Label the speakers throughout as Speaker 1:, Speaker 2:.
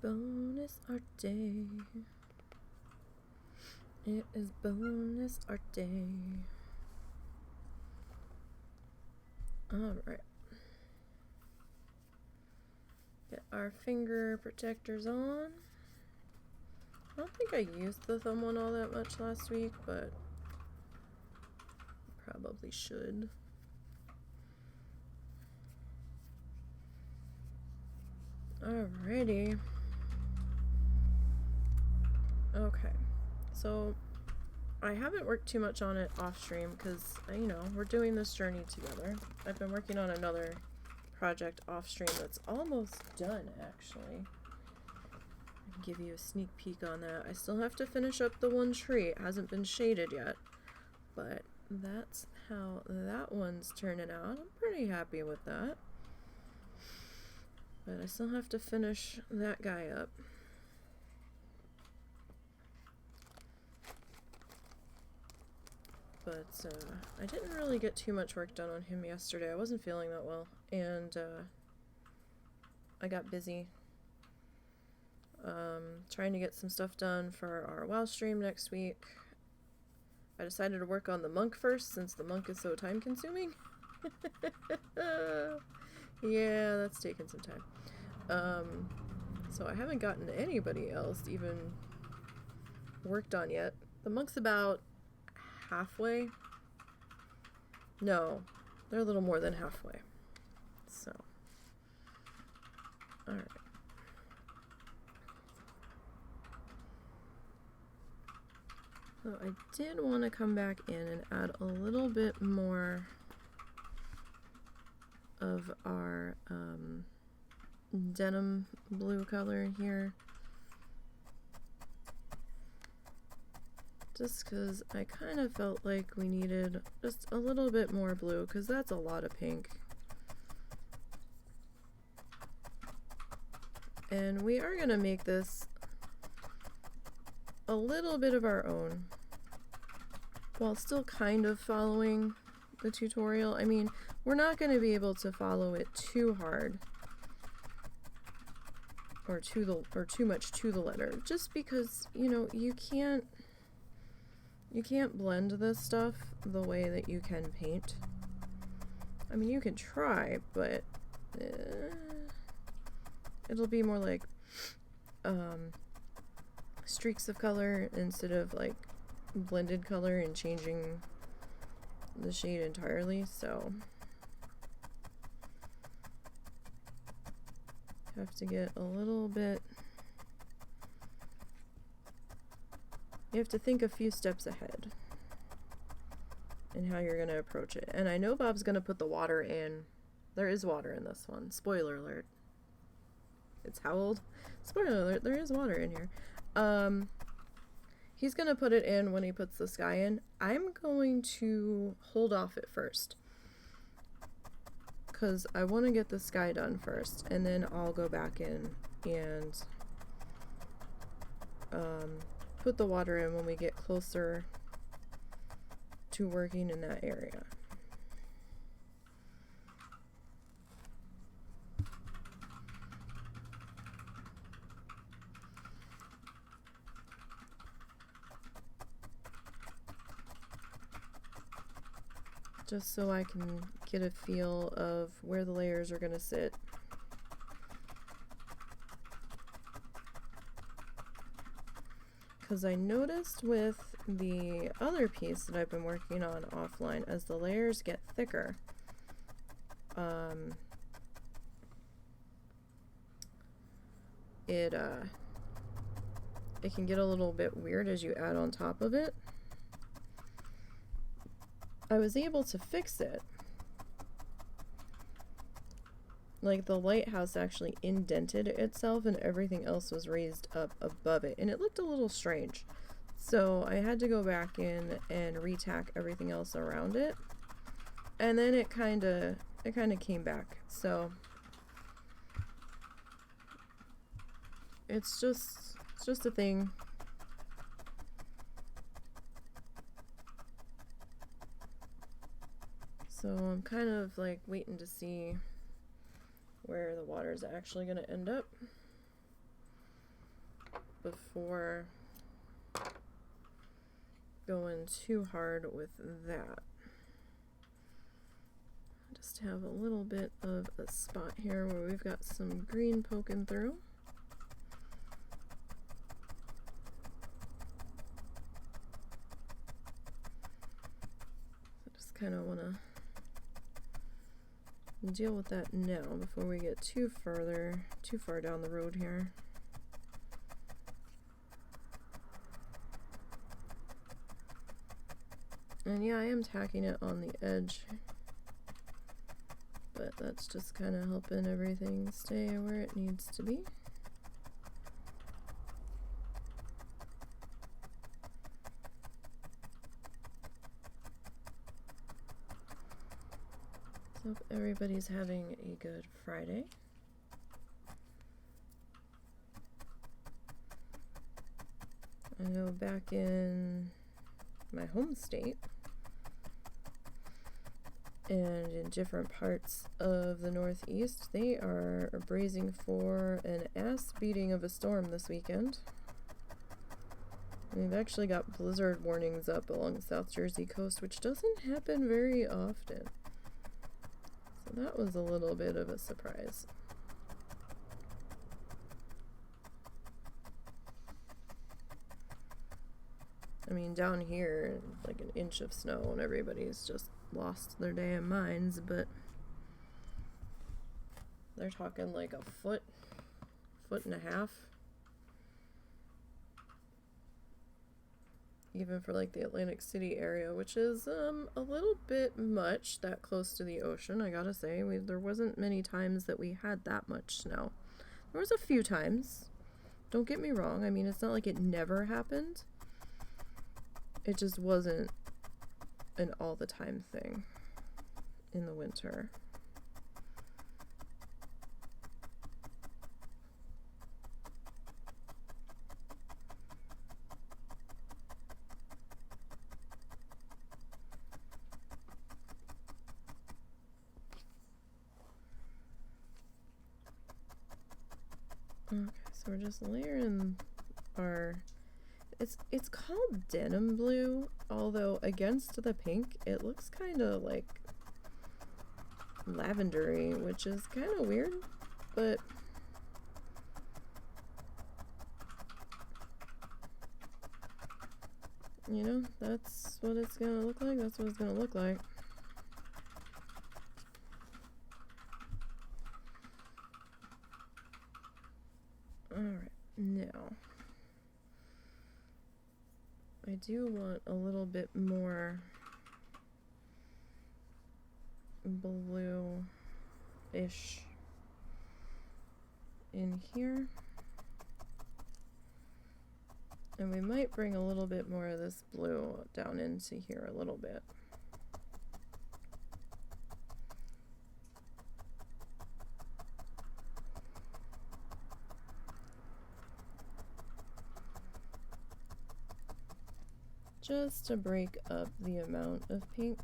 Speaker 1: Bonus art day. It is bonus art day. Alright. Get our finger protectors on. I don't think I used the thumb one all that much last week, but probably should. Alrighty. Okay. So I haven't worked too much on it off stream because, you know, we're doing this journey together. I've been working on another project off stream that's almost done, actually. I can give you a sneak peek on that. I still have to finish up the one tree. It hasn't been shaded yet, but that's how that one's turning out. I'm pretty happy with that. But I still have to finish that guy up. But I didn't really get too much work done on him yesterday. I wasn't feeling that well, and I got busy trying to get some stuff done for our WoW stream next week. I decided to work on the monk first since the monk is so time consuming. Yeah, that's taken some time. So I haven't gotten anybody else even worked on yet. The monk's about halfway. No, they're a little more than halfway. So, alright. So I did want to come back in and add a little bit more of our denim blue color in here. Just because I kind of felt like we needed just a little bit more blue, because that's a lot of pink. And we are going to make this a little bit of our own, while still kind of following the tutorial. I mean, we're not going to be able to follow it too hard, or too much to the letter, just because, you know, you can't blend this stuff the way that you can paint. I mean, you can try, but it'll be more like streaks of color instead of like blended color and changing the shade entirely. So have to get a little bit. You have to think a few steps ahead in how you're going to approach it. And I know Bob's going to put the water in. There is water in this one. Spoiler alert. It's how old? Spoiler alert, there is water in here. He's going to put it in when he puts the sky in. I'm going to hold off at first, because I want to get the sky done first, and then I'll go back in and put the water in when we get closer to working in that area. Just so I can get a feel of where the layers are going to sit. Because I noticed with the other piece that I've been working on offline, as the layers get thicker, it can get a little bit weird as you add on top of it. I was able to fix it. Like, the lighthouse actually indented itself and everything else was raised up above it, and it looked a little strange. So I had to go back in and retack everything else around it, and then it kind of came back. So it's just a thing. So I'm kind of like waiting to see where the water is actually going to end up before going too hard with that. Just have a little bit of a spot here where we've got some green poking through. I just kind of want to deal with that now before we get too far down the road here. And yeah, I am tacking it on the edge, but that's just kind of helping everything stay where it needs to be. So hope everybody's having a good Friday. I know back in my home state, and in different parts of the Northeast, they are bracing for an ass beating of a storm this weekend. We've actually got blizzard warnings up along the South Jersey coast, which doesn't happen very often. So that was a little bit of a surprise. I mean, down here, like an inch of snow and everybody's just lost their damn minds, but they're talking like a foot and a half. Even for like the Atlantic City area, which is a little bit much that close to the ocean, I gotta say. There wasn't many times that we had that much snow. There was a few times. Don't get me wrong. I mean, it's not like it never happened. It just wasn't an all the time thing in the winter. Okay, so we're just layering our, it's called denim blue, although against the pink it looks kind of like lavendery, which is kind of weird, but you know, that's what it's gonna look like. That's what it's gonna look like. Alright, now I do want a little bit more blue-ish in here. And we might bring a little bit more of this blue down into here a little bit. Just to break up the amount of pink.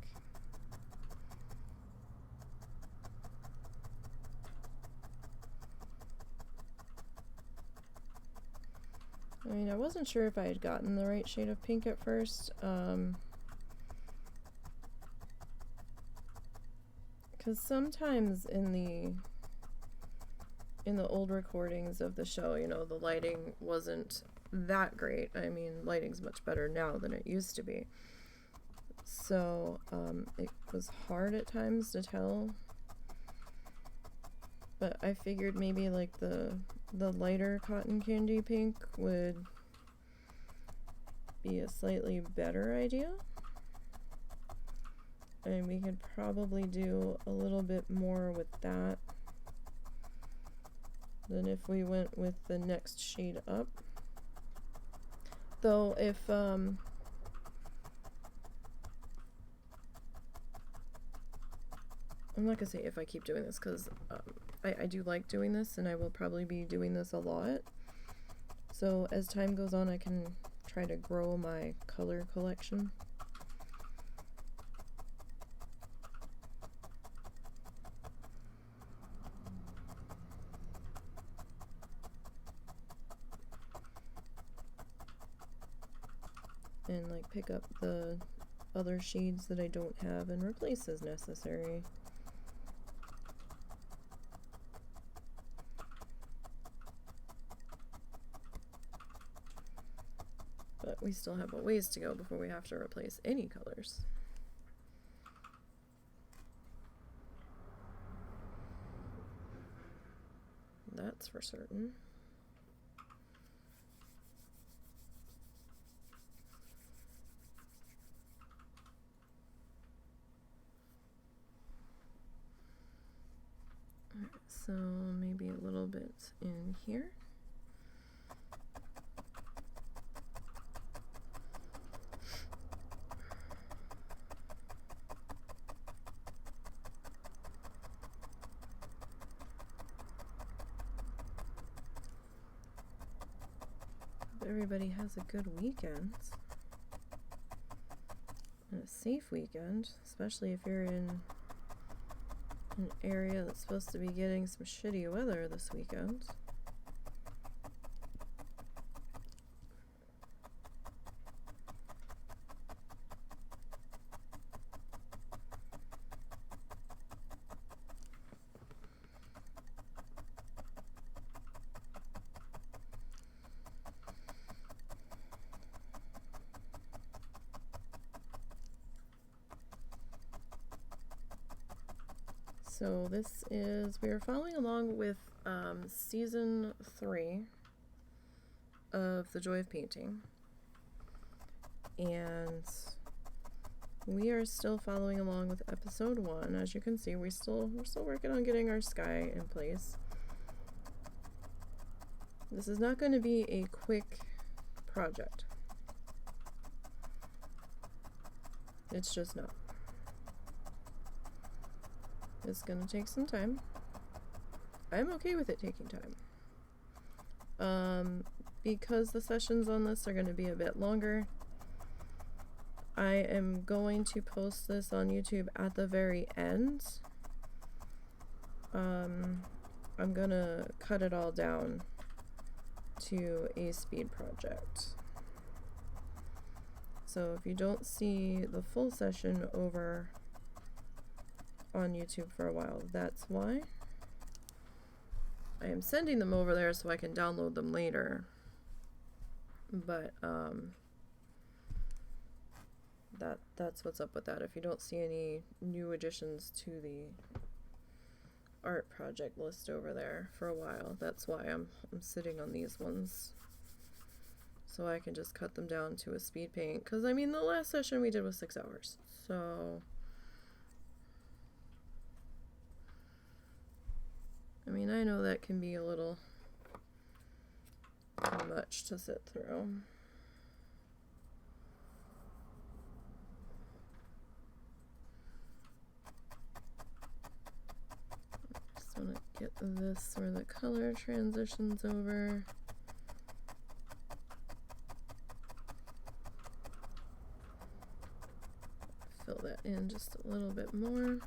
Speaker 1: I mean, I wasn't sure if I had gotten the right shade of pink at first, because sometimes in the old recordings of the show, you know, the lighting wasn't that great. I mean, lighting's much better now than it used to be. So, it was hard at times to tell. But I figured maybe like the lighter cotton candy pink would be a slightly better idea. And we could probably do a little bit more with that than if we went with the next shade up. Though if I'm not gonna say if I keep doing this, because I do like doing this, and I will probably be doing this a lot. So as time goes on, I can try to grow my color collection. pick up the other shades that I don't have and replace as necessary. But we still have a ways to go before we have to replace any colors. That's for certain. Alright, so maybe a little bit in here. Everybody has a good weekend and a safe weekend, especially if you're in an area that's supposed to be getting some shitty weather this weekend. So this is, we are following along with season 3 of The Joy of Painting, and we are still following along with episode 1. As you can see, we're still working on getting our sky in place. This is not going to be a quick project. It's just not. It's gonna take some time. I'm okay with it taking time. Because the sessions on this are gonna be a bit longer, I am going to post this on YouTube at the very end. I'm gonna cut it all down to a speed project. So if you don't see the full session over on YouTube for a while, that's why. I am sending them over there so I can download them later, but that's what's up with that. If you don't see any new additions to the art project list over there for a while, that's why I'm sitting on these ones, so I can just cut them down to a speed paint, because I mean the last session we did was 6 hours, so I mean, I know that can be a little much to sit through. Just want to get this where the color transitions over. Fill that in just a little bit more.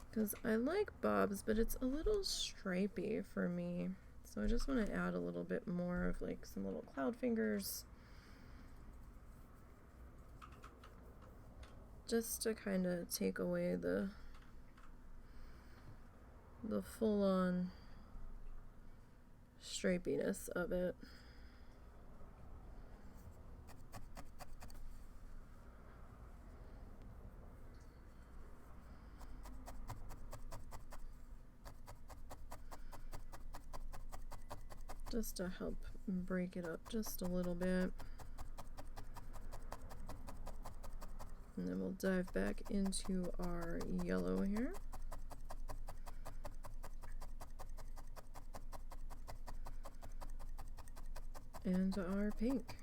Speaker 1: Because I like Bob's, but it's a little stripy for me. So I just want to add a little bit more of like some little cloud fingers. Just to kind of take away the full-on stripiness of it. Just to help break it up just a little bit. And then we'll dive back into our yellow here. And our pink.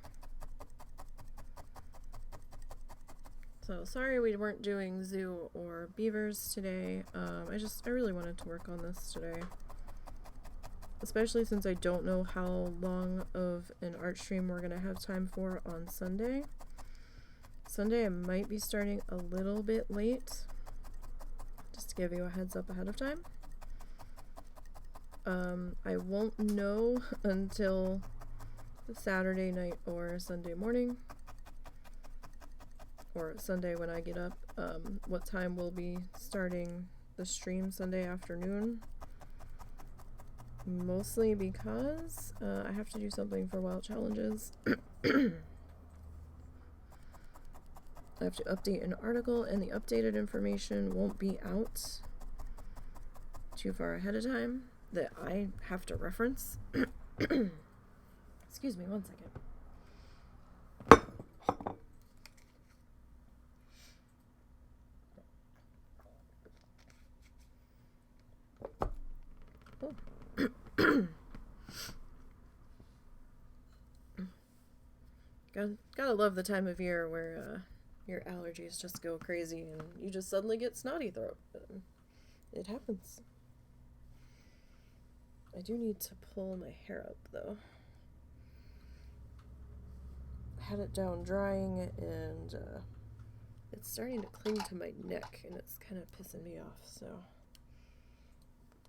Speaker 1: So sorry we weren't doing zoo or beavers today. I really wanted to work on this today. Especially since I don't know how long of an art stream we're gonna have time for on Sunday. Sunday I might be starting a little bit late, just to give you a heads up ahead of time. I won't know until Saturday night or Sunday morning, or Sunday when I get up, what time we'll be starting the stream Sunday afternoon. Mostly because I have to do something for Wild Challenges. I have to update an article, and the updated information won't be out too far ahead of time that I have to reference. Excuse me, 1 second. Gotta love the time of year where your allergies just go crazy and you just suddenly get snotty throat. It happens. I do need to pull my hair up though. I had it down drying and it's starting to cling to my neck and it's kind of pissing me off, so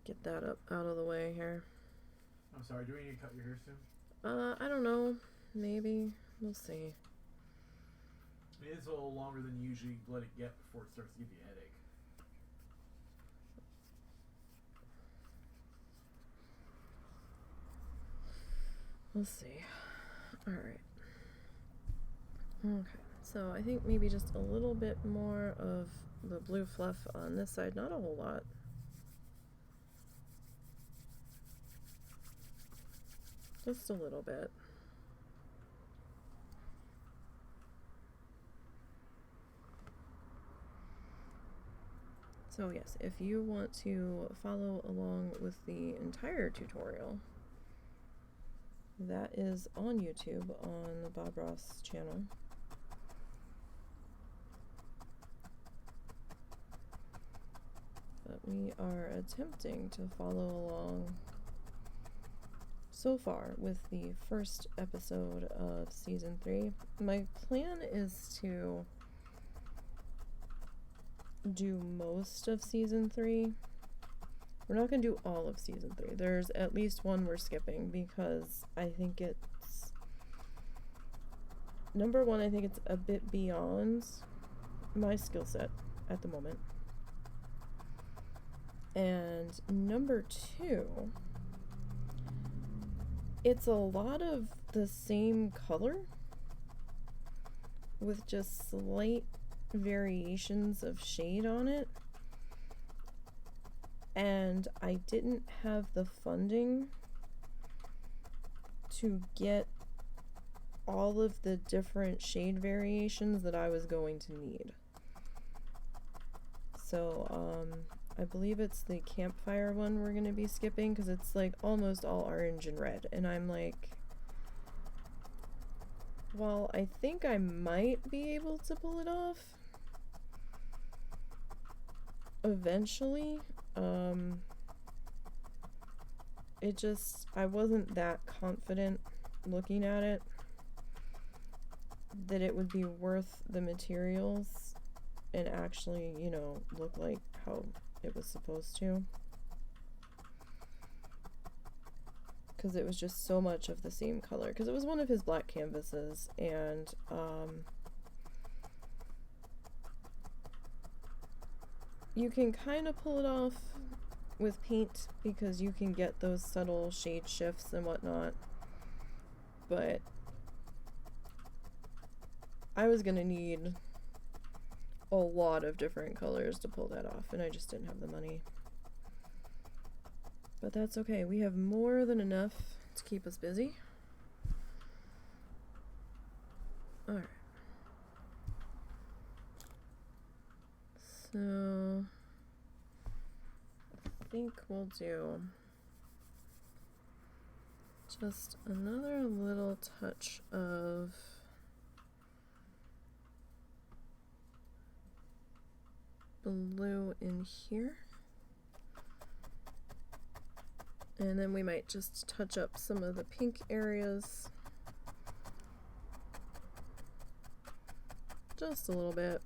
Speaker 1: get that up out of the way here.
Speaker 2: I'm sorry, do we need to cut your hair soon?
Speaker 1: I don't know. Maybe. We'll see.
Speaker 2: I mean, it's a little longer than you usually let it get before it starts to give you a headache.
Speaker 1: We'll see. Alright. Okay. So I think maybe just a little bit more of the blue fluff on this side. Not a whole lot. Just a little bit. So yes, if you want to follow along with the entire tutorial, that is on YouTube on the Bob Ross channel. But we are attempting to follow along so far with the first episode of season 3. My plan is to do most of season 3. We're not going to do all of season 3. There's at least one we're skipping because I think it's, number one, I think it's a bit beyond my skill set at the moment. And number 2, it's a lot of the same color with just slight variations of shade on it, and I didn't have the funding to get all of the different shade variations that I was going to need. So I believe it's the campfire one we're gonna be skipping because it's like almost all orange and red, and I'm like, while I think I might be able to pull it off eventually, it just, I wasn't that confident looking at it that it would be worth the materials and actually, you know, look like how it was supposed to, because it was just so much of the same color, because it was one of his black canvases, and you can kind of pull it off with paint because you can get those subtle shade shifts and whatnot, but I was gonna need a lot of different colors to pull that off, and I just didn't have the money. But that's okay, we have more than enough to keep us busy. Alright. So I think we'll do just another little touch of blue in here, and then we might just touch up some of the pink areas. Just a little bit.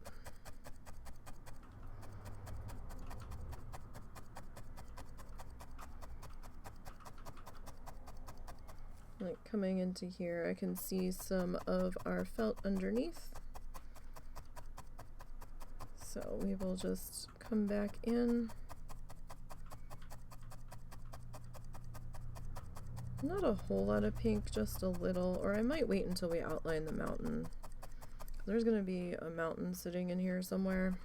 Speaker 1: Like coming into here, I can see some of our felt underneath. So we will just come back in. Not a whole lot of pink, just a little, or I might wait until we outline the mountain. There's gonna be a mountain sitting in here somewhere.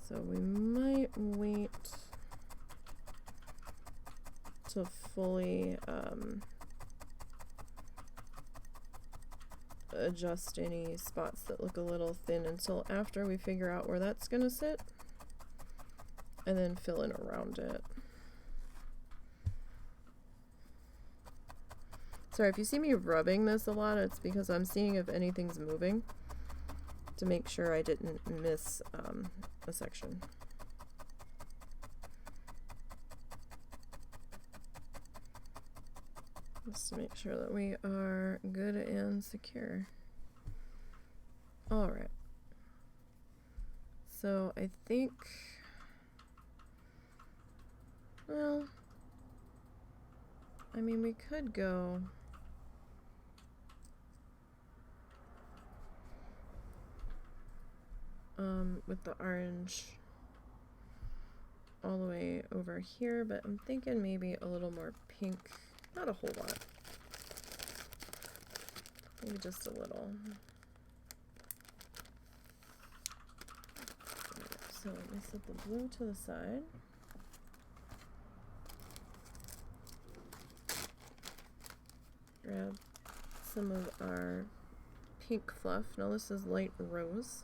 Speaker 1: So we might wait to fully adjust any spots that look a little thin until after we figure out where that's gonna sit, and then fill in around it. Sorry if you see me rubbing this a lot, it's because I'm seeing if anything's moving to make sure I didn't miss a section. Just to make sure that we are good and secure. All right. So I think, well, I mean, we could go with the orange all the way over here, but I'm thinking maybe a little more pink. Not a whole lot. Maybe just a little. So let me set the blue to the side. Grab some of our pink fluff. Now this is light rose.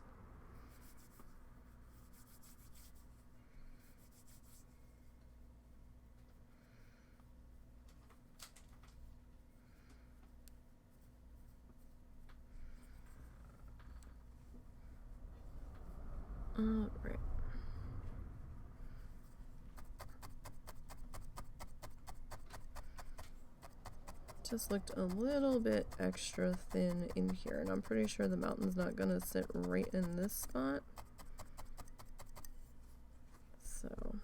Speaker 1: All right. Just looked a little bit extra thin in here, and I'm pretty sure the mountain's not gonna sit right in this spot. So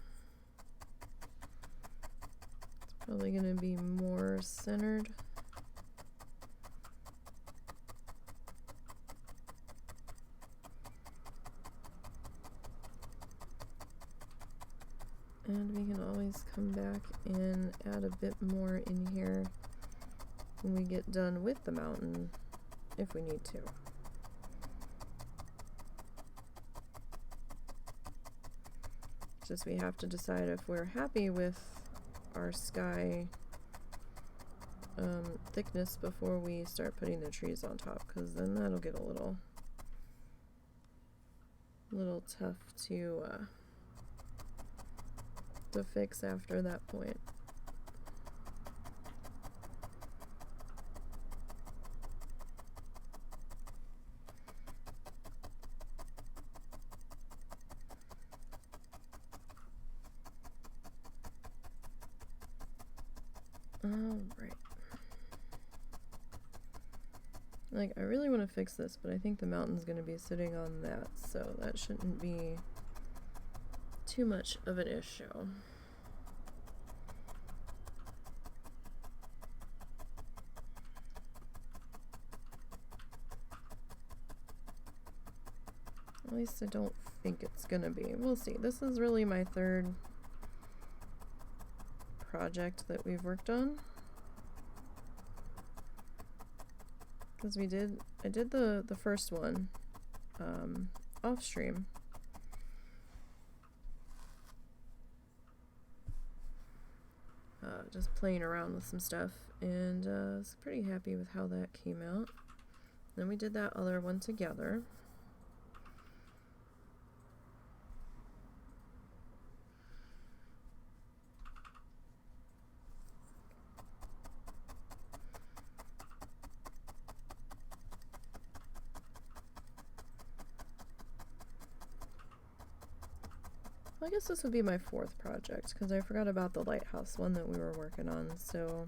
Speaker 1: it's probably gonna be more centered. And we can always come back and add a bit more in here when we get done with the mountain, if we need to. Just we have to decide if we're happy with our sky thickness before we start putting the trees on top, because then that'll get a little tough to fix after that point. All right. Like, I really want to fix this, but I think the mountain's going to be sitting on that, so that shouldn't be too much of an issue. At least I don't think it's gonna be. We'll see. This is really my third project that we've worked on. Because I did the first one off stream. Just playing around with some stuff, and I was pretty happy with how that came out. Then we did that other one together. Well, I guess this would be my 4th project, because I forgot about the lighthouse one that we were working on, so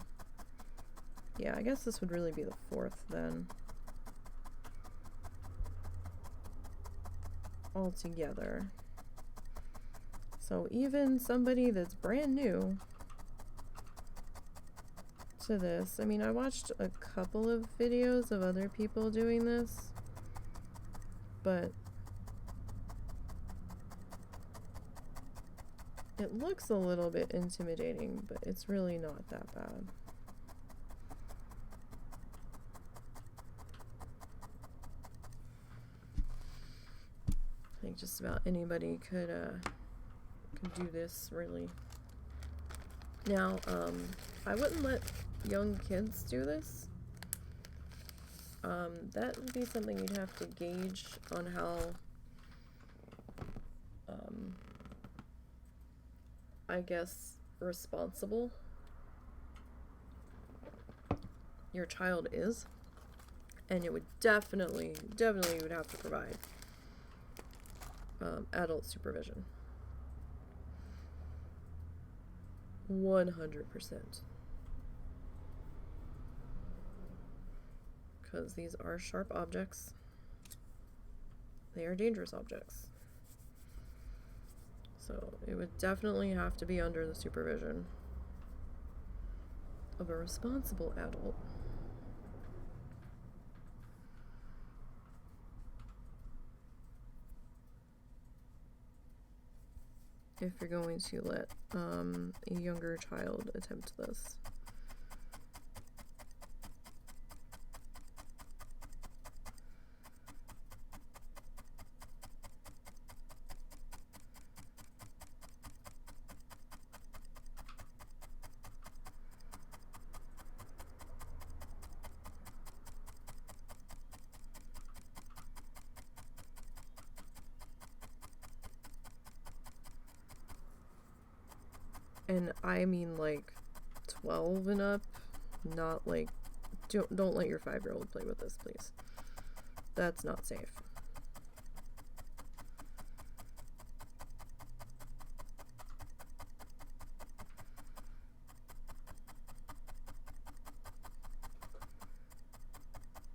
Speaker 1: yeah, I guess this would really be the 4th then. Altogether. So even somebody that's brand new to this, I mean, I watched a couple of videos of other people doing this, but it looks a little bit intimidating, but it's really not that bad. I think just about anybody could do this, really. Now, I wouldn't let young kids do this. That would be something you'd have to gauge on how, I guess, responsible your child is. And it would definitely you would have to provide adult supervision. 100%. Because these are sharp objects. They are dangerous objects. So it would definitely have to be under the supervision of a responsible adult. If you're going to let a younger child attempt this. And I mean like 12 and up, not like, don't let your 5-year-old play with this, please. That's not safe.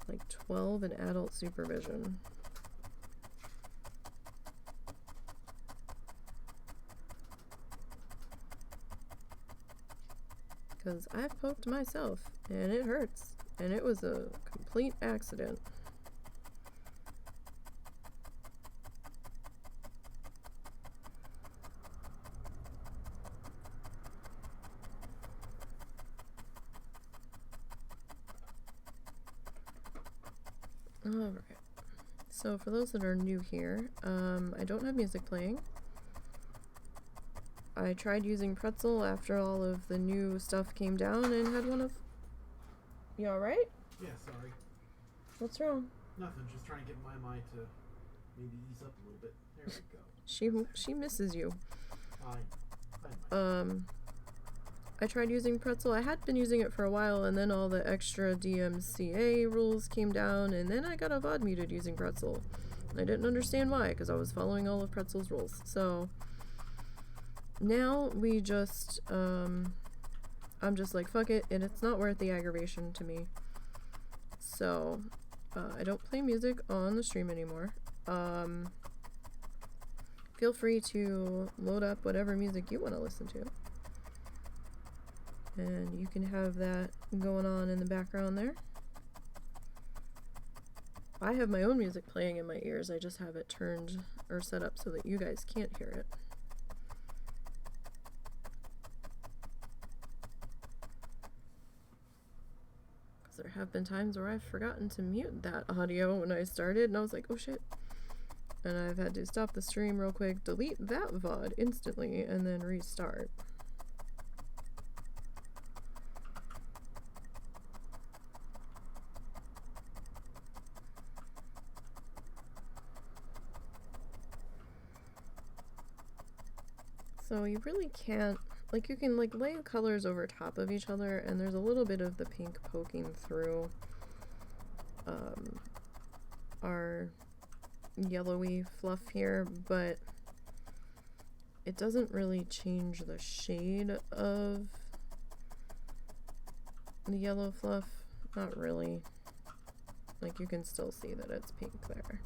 Speaker 1: Like 12 and adult supervision. Because I've poked myself, and it hurts, and it was a complete accident. Alright, so for those that are new here, I don't have music playing. I tried using Pretzel after all of the new stuff came down and had one of... You alright?
Speaker 2: Yeah, sorry.
Speaker 1: What's wrong?
Speaker 2: Nothing, just trying to get my mind to maybe ease up a little bit. There we go.
Speaker 1: She misses you.
Speaker 2: I
Speaker 1: I tried using Pretzel. I had been using it for a while, and then all the extra DMCA rules came down, and then I got a VOD muted using Pretzel. I didn't understand why, because I was following all of Pretzel's rules. So now we just, I'm just like, fuck it, and it's not worth the aggravation to me. So, I don't play music on the stream anymore. Feel free to load up whatever music you want to listen to. And you can have that going on in the background there. I have my own music playing in my ears, I just have it turned or set up so that you guys can't hear it. There have been times where I've forgotten to mute that audio when I started, and I was like, oh shit. And I've had to stop the stream real quick, delete that VOD instantly, and then restart. So you really can't, like, you can like lay colors over top of each other, and there's a little bit of the pink poking through our yellowy fluff here, but it doesn't really change the shade of the yellow fluff. Not really. Like, you can still see that it's pink there.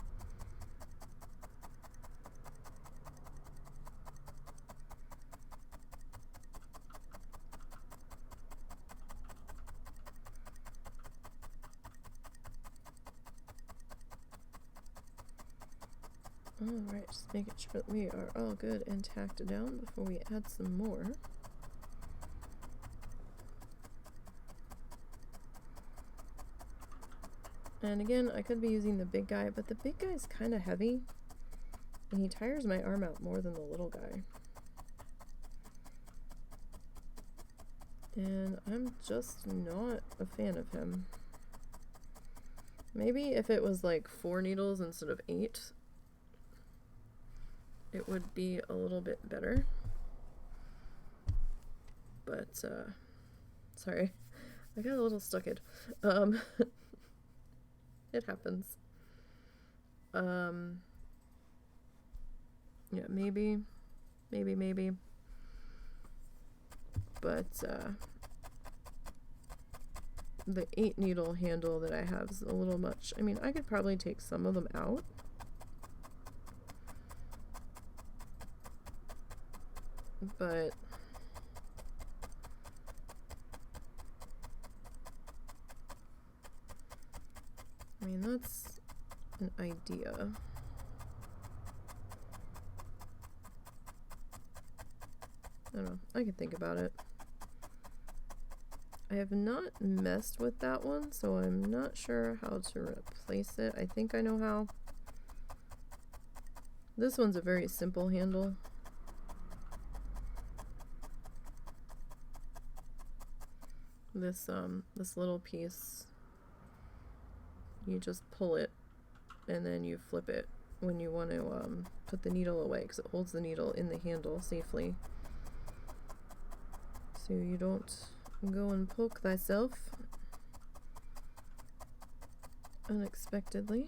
Speaker 1: Alright, just making sure that we are all good and tacked down before we add some more. And again, I could be using the big guy, but the big guy's kind of heavy, and he tires my arm out more than the little guy. And I'm just not a fan of him. Maybe if it was like 4 needles instead of 8, it would be a little bit better. But, sorry, I got a little stucked. It happens. Yeah, maybe. But, the 8 needle handle that I have is a little much. I mean, I could probably take some of them out. But I mean, that's an idea. I don't know. I can think about it. I have not messed with that one, so I'm not sure how to replace it. I think I know how. This one's a very simple handle. This little piece, you just pull it and then you flip it when you want to put the needle away, because it holds the needle in the handle safely, so you don't go and poke thyself unexpectedly.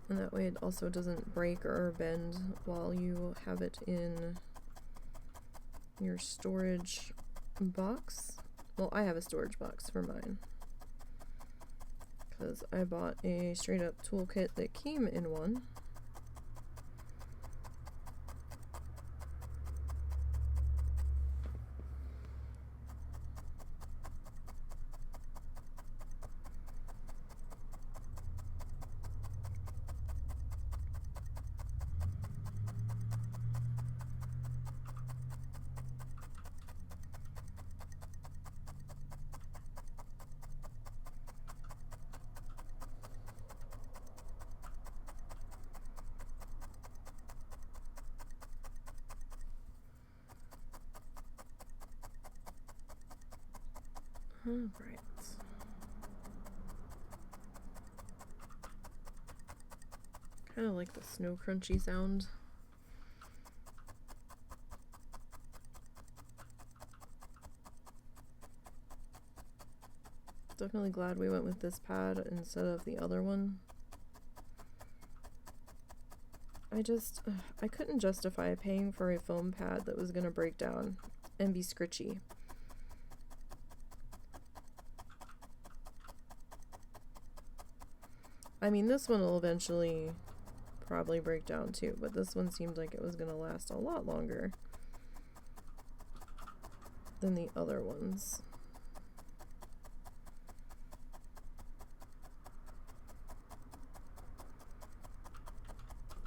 Speaker 1: And that way it also doesn't break or bend while you have it in your storage box. Well, I have a storage box for mine, because I bought a straight up toolkit that came in one. Alright. Kind of like the snow crunchy sound. Definitely glad we went with this pad instead of the other one. I couldn't justify paying for a foam pad that was going to break down and be scritchy. I mean, this one will eventually probably break down too, but this one seemed like it was going to last a lot longer than the other ones.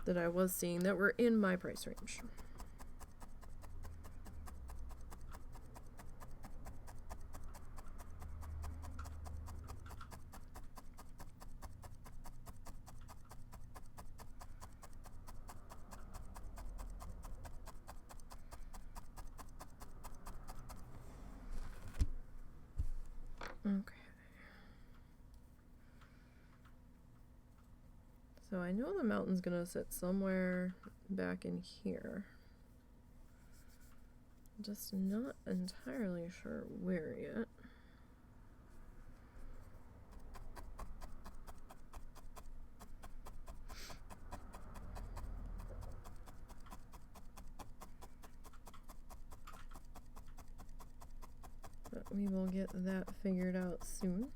Speaker 1: That I was seeing that were in my price range. Okay. So I know the mountain's gonna sit somewhere back in here. Just not entirely sure where yet. But we will get that figured out soon.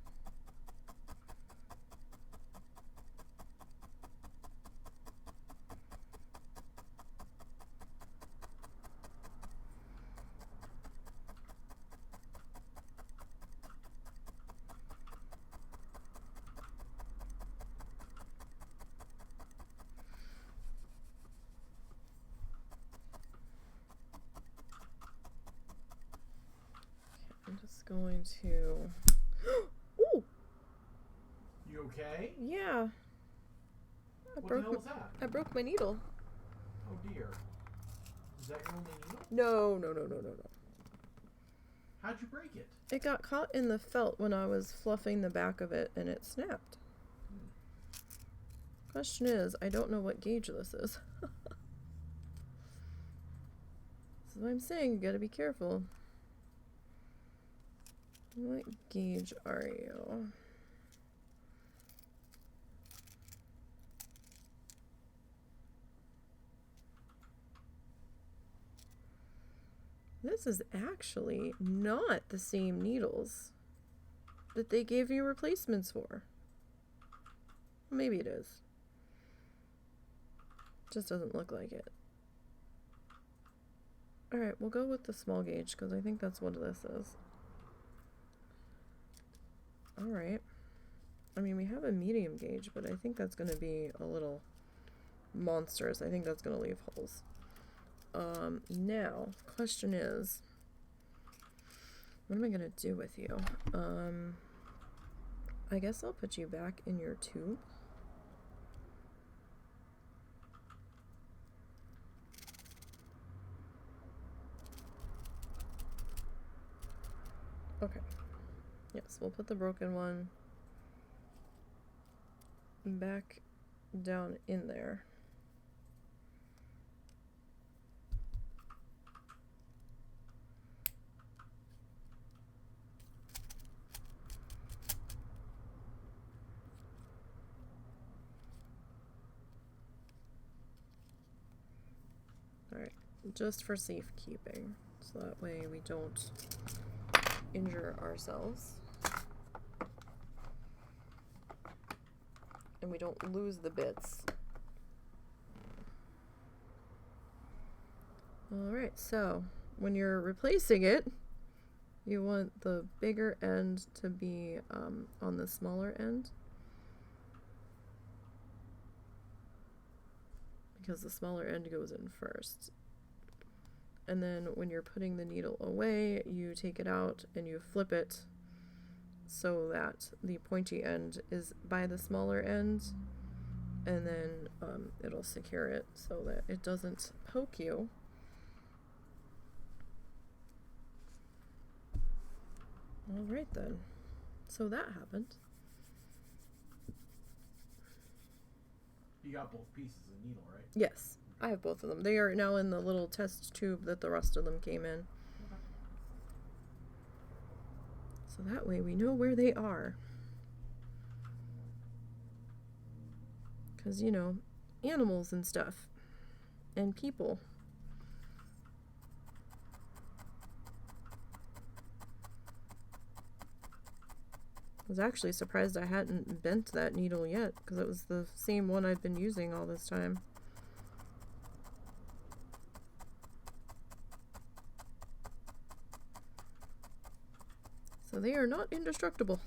Speaker 1: I'm just going to... Ooh!
Speaker 2: You okay?
Speaker 1: Yeah.
Speaker 2: What the hell was that?
Speaker 1: I broke my needle.
Speaker 2: Oh dear. Is that your only needle?
Speaker 1: No.
Speaker 2: How'd you break it?
Speaker 1: It got caught in the felt when I was fluffing the back of it and it snapped. Question is, I don't know what gauge this is. That's what I'm saying, you gotta be careful. What gauge are you? This is actually not the same needles that they gave you replacements for. Maybe it is. Just doesn't look like it. Alright, we'll go with the small gauge because I think that's what this is. Alright. I mean, we have a medium gauge, but I think that's going to be a little monstrous. I think that's going to leave holes. Now, question is, what am I going to do with you? I guess I'll put you back in your tube. Okay. Yes, we'll put the broken one back down in there. Alright, just for safekeeping, so that way we don't injure ourselves. And we don't lose the bits. Alright, so when you're replacing it, you want the bigger end to be on the smaller end. Because the smaller end goes in first. And then when you're putting the needle away, you take it out and you flip it so that the pointy end is by the smaller end, and then it'll secure it so that it doesn't poke you. Alright then. So that happened.
Speaker 2: You got both pieces of needle, right?
Speaker 1: Yes, I have both of them. They are now in the little test tube that the rest of them came in.
Speaker 2: Okay.
Speaker 1: So that way we know where they are. Because, you know, animals and stuff. And people. I was actually surprised I hadn't bent that needle yet, because it was the same one I've been using all this time. So they are not indestructible.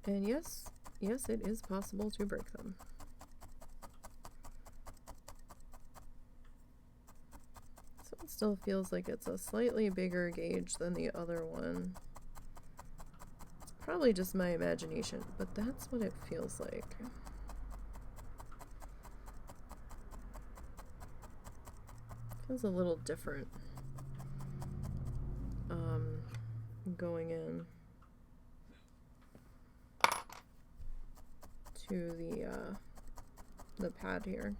Speaker 1: And yes, it is possible to break them. So it still feels like it's a slightly bigger gauge than the other one. It's probably just my imagination, but that's what it feels like. Feels a little different going in. to the pad here.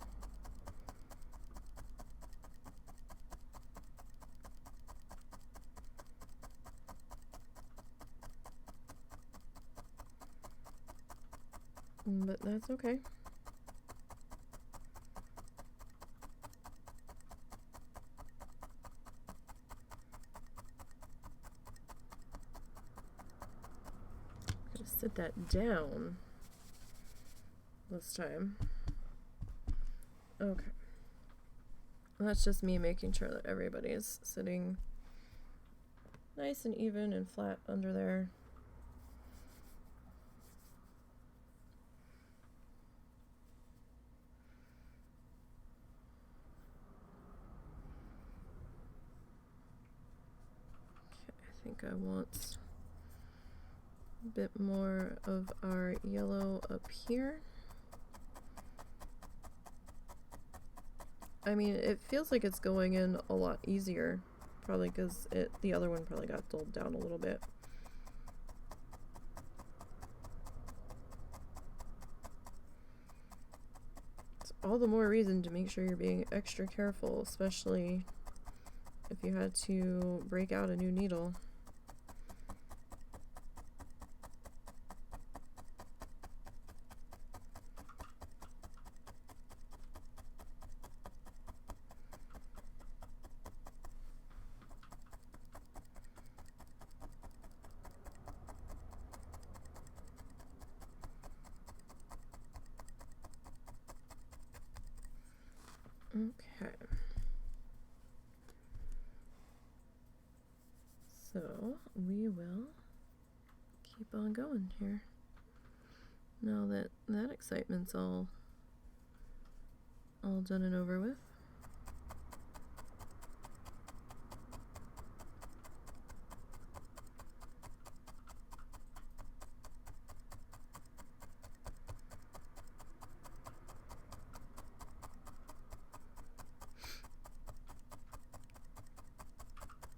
Speaker 1: But that's okay. Gotta sit that down this time. Okay. That's just me making sure that everybody's sitting nice and even and flat under there. I think I want a bit more of our yellow up here. I mean, it feels like it's going in a lot easier, probably because the other one probably got dulled down a little bit. It's all the more reason to make sure you're being extra careful, especially if you had to break out a new needle. Okay. So we will keep on going here. Now that that excitement's all done and over with.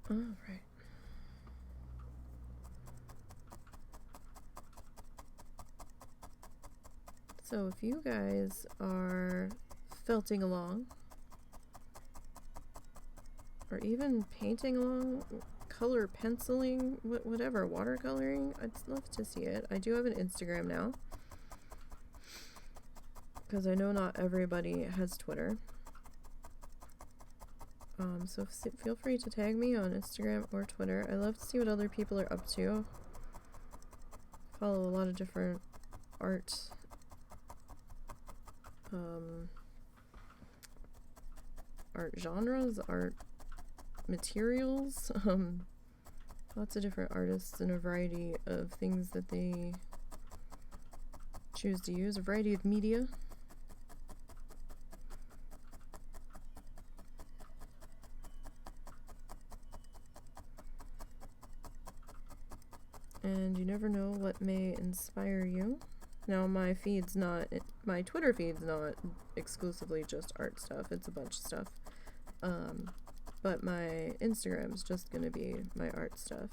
Speaker 1: All right. So if you guys are felting along, or even painting along, color penciling, whatever, watercoloring, I'd love to see it. I do have an Instagram now, because I know not everybody has Twitter. So feel free to tag me on Instagram or Twitter. I love to see what other people are up to. Follow a lot of different art genres, art materials, lots of different artists and a variety of things that they choose to use, a variety of media. And you never know what may inspire you. Now my Twitter feed's not exclusively just art stuff, it's a bunch of stuff. But my Instagram's just gonna be my art stuff.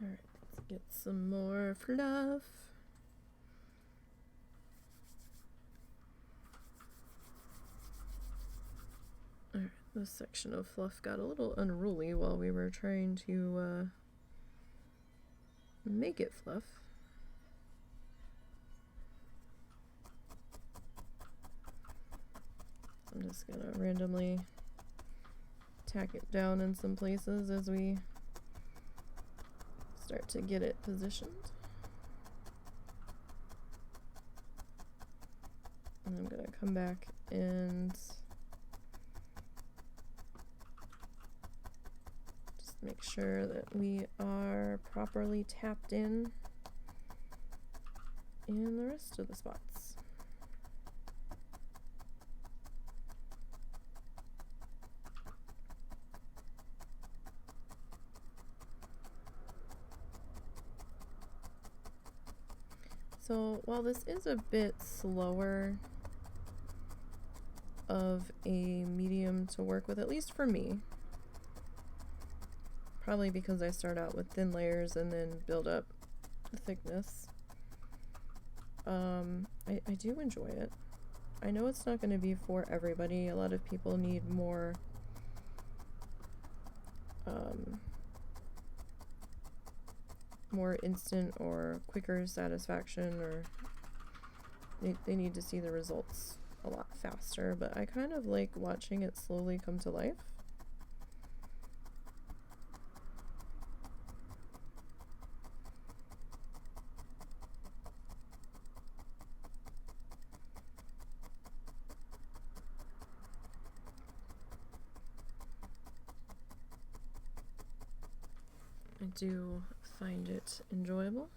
Speaker 1: Alright, let's get some more fluff. Alright, this section of fluff got a little unruly while we were trying to make it fluff. I'm just gonna randomly tack it down in some places as we start to get it positioned. And I'm gonna come back and just make sure that we are properly tapped in the rest of the spots. So while this is a bit slower of a medium to work with, at least for me, probably because I start out with thin layers and then build up the thickness, I do enjoy it. I know it's not going to be for everybody. A lot of people need more more instant or quicker satisfaction, or they need to see the results a lot faster, but I kind of like watching it slowly come to life. I do find it enjoyable.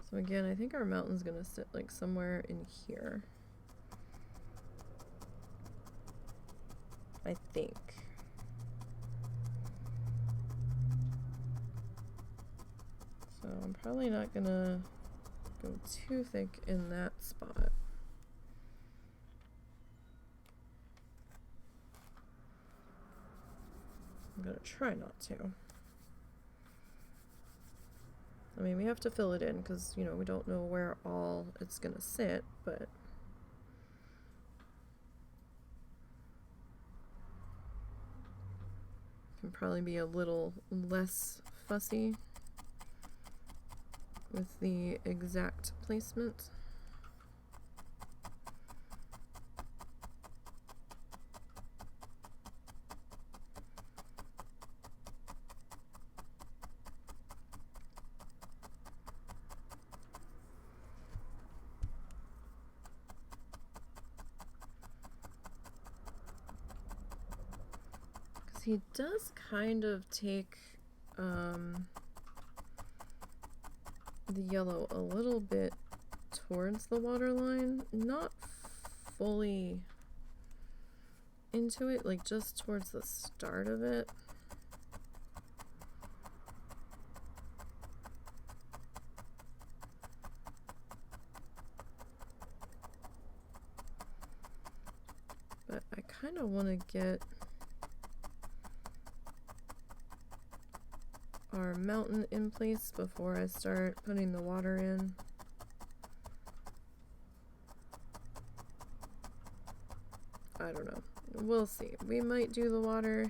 Speaker 1: So again, I think our mountain's gonna sit like somewhere in here. I think. So I'm probably not gonna go too thick in that spot. I'm gonna try not to. I mean, we have to fill it in because, you know, we don't know where all it's gonna sit, but can probably be a little less fussy with the exact placement. He does kind of take the yellow a little bit towards the waterline, not fully into it, like just towards the start of it. But I kind of want to get our mountain in place before I start putting the water in. I don't know. We'll see. We might do the water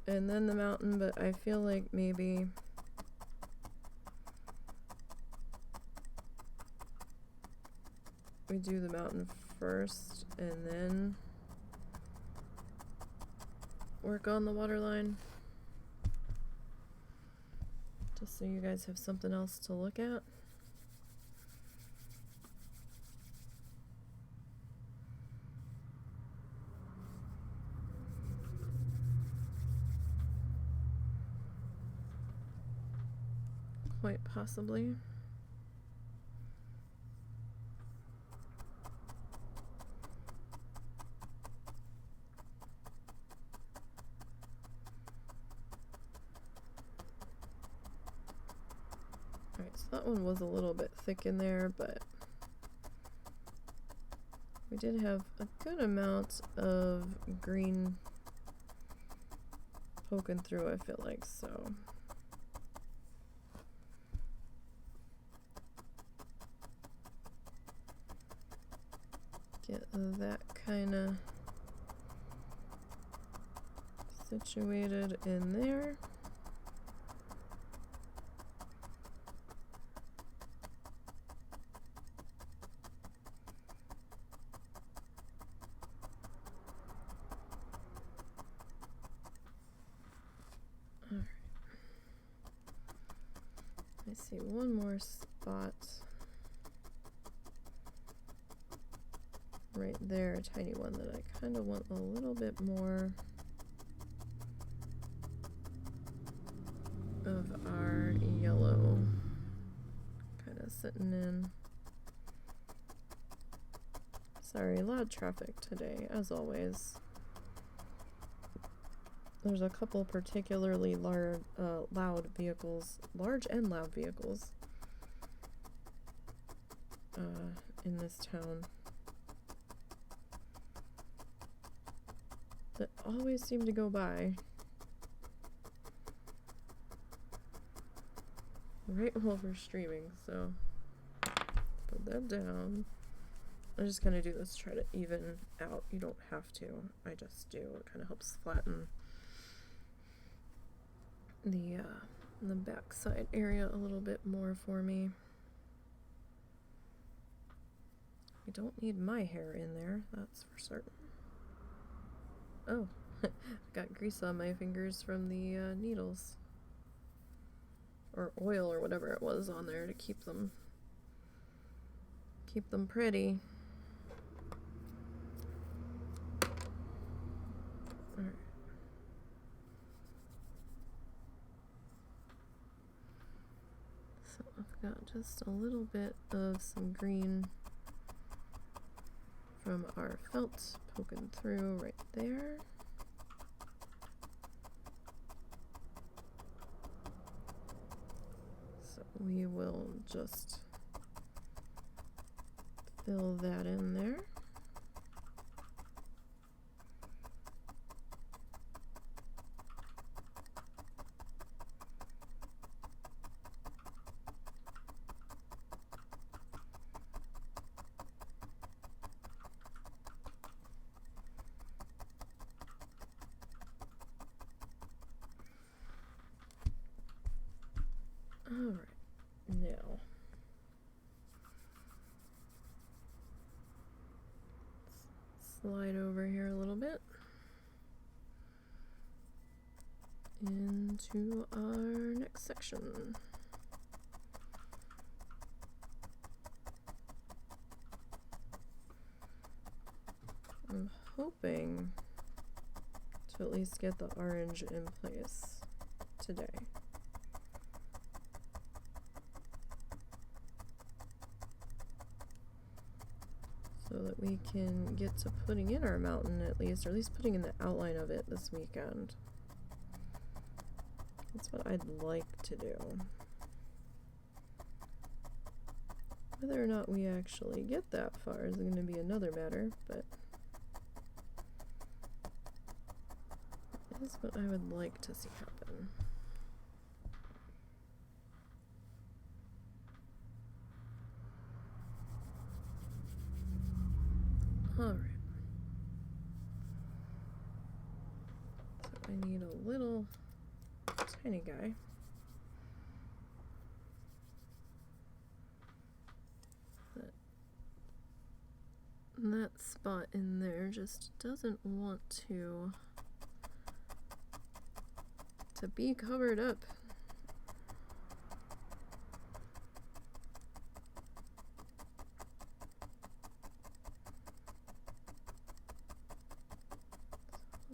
Speaker 1: and then the mountain, but I feel like maybe we do the mountain first and then work on the water line. Just so you guys have something else to look at. Quite possibly. Alright, so that one was a little bit thick in there, but we did have a good amount of green poking through, I feel like, so. Get that kind of situated in there. Alright. I see one more spot. Right there, a tiny one that I kind of want a little bit more of our yellow kind of sitting in. Sorry, a lot of traffic today, as always. there's a couple particularly loud vehicles, large and loud vehicles, in this town that always seem to go by right while we're streaming, so put that down. I'm just gonna do this to try to even out. You don't have to, I just do. It kind of helps flatten the backside area a little bit more for me. I don't need my hair in there, that's for certain. Oh, got grease on my fingers from the needles. Or oil or whatever it was on there to keep them pretty. Alright. So I've got just a little bit of some green from our felt poking through right there. So we will just fill that in there. Alright, now slide over here a little bit into our next section. I'm hoping to at least get the orange in place today. So that we can get to putting in our mountain at least, or at least putting in the outline of it this weekend. That's what I'd like to do. Whether or not we actually get that far is going to be another matter, but it is what I would like to see happen. Alright. So I need a little tiny guy. That spot in there just doesn't want to be covered up.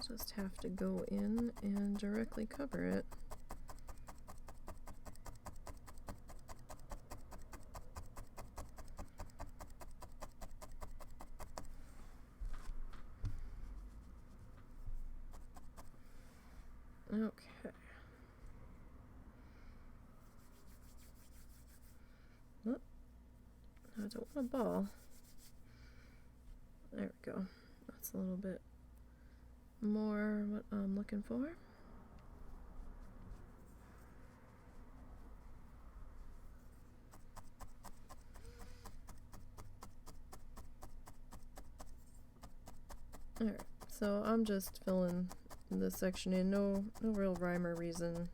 Speaker 1: Just have to go in and directly cover it. Okay. Oh, I don't want a ball. There we go. That's a little bit more what I'm looking for. Alright, so I'm just filling this section in. No real rhyme or reason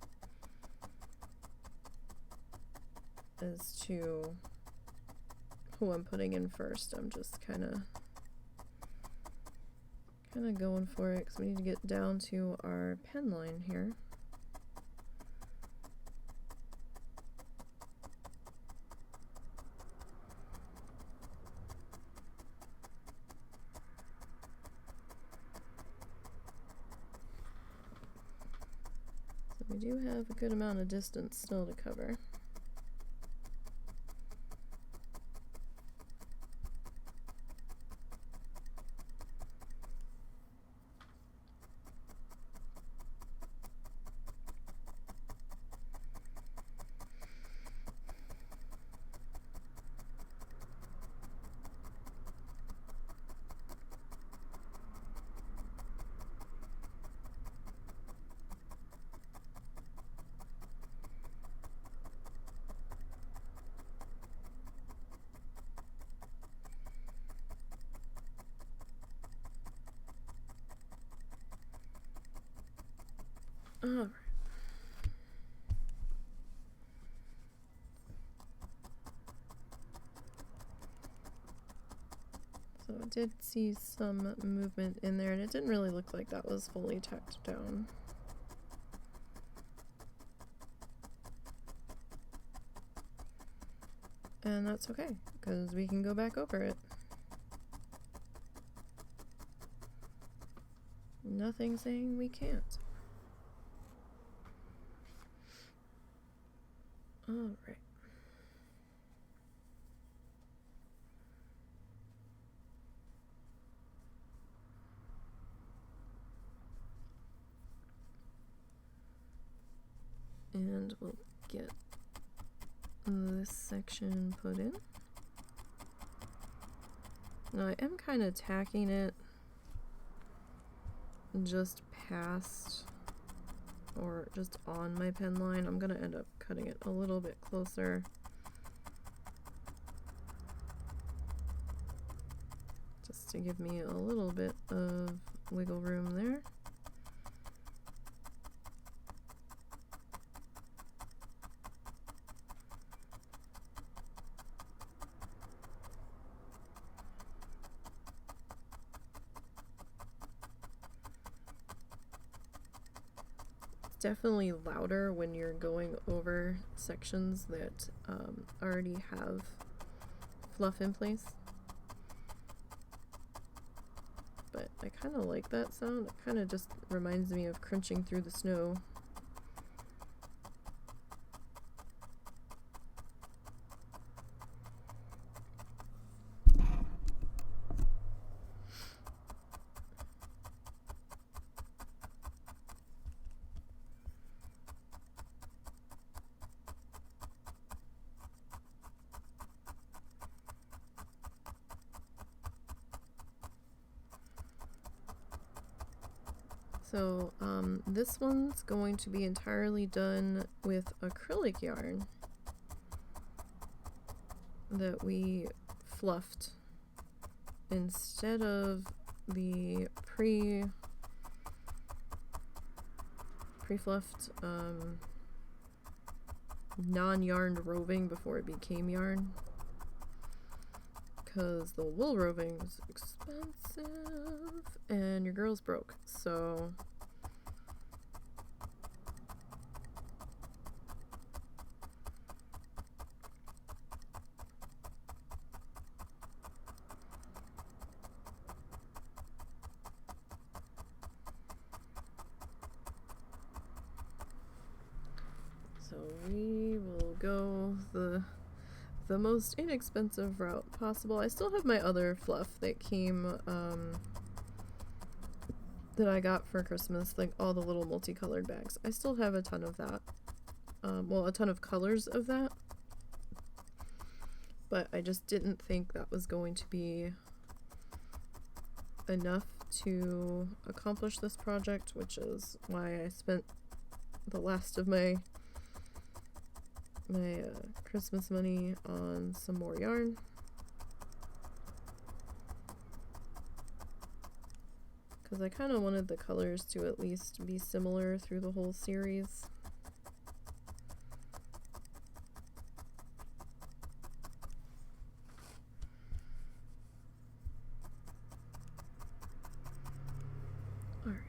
Speaker 1: as to who I'm putting in first. I'm just kind of going for it because we need to get down to our pen line here. So we do have a good amount of distance still to cover. Alright. So I did see some movement in there, and it didn't really look like that was fully tacked down. And that's okay, because we can go back over it. Nothing saying we can't. Alright. And we'll get this section put in. Now I am kind of tacking it just past or just on my pen line. I'm gonna end up cutting it a little bit closer. Just to give me a little bit of wiggle room there. Definitely louder when you're going over sections that already have fluff in place. But I kind of like that sound. It kind of just reminds me of crunching through the snow. So this one's going to be entirely done with acrylic yarn that we fluffed instead of the pre-fluffed non-yarned roving before it became yarn, because the wool roving is expensive and your girl's broke. So we will go the most inexpensive route possible. I still have my other fluff that came that I got for Christmas, like all the little multicolored bags. I still have a ton of that. Well, a ton of colors of that. But I just didn't think that was going to be enough to accomplish this project, which is why I spent the last of my Christmas money on some more yarn. Because I kind of wanted the colors to at least be similar through the whole series. Alright.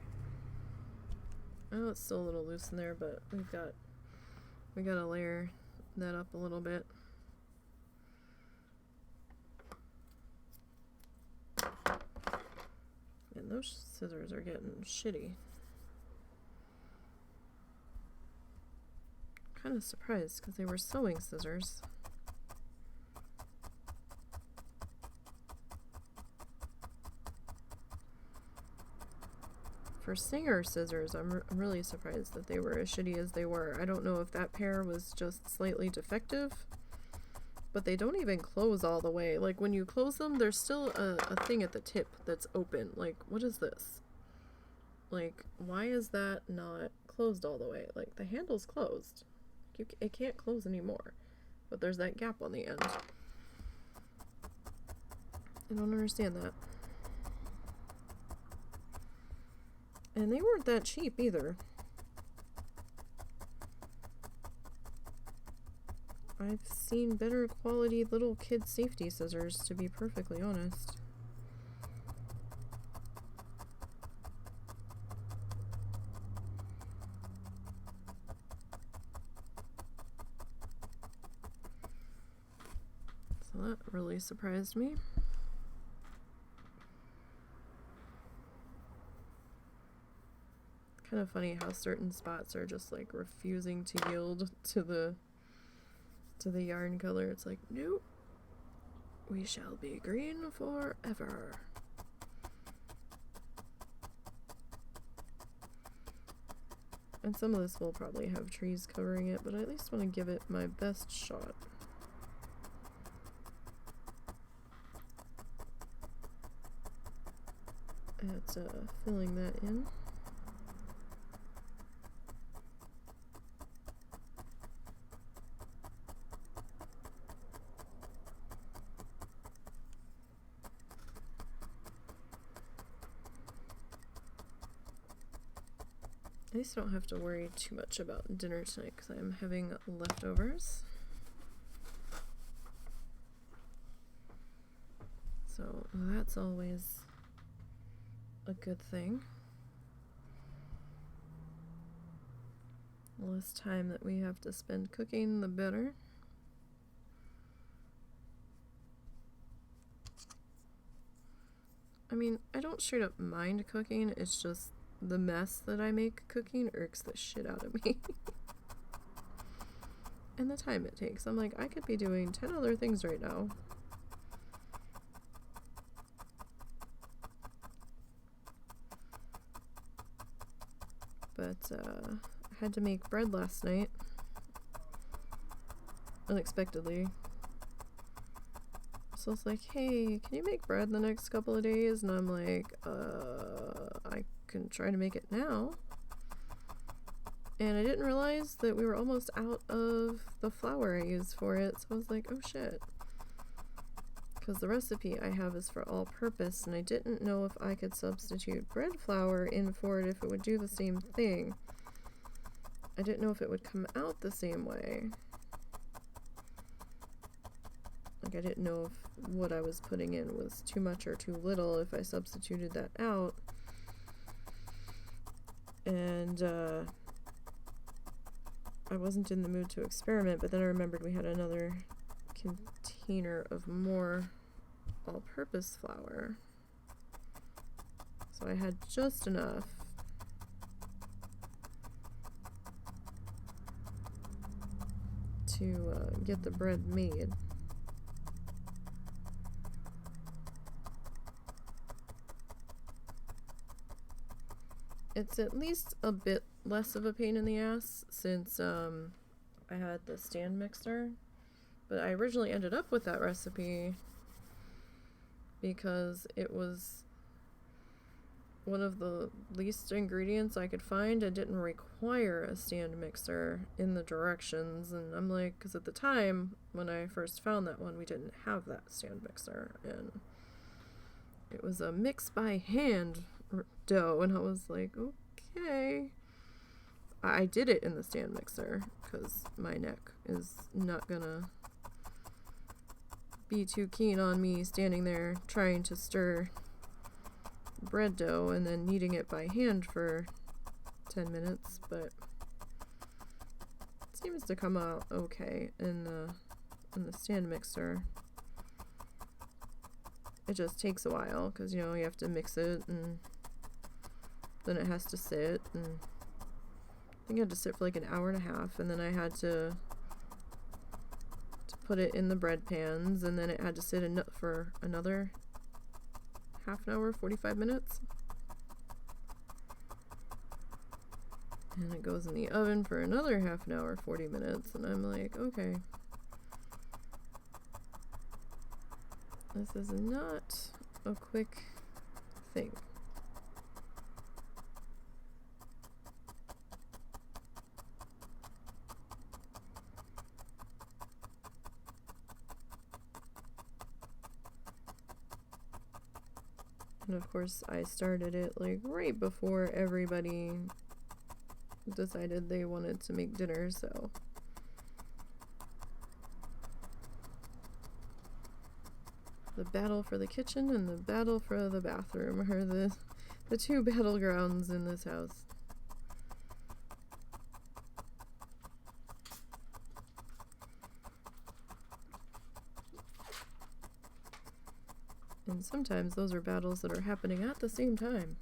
Speaker 1: I know it's still a little loose in there, but we gotta layer that up a little bit. And those scissors are getting shitty. Kind of surprised because they were sewing scissors. For Singer scissors, I'm really surprised that they were as shitty as they were. I don't know if that pair was just slightly defective, but they don't even close all the way. Like, when you close them, there's still a thing at the tip that's open. Like, what is this? Like, why is that not closed all the way? Like, the handle's closed. It can't close anymore, but there's that gap on the end. I don't understand that. And they weren't that cheap either. I've seen better quality little kid safety scissors, to be perfectly honest. So that really surprised me. Kind of funny how certain spots are just like refusing to yield to the yarn color. It's like, nope, we shall be green forever. And some of this will probably have trees covering it, but I at least want to give it my best shot. At filling that in. At least I don't have to worry too much about dinner tonight because I'm having leftovers. So that's always a good thing. The less time that we have to spend cooking, the better. I mean, I don't straight up mind cooking, it's just the mess that I make cooking irks the shit out of me. And the time it takes. I'm like, I could be doing 10 other things right now. But I had to make bread last night. Unexpectedly. So it's like, hey, can you make bread the next couple of days? And I'm like, I can try to make it now. And I didn't realize that we were almost out of the flour I used for it. So I was like, oh shit. Because the recipe I have is for all purpose, and I didn't know if I could substitute bread flour in for it if it would do the same thing. I didn't know if it would come out the same way. Like, I didn't know if what I was putting in was too much or too little if I substituted that out. And I wasn't in the mood to experiment, but then I remembered we had another container of more all-purpose flour. So I had just enough to get the bread made. It's at least a bit less of a pain in the ass since I had the stand mixer. But I originally ended up with that recipe because it was one of the least ingredients I could find. It didn't require a stand mixer in the directions. And I'm like, because at the time when I first found that one, we didn't have that stand mixer. And it was a mix by hand dough. And I was like, okay. I did it in the stand mixer because my neck is not gonna be too keen on me standing there trying to stir bread dough and then kneading it by hand for 10 minutes, but it seems to come out okay in the stand mixer. It just takes a while because, you know, you have to mix it and then it has to sit, and I think I had to sit for like an hour and a half, and then I had to put it in the bread pans, and then it had to sit in for another half an hour, 45 minutes. And it goes in the oven for another half an hour, 40 minutes, and I'm like, okay. This is not a quick thing. And of course, I started it like right before everybody decided they wanted to make dinner, so The battle for the kitchen and the battle for the bathroom are the two battlegrounds in this house. And sometimes those are battles that are happening at the same time.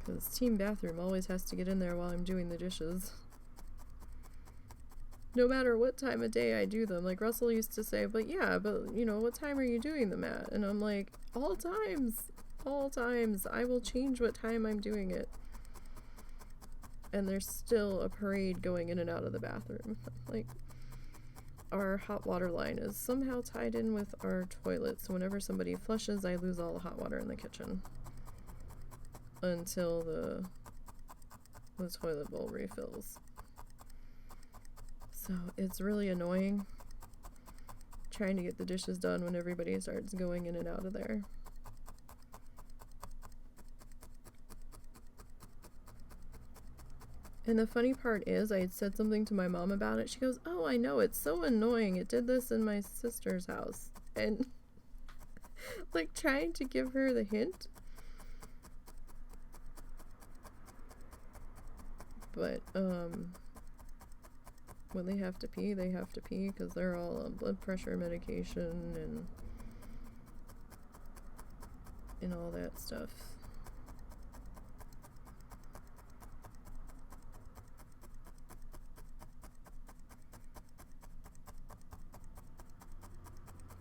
Speaker 1: Because team bathroom always has to get in there while I'm doing the dishes. No matter what time of day I do them. Like Russell used to say, but you know, what time are you doing them at? And I'm like, all times. All times. I will change what time I'm doing it. And there's still a parade going in and out of the bathroom. Like, our hot water line is somehow tied in with our toilet, so whenever somebody flushes, I lose all the hot water in the kitchen. Until the toilet bowl refills. So, it's really annoying trying to get the dishes done when everybody starts going in and out of there. And the funny part is, I had said something to my mom about it. She goes, "Oh, I know, it's so annoying. It did this in my sister's house." And, like, trying to give her the hint. But, when they have to pee, because they're all on blood pressure medication and all that stuff.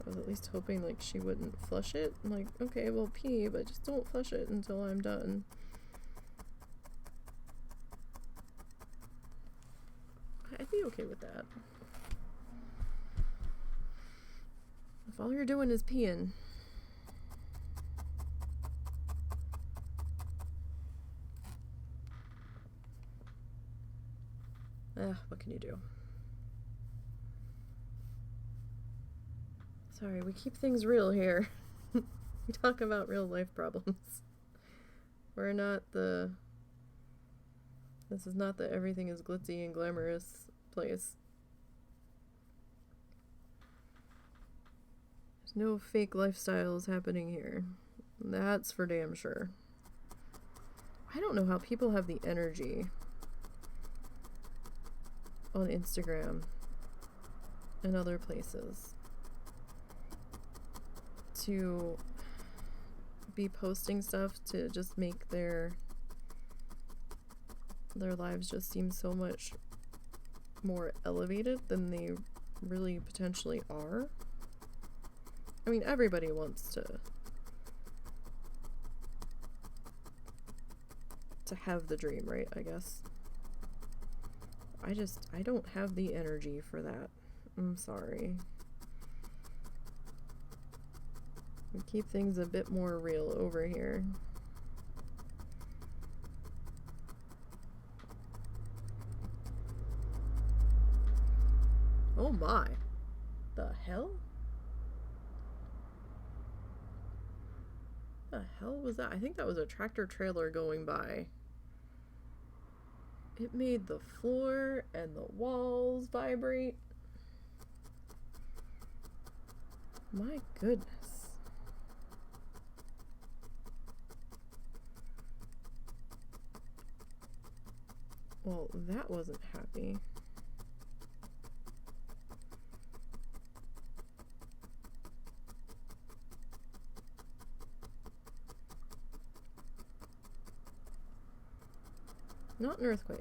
Speaker 1: I was at least hoping, like, she wouldn't flush it. I'm like, okay, well, pee, but just don't flush it until I'm done. I'd be okay with that. If all you're doing is peeing. What can you do? Sorry, we keep things real here. We talk about real life problems. We're not the... This is not the everything is glitzy and glamorous place. There's no fake lifestyles happening here. That's for damn sure. I don't know how people have the energy on Instagram and other places to be posting stuff to just make their lives just seem so much more elevated than they really potentially are. I mean, everybody wants to have the dream, right? I guess. I don't have the energy for that. I'm sorry. We keep things a bit more real over here. Oh my. The hell? The hell was that? I think that was a tractor trailer going by. It made the floor and the walls vibrate. My goodness. Well, that wasn't happy. Not an earthquake.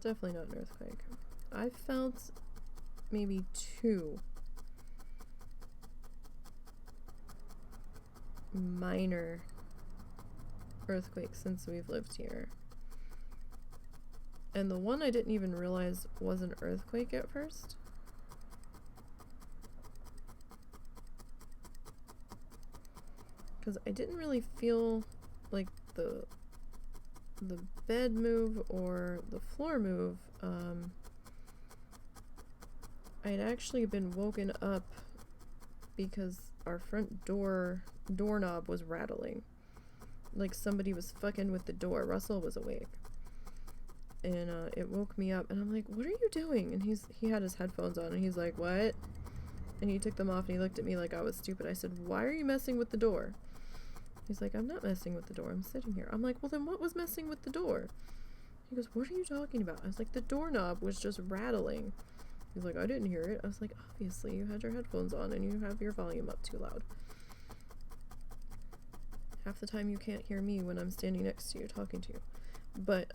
Speaker 1: Definitely not an earthquake. I felt maybe 2 minor earthquakes since we've lived here. And the one I didn't even realize was an earthquake at first. Because I didn't really feel like the bed move or the floor move. I'd actually been woken up because our front doorknob was rattling. Like somebody was fucking with the door. Russell was awake. and it woke me up, and I'm like, what are you doing? And he had his headphones on, and he's like, what? And he took them off, and he looked at me like I was stupid. I said, why are you messing with the door? He's like, I'm not messing with the door, I'm sitting here. I'm like, well, then what was messing with the door? He goes, what are you talking about? I was like, the doorknob was just rattling. He's like, I didn't hear it. I was like, obviously, you had your headphones on, and you have your volume up too loud. Half the time you can't hear me when I'm standing next to you talking to you. But,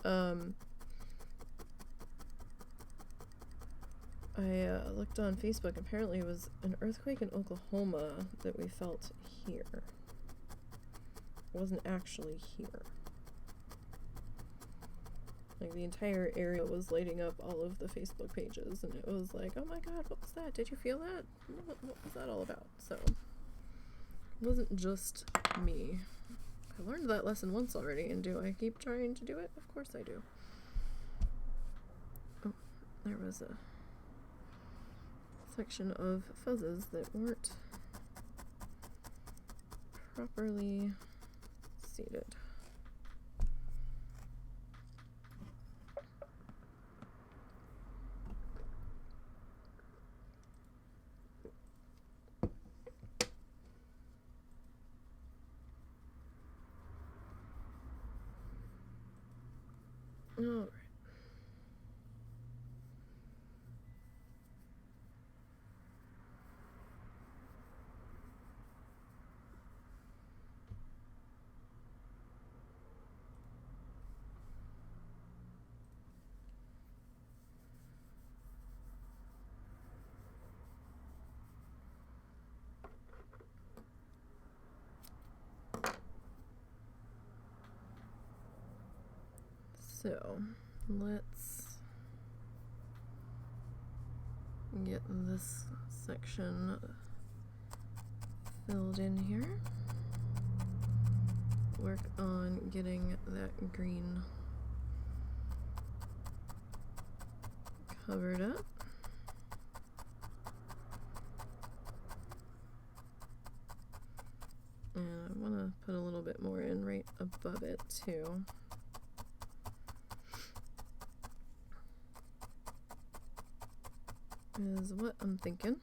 Speaker 1: I looked on Facebook. Apparently it was an earthquake in Oklahoma that we felt here. It wasn't actually here. Like, the entire area was lighting up all of the Facebook pages, and it was like, oh my god, what was that? Did you feel that? What was that all about? So, it wasn't just me. I learned that lesson once already, and do I keep trying to do it? Of course I do. Oh, there was a section of fuzzes that weren't properly seated. All right. So, let's get this section filled in here. Work on getting that green covered up. And I want to put a little bit more in right above it too. Is what I'm thinking.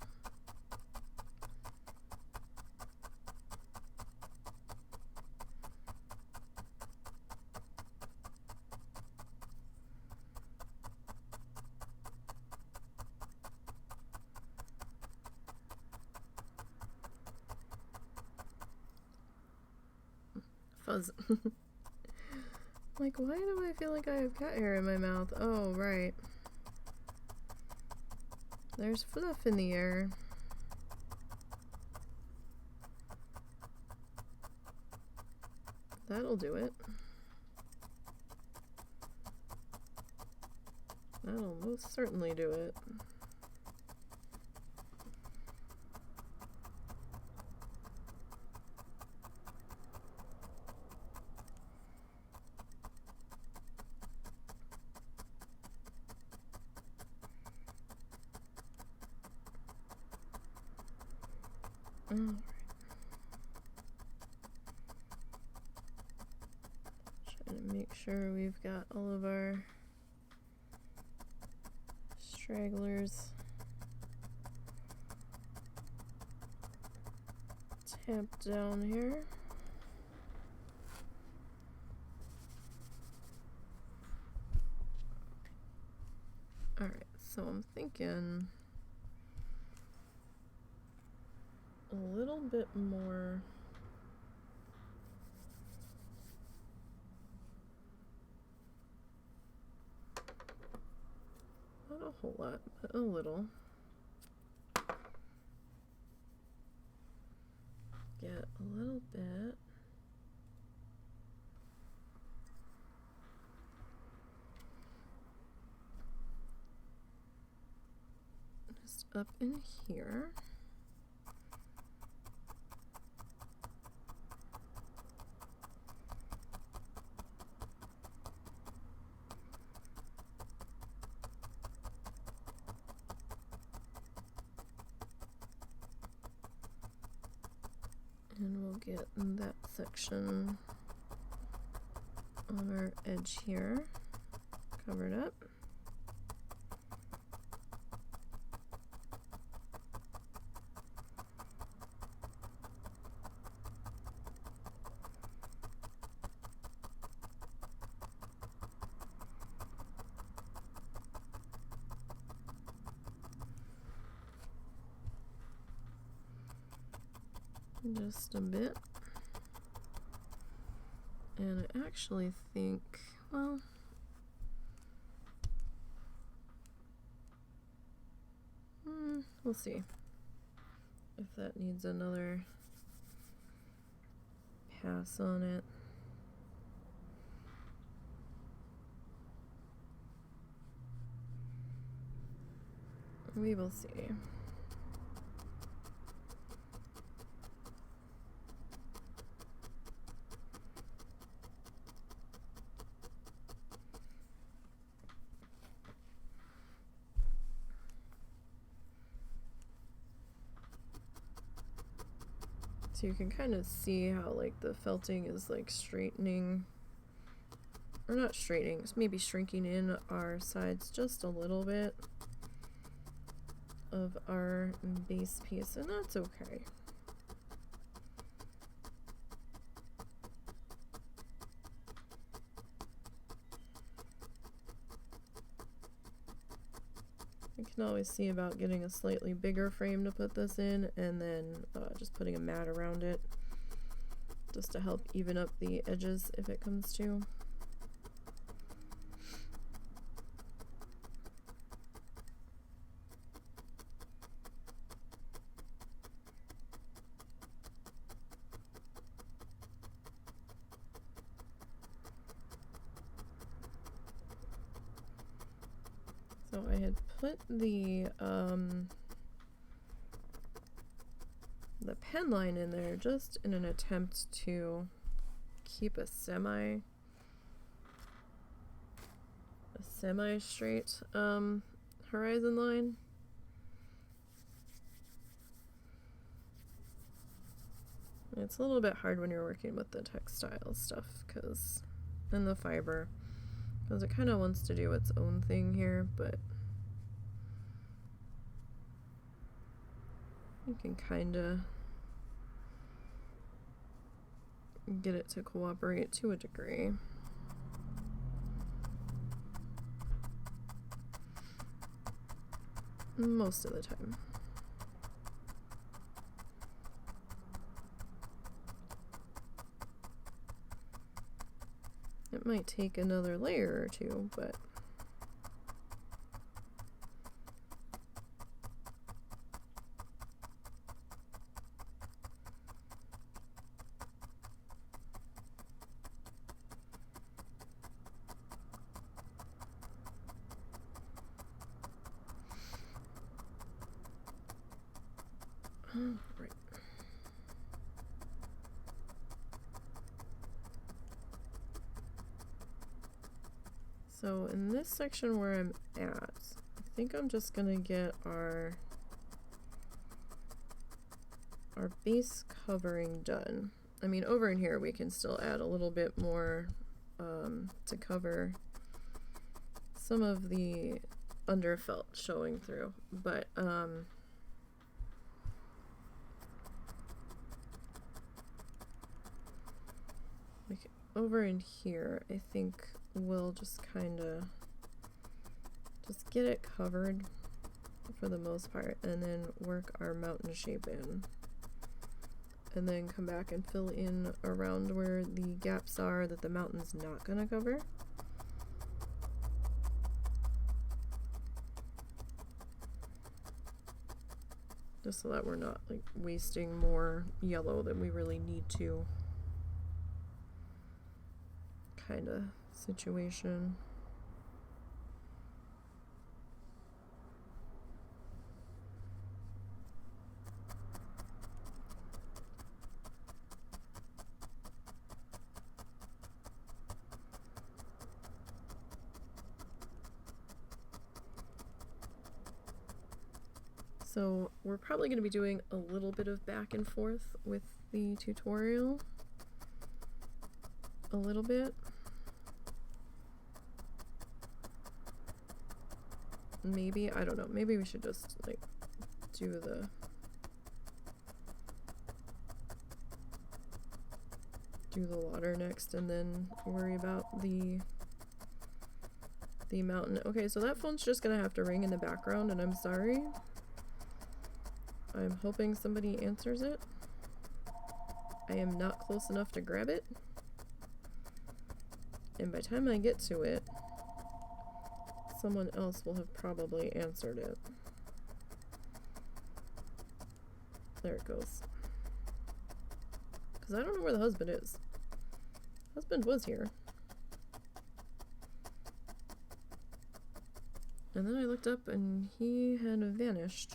Speaker 1: Fuzz. Like, why do I feel like I have cat hair in my mouth? Oh, right. There's fluff in the air. That'll do it. That'll most certainly do it. Alright. Trying to make sure we've got all of our stragglers tamped down here. Alright, so I'm thinking a little bit more not a whole lot, but a little. Get a little bit just up in here. And we'll get that section on our edge here covered up. Just a bit. And I actually think, well, we'll see if that needs another pass on it. We will see. So you can kind of see how like the felting is like straightening, or not straightening, it's maybe shrinking in our sides just a little bit of our base piece, and that's okay. You can always see about getting a slightly bigger frame to put this in, and then just putting a mat around it just to help even up the edges if it comes to. So I had put the pen line in there just in an attempt to keep a semi straight horizon line. It's a little bit hard when you're working with the textile stuff and the fiber, because it kind of wants to do its own thing here, but you can kind of get it to cooperate to a degree. Most of the time. It might take another layer or two, but right. So in this section where I'm at, I think I'm just gonna get our base covering done. I mean, over in here we can still add a little bit more to cover some of the underfelt showing through, but like over in here, I think we'll just kind of just get it covered for the most part, and then work our mountain shape in, and then come back and fill in around where the gaps are that the mountain's not gonna cover. Just so that we're not like wasting more yellow than we really need to, kind of situation. So we're probably going to be doing a little bit of back and forth with the tutorial. A little bit. maybe, I don't know, maybe we should just, like, do the water next and then worry about the mountain. Okay, so that phone's just gonna have to ring in the background, and I'm sorry. I'm hoping somebody answers it. I am not close enough to grab it. And by the time I get to it, someone else will have probably answered it. There it goes. Because I don't know where the husband is. Husband was here. And then I looked up and he had vanished.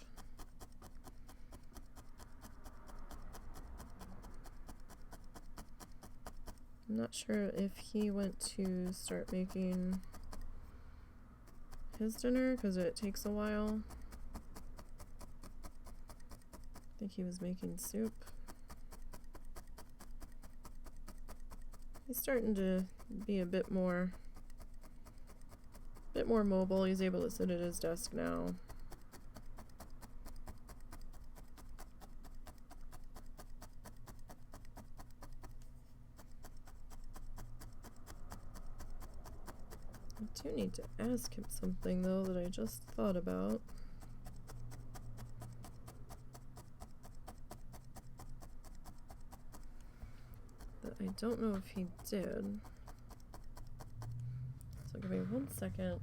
Speaker 1: I'm not sure if he went to start making his dinner because it takes a while. I think he was making soup. He's starting to be a bit more mobile. He's able to sit at his desk now. I do need to ask him something though that I just thought about. That I don't know if he did. So give me 1 second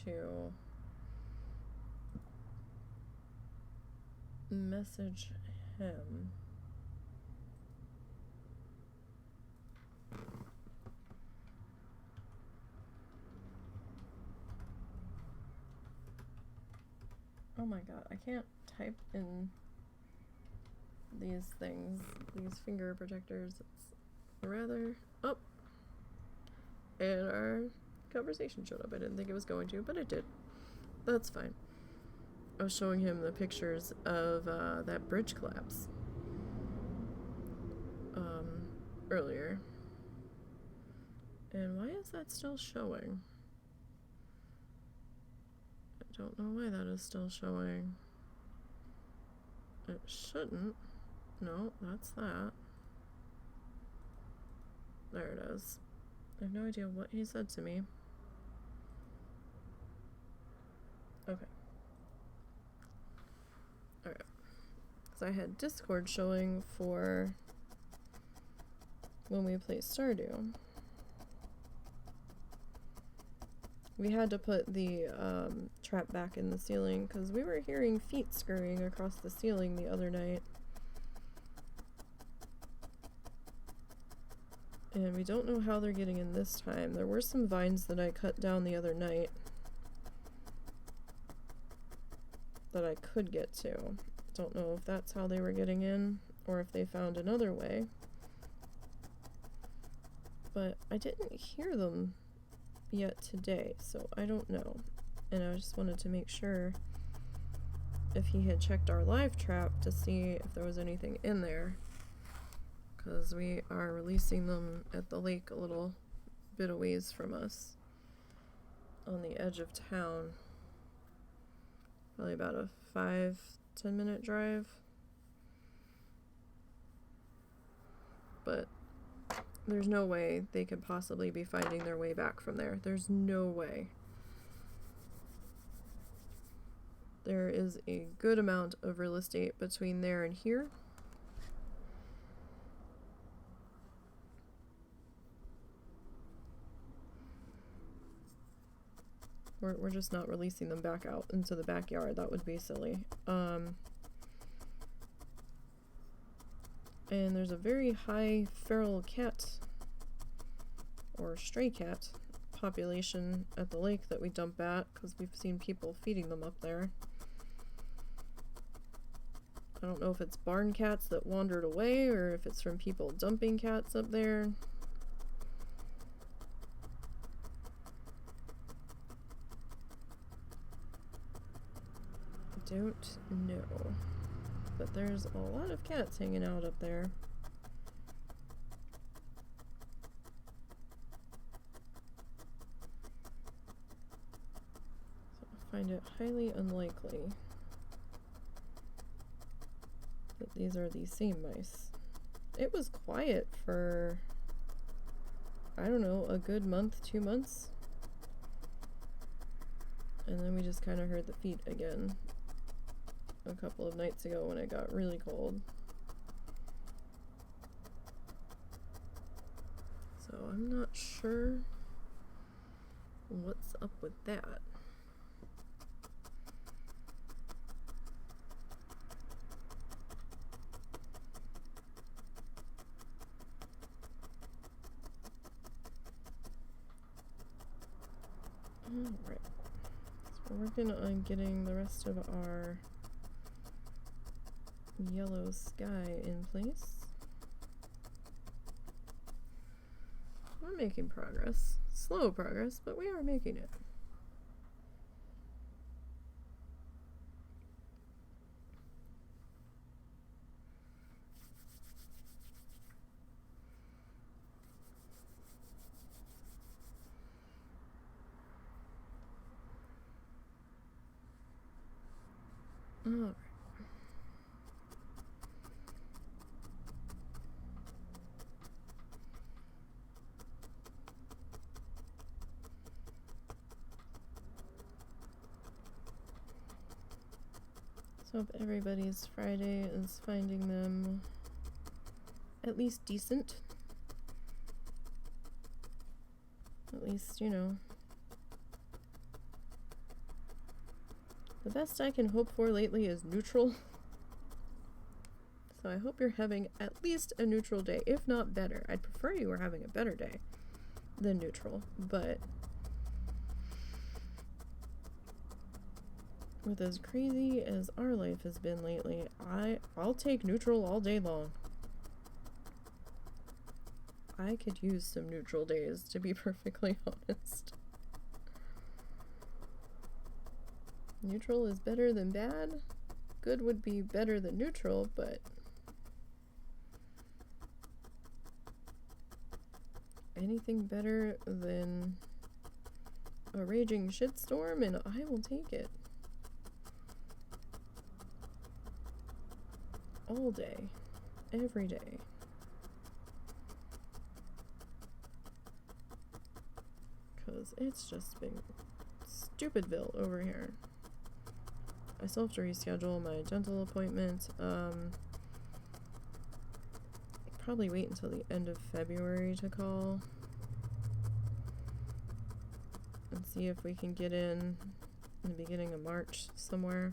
Speaker 1: to message him. Oh my god, I can't type in these things, these finger protectors. It's rather... Oh! And our conversation showed up. I didn't think it was going to, but it did. That's fine. I was showing him the pictures of that bridge collapse earlier. And why is that still showing? I don't know why that is still showing. It shouldn't. No, that's that. There it is. I have no idea what he said to me. Okay. Alright. So I had Discord showing for when we play Stardew. We had to put the trap back in the ceiling because we were hearing feet scurrying across the ceiling the other night. And we don't know how they're getting in this time. There were some vines that I cut down the other night that I could get to. Don't know if that's how they were getting in or if they found another way. But I didn't hear them yet today, so I don't know. And I just wanted to make sure if he had checked our live trap to see if there was anything in there, because we are releasing them at the lake a little bit of ways from us on the edge of town. Probably about a 5-10 minute drive, but there's no way they could possibly be finding their way back from there. There's no way. There is a good amount of real estate between there and here. We're just not releasing them back out into the backyard. That would be silly. And there's a very high feral cat or stray cat population at the lake that we dump at because we've seen people feeding them up there. I don't know if it's barn cats that wandered away or if it's from people dumping cats up there. Don't know. But there's a lot of cats hanging out up there. So find it highly unlikely that these are the same mice. It was quiet for, I don't know, a good month, 2 months. And then we just kind of heard the feet again a couple of nights ago when it got really cold. So I'm not sure what's up with that. Alright, so we're working on getting the rest of our yellow sky in place. We're making progress. Slow progress, but we are making it. Alright. So if everybody's Friday is finding them at least decent. At least, you know, the best I can hope for lately is neutral. So I hope you're having at least a neutral day, if not better. I'd prefer you were having a better day than neutral, but with as crazy as our life has been lately, I'll take neutral all day long. I could use some neutral days, to be perfectly honest. Neutral is better than bad. Good would be better than neutral, but anything better than a raging shitstorm, and I will take it. All day. Every day. Because it's just been stupidville over here. I still have to reschedule my dental appointment. Probably wait until the end of February to call and see if we can get in the beginning of March somewhere.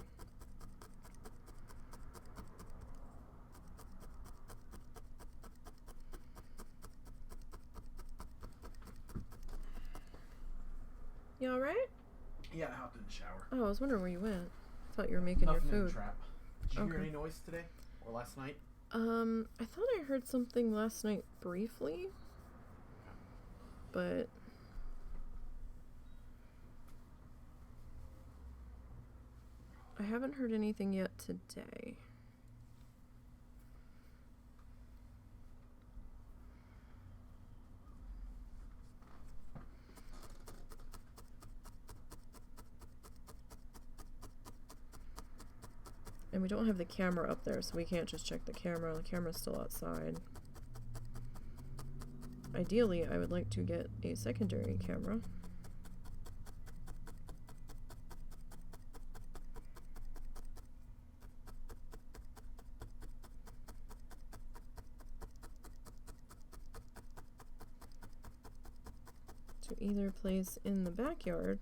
Speaker 1: You alright?
Speaker 2: Yeah, I hopped in the shower.
Speaker 1: Oh, I was wondering where you went. I thought you were making
Speaker 2: Nothing
Speaker 1: your
Speaker 2: in the
Speaker 1: food.
Speaker 2: trap. Did you hear
Speaker 1: Okay.
Speaker 2: any noise today? Or last night?
Speaker 1: I thought I heard something last night briefly, but I haven't heard anything yet today. And we don't have the camera up there, so we can't just check the camera. The camera's still outside. Ideally, I would like to get a secondary camera. To either place in the backyard,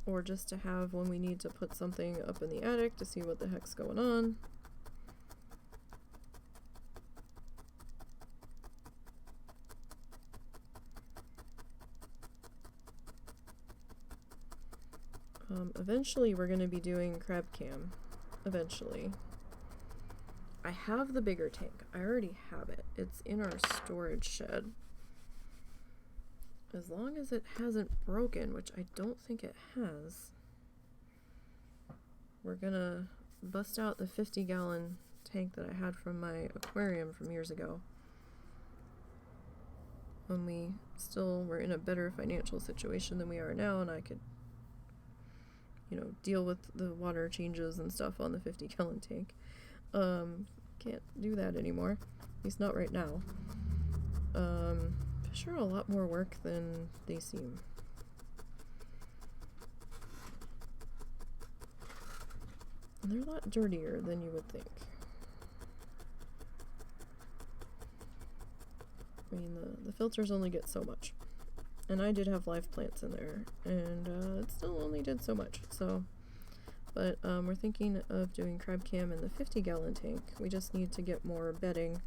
Speaker 1: or just to have when we need to put something up in the attic to see what the heck's going on. Eventually we're going to be doing crab cam. Eventually. I have the bigger tank. I already have it. It's in our storage shed. As long as it hasn't broken, which I don't think it has, we're gonna bust out the 50-gallon tank that I had from my aquarium from years ago. when we still were in a better financial situation than we are now, and I could, deal with the water changes and stuff on the 50-gallon tank. Can't do that anymore. At least not right now. Fish are a lot more work than they seem. And they're a lot dirtier than you would think. I mean, the filters only get so much. And I did have live plants in there, and it still only did so much. So, but we're thinking of doing crab cam in the 50-gallon tank. We just need to get more bedding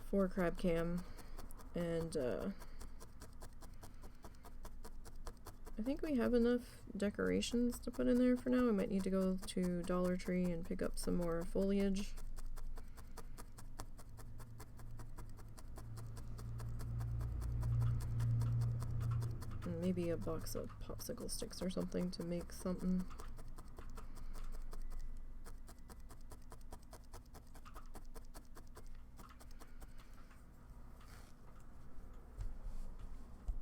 Speaker 1: for crab cam, and I think we have enough decorations to put in there for now. We might need to go to Dollar Tree and pick up some more foliage. And maybe a box of popsicle sticks or something to make something.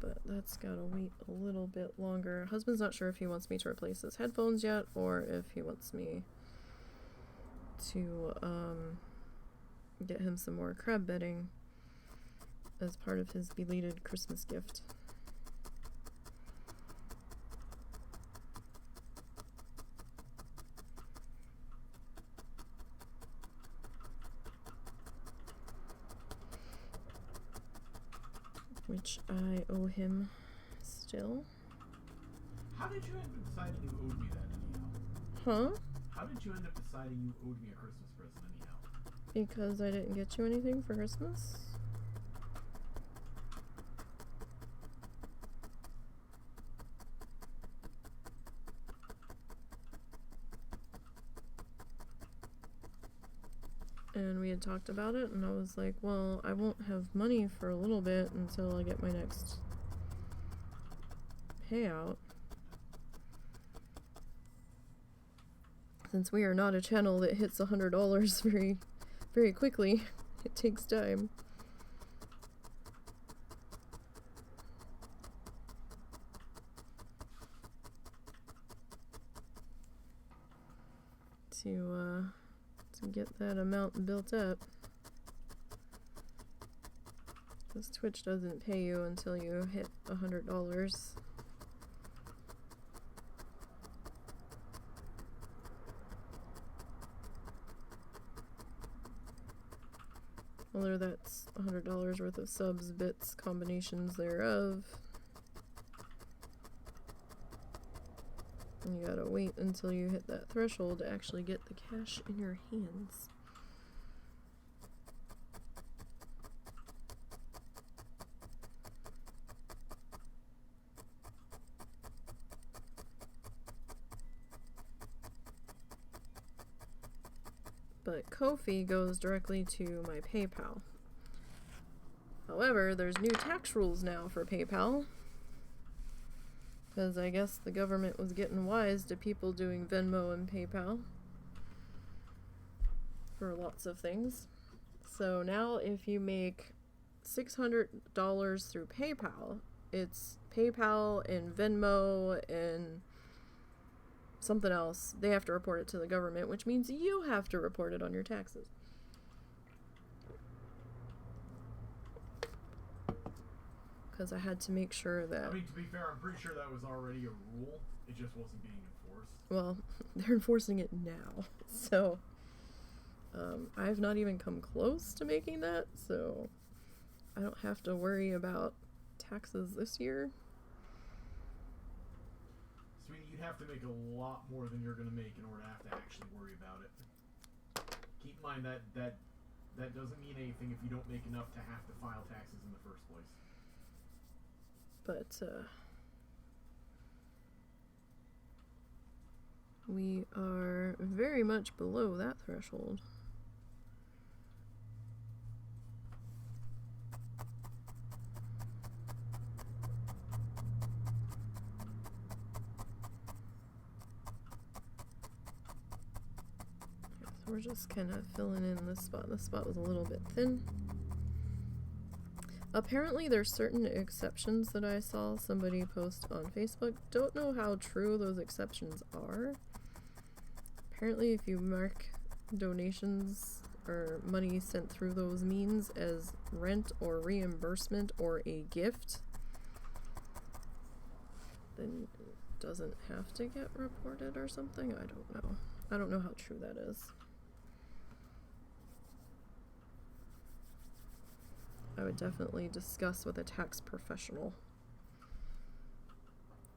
Speaker 1: But that's gotta wait a little bit longer. Husband's not sure if he wants me to replace his headphones yet, or if he wants me to get him some more crab bedding as part of his belated Christmas gift. Which I owe him still.
Speaker 2: How did you end up deciding you owed me that anyhow?
Speaker 1: Huh?
Speaker 2: How did you end up deciding you owed me a Christmas present anyhow?
Speaker 1: Because I didn't get you anything for Christmas? And we had talked about it, and I was like, well, I won't have money for a little bit until I get my next payout. Since we are not a channel that hits $100 very, very quickly, it takes time. To get that amount built up. Because Twitch doesn't pay you until you hit $100. Whether that's $100 worth of subs, bits, combinations thereof. And you gotta wait until you hit that threshold to actually get the cash in your hands. But Kofi goes directly to my PayPal. However, there's new tax rules now for PayPal. Because I guess the government was getting wise to people doing Venmo and PayPal for lots of things. So now if you make $600 through PayPal, it's PayPal and Venmo and something else. They have to report it to the government, which means you have to report it on your taxes. Because I had to make sure that...
Speaker 2: I mean, to be fair, I'm pretty sure that was already a rule. It just wasn't being enforced.
Speaker 1: Well, they're enforcing it now. So, I've not even come close to making that, so I don't have to worry about taxes this year.
Speaker 2: Sweetie, you'd have to make a lot more than you're going to make in order to have to actually worry about it. Keep in mind that doesn't mean anything if you don't make enough to have to file taxes in the first place.
Speaker 1: But, we are very much below that threshold. So we're just kind of filling in this spot. This spot was a little bit thin. Apparently there's certain exceptions that I saw somebody post on Facebook. Don't know how true those exceptions are. Apparently if you mark donations or money sent through those means as rent or reimbursement or a gift, then it doesn't have to get reported or something. I don't know. I don't know how true that is. I would definitely discuss with a tax professional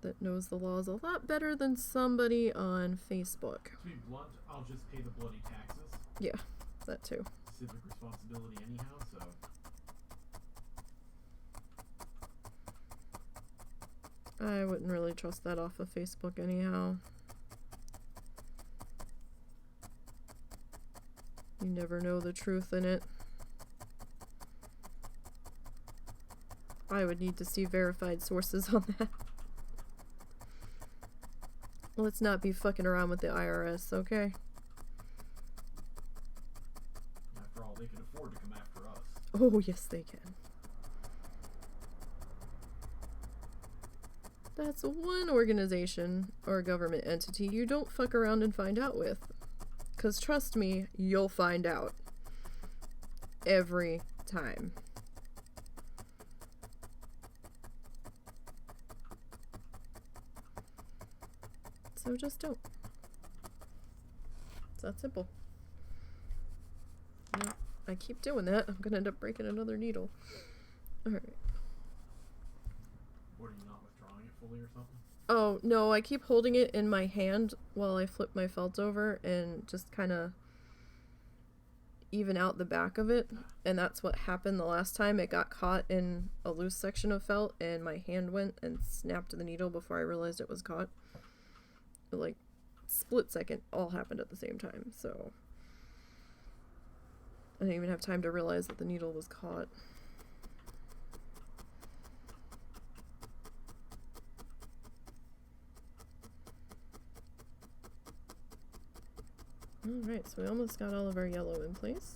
Speaker 1: that knows the laws a lot better than somebody on Facebook.
Speaker 2: To be blunt, I'll just pay the bloody taxes.
Speaker 1: Yeah, that too.
Speaker 2: Civic responsibility anyhow, so...
Speaker 1: I wouldn't really trust that off of Facebook anyhow. You never know the truth in it. I would need to see verified sources on that. Let's not be fucking around with the IRS, okay?
Speaker 2: After all, they can afford to come after us.
Speaker 1: Oh, yes they can. That's one organization or government entity you don't fuck around and find out with. 'Cause trust me, you'll find out. Every time. So just don't. It's that simple. Yeah, I keep doing that. I'm gonna end up breaking another needle. Alright.
Speaker 2: What, are you not withdrawing it fully or something?
Speaker 1: Oh, no, I keep holding it in my hand while I flip my felt over and just kind of even out the back of it. And that's what happened the last time. It got caught in a loose section of felt and my hand went and snapped the needle before I realized it was caught. Like, split second, all happened at the same time, so I didn't even have time to realize that the needle was caught. Alright, so we almost got all of our yellow in place.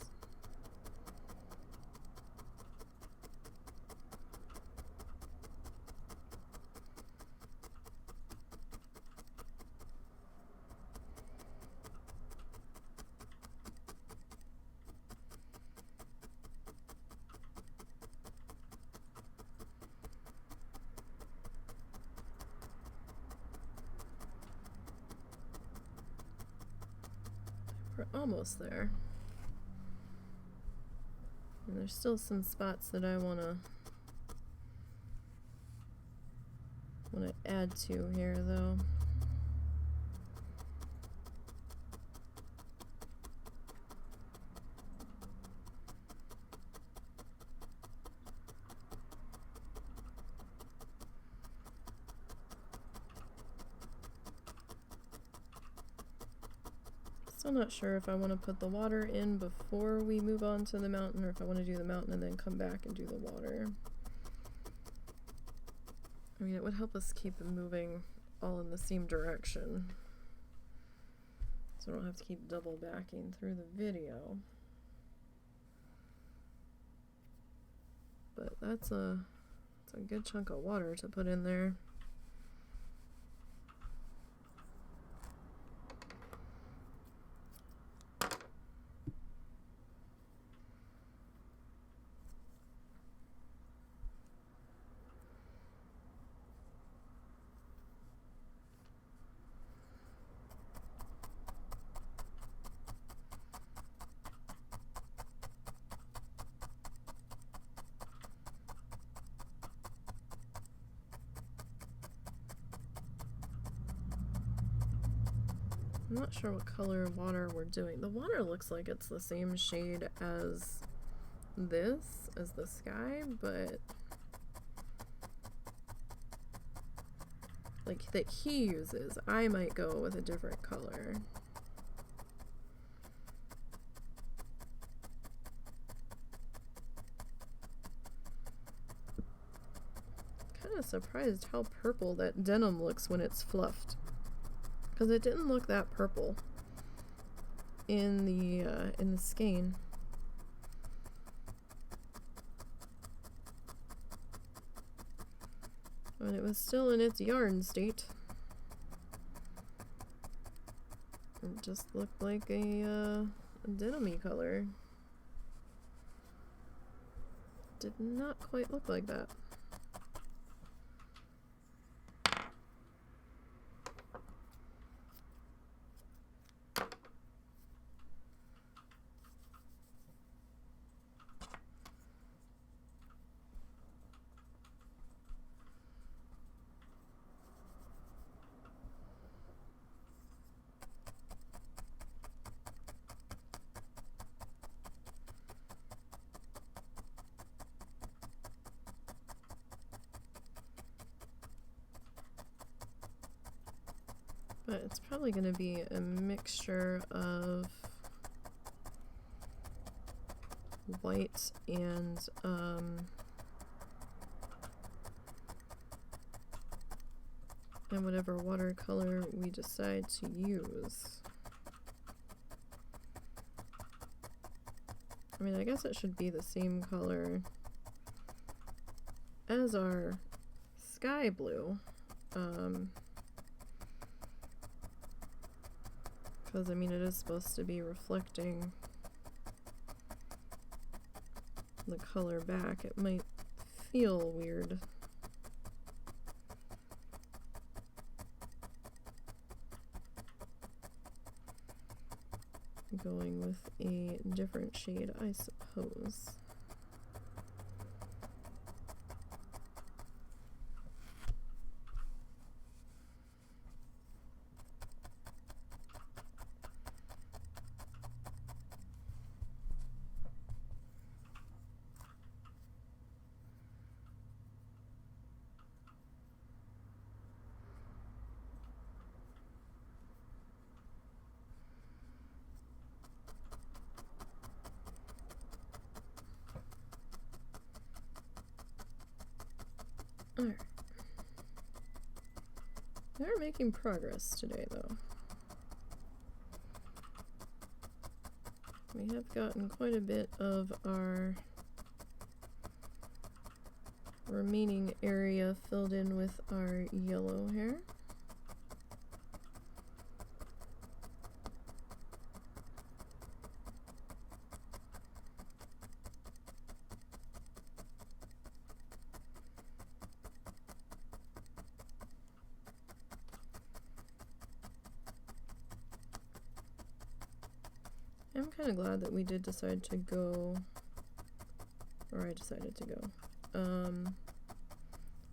Speaker 1: We're almost there. And there's still some spots that I wanna add to here though. Still not sure if I want to put the water in before we move on to the mountain or if I want to do the mountain and then come back and do the water. I mean, it would help us keep it moving all in the same direction, so I don't have to keep double backing through the video. But that's a good chunk of water to put in there. I'm not sure what color of water we're doing. The water looks like it's the same shade as this, as the sky, but like that he uses, I might go with a different color. Kind of surprised how purple that denim looks when it's fluffed. Because it didn't look that purple in the skein. when it was still in its yarn state. It just looked like a denim-y color. Did not quite look like that. But it's probably going to be a mixture of white and whatever watercolor we decide to use. I mean, I guess it should be the same color as our sky blue. Because, I mean, it is supposed to be reflecting the color back. It might feel weird. Going with a different shade, I suppose. Alright. We're making progress today, though. We have gotten quite a bit of our remaining area filled in with our yellow hair. I'm kind of glad that we did decide to go, or I decided to go,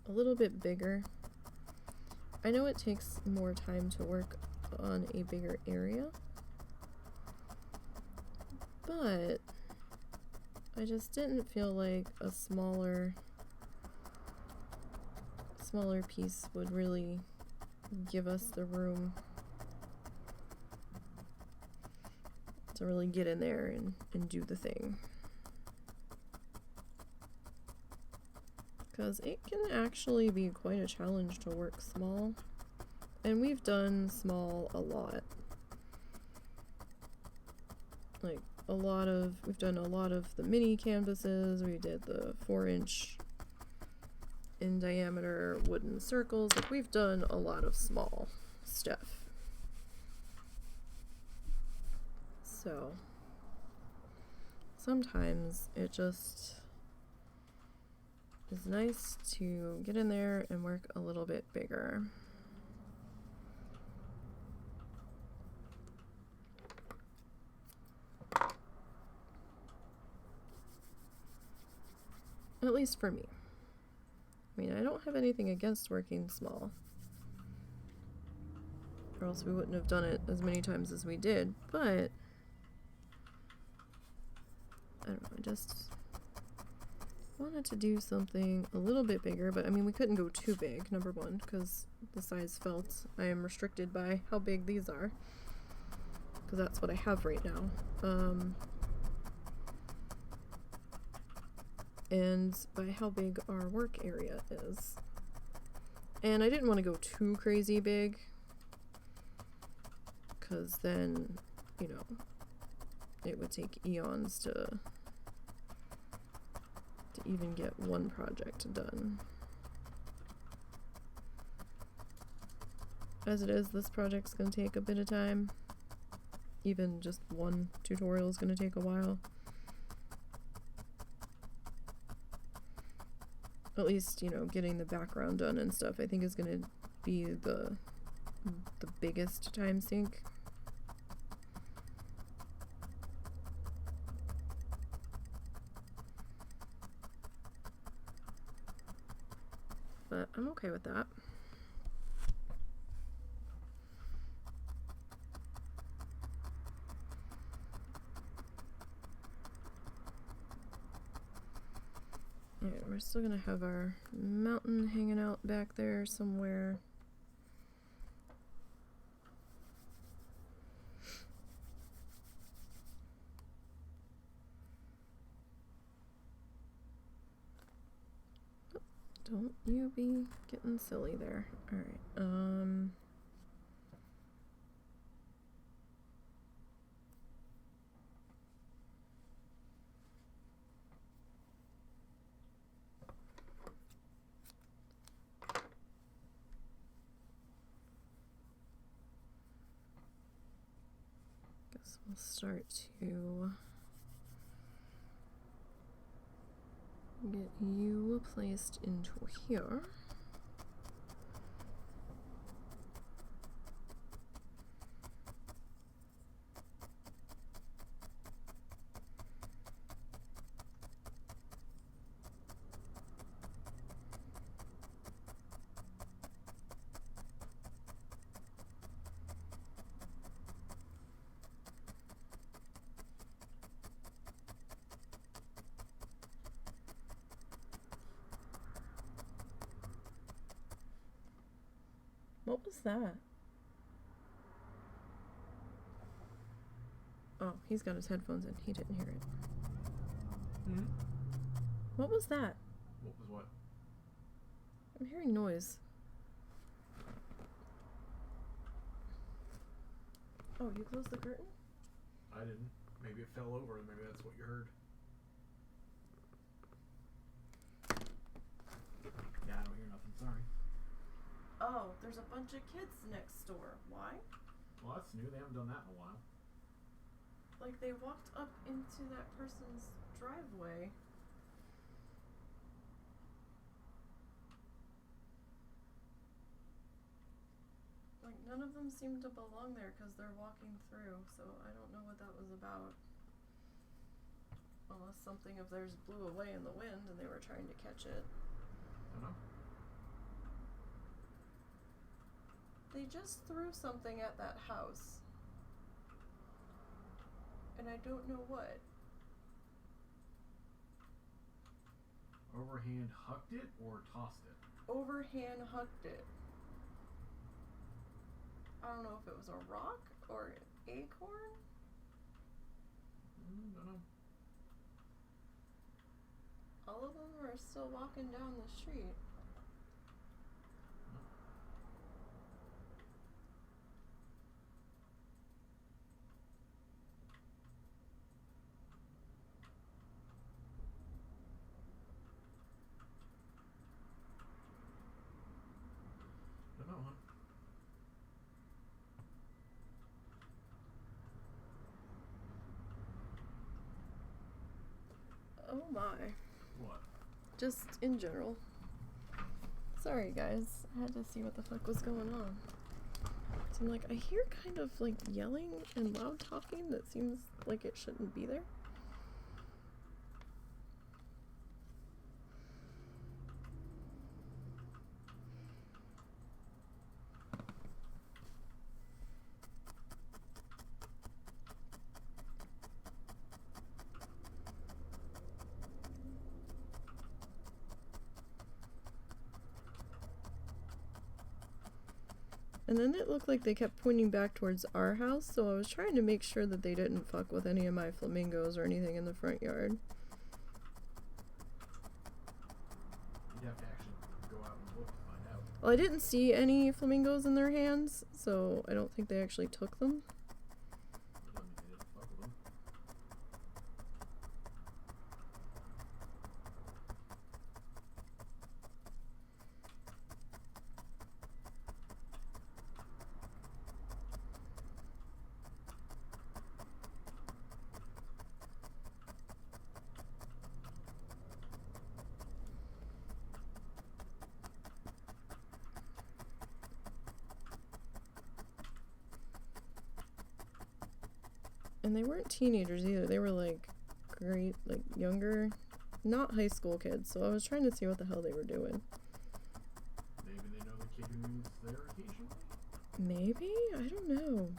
Speaker 1: a little bit bigger. I know it takes more time to work on a bigger area, but I just didn't feel like a smaller piece would really give us the room to really get in there and do the thing. Because it can actually be quite a challenge to work small. And we've done small a lot. Like, we've done a lot of the mini canvases. We did the 4-inch in diameter wooden circles. Like, we've done a lot of small stuff. So sometimes it just is nice to get in there and work a little bit bigger. At least for me. I mean, I don't have anything against working small, or else we wouldn't have done it as many times as we did, but I don't know, I just wanted to do something a little bit bigger, but I mean, we couldn't go too big, number one, because the size felt. I am restricted by how big these are, because that's what I have right now. And by how big our work area is. And I didn't want to go too crazy big, because then, you know, it would take eons to even get one project done. As it is, this project's going to take a bit of time. Even just one tutorial is going to take a while. At least, you know, getting the background done and stuff, I think is going to be the biggest time sink. But I'm okay with that. Alright, we're still gonna have our mountain hanging out back there somewhere. Don't you be getting silly there. Alright, guess we'll start to get you placed into here. What was that? Oh, he's got his headphones in. He didn't hear it.
Speaker 2: Hmm?
Speaker 1: What was that?
Speaker 2: What was what?
Speaker 1: I'm hearing noise. Oh, you closed the curtain?
Speaker 2: I didn't. Maybe it fell over and maybe that's what you heard. Yeah, I don't hear nothing. Sorry.
Speaker 1: Oh, there's a bunch of kids next door. Why?
Speaker 2: Well, that's new. They haven't done that in a while.
Speaker 1: Like, they walked up into that person's driveway. Like, none of them seem to belong there because they're walking through, so I don't know what that was about. Unless something of theirs blew away in the wind and they were trying to catch it.
Speaker 2: I don't know.
Speaker 1: They just threw something at that house. And I don't know what.
Speaker 2: Overhand hucked it or tossed it?
Speaker 1: Overhand hucked it. I don't know if it was a rock or an acorn.
Speaker 2: Don't know.
Speaker 1: All of them are still walking down the street.
Speaker 2: Don't know, huh?
Speaker 1: Oh my.
Speaker 2: What?
Speaker 1: Just in general. Sorry guys, I had to see what the fuck was going on. So I'm like, I hear kind of like yelling and loud talking that seems like it shouldn't be there. And then it looked like they kept pointing back towards our house, so I was trying to make sure that they didn't fuck with any of my flamingos or anything in the front yard.
Speaker 2: You'd have to actually go out and look to find out.
Speaker 1: Well, I didn't see any flamingos in their hands, so I don't think they actually took them.
Speaker 2: That doesn't mean they didn't fuck with them.
Speaker 1: And they weren't teenagers either. They were like younger, not high school kids. So I was trying to see what the hell they were doing.
Speaker 2: Maybe they know the kid who's there occasionally?
Speaker 1: Maybe? I don't know.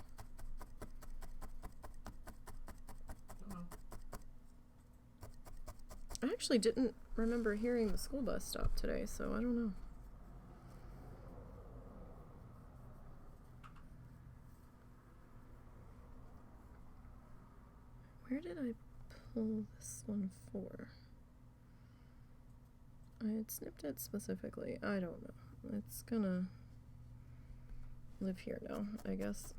Speaker 1: I actually didn't remember hearing the school bus stop today, so I don't know. Where did I pull this one for? I had snipped it specifically. I don't know. It's gonna live here now, I guess.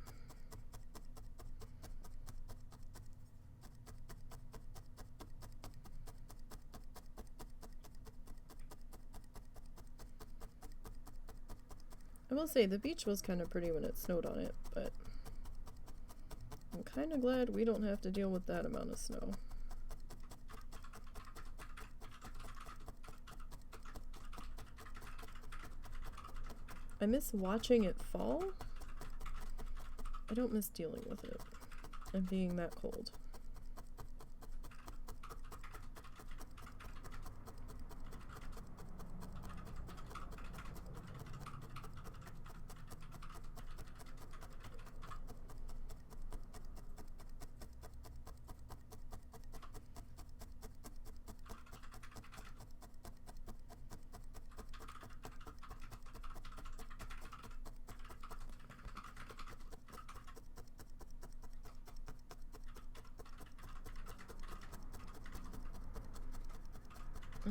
Speaker 1: I will say the beach was kind of pretty when it snowed on it, but I'm kind of glad we don't have to deal with that amount of snow. I miss watching it fall. I don't miss dealing with it and being that cold.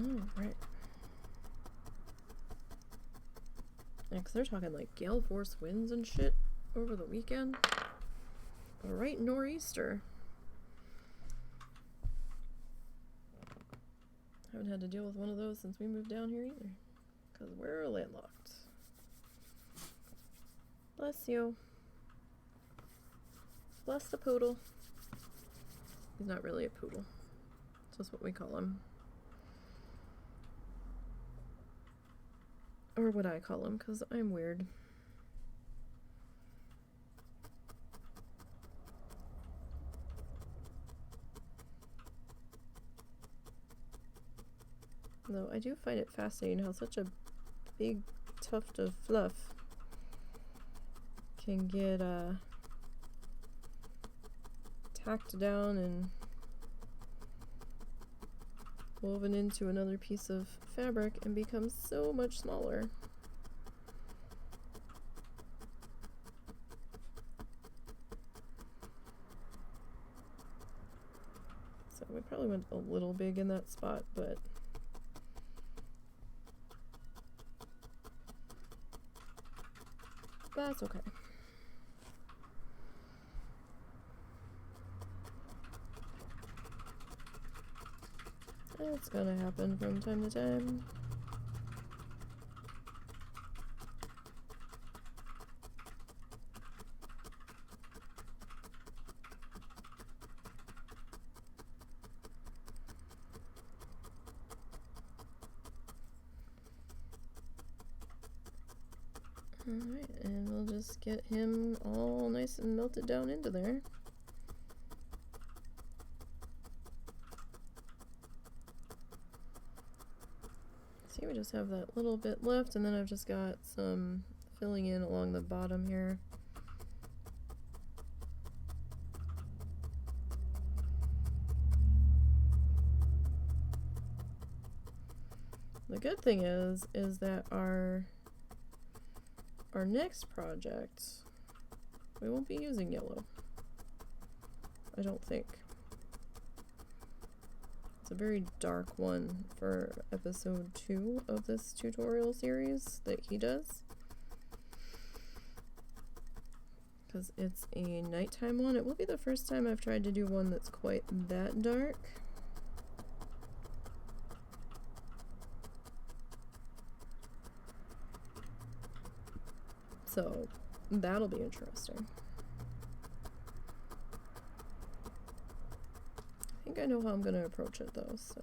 Speaker 1: Oh, right. Yeah, 'cause they're talking like gale force winds and shit over the weekend. A right nor'easter. Haven't had to deal with one of those since we moved down here either. 'Cause we're landlocked. Bless you. Bless the poodle. He's not really a poodle. It's just what we call him. Or what I call him, because I'm weird. Though I do find it fascinating how such a big tuft of fluff can get tacked down and woven into another piece of fabric and becomes so much smaller. So we probably went a little big in that spot, but that's okay. It's gonna happen from time to time. Alright, and we'll just get him all nice and melted down into there. See, we just have that little bit left, and then I've just got some filling in along the bottom here. The good thing is that our next project, we won't be using yellow. I don't think. It's a very dark one for episode 2 of this tutorial series that he does. Because it's a nighttime one. It will be the first time I've tried to do one that's quite that dark. So that'll be interesting. I think I know how I'm going to approach it though, so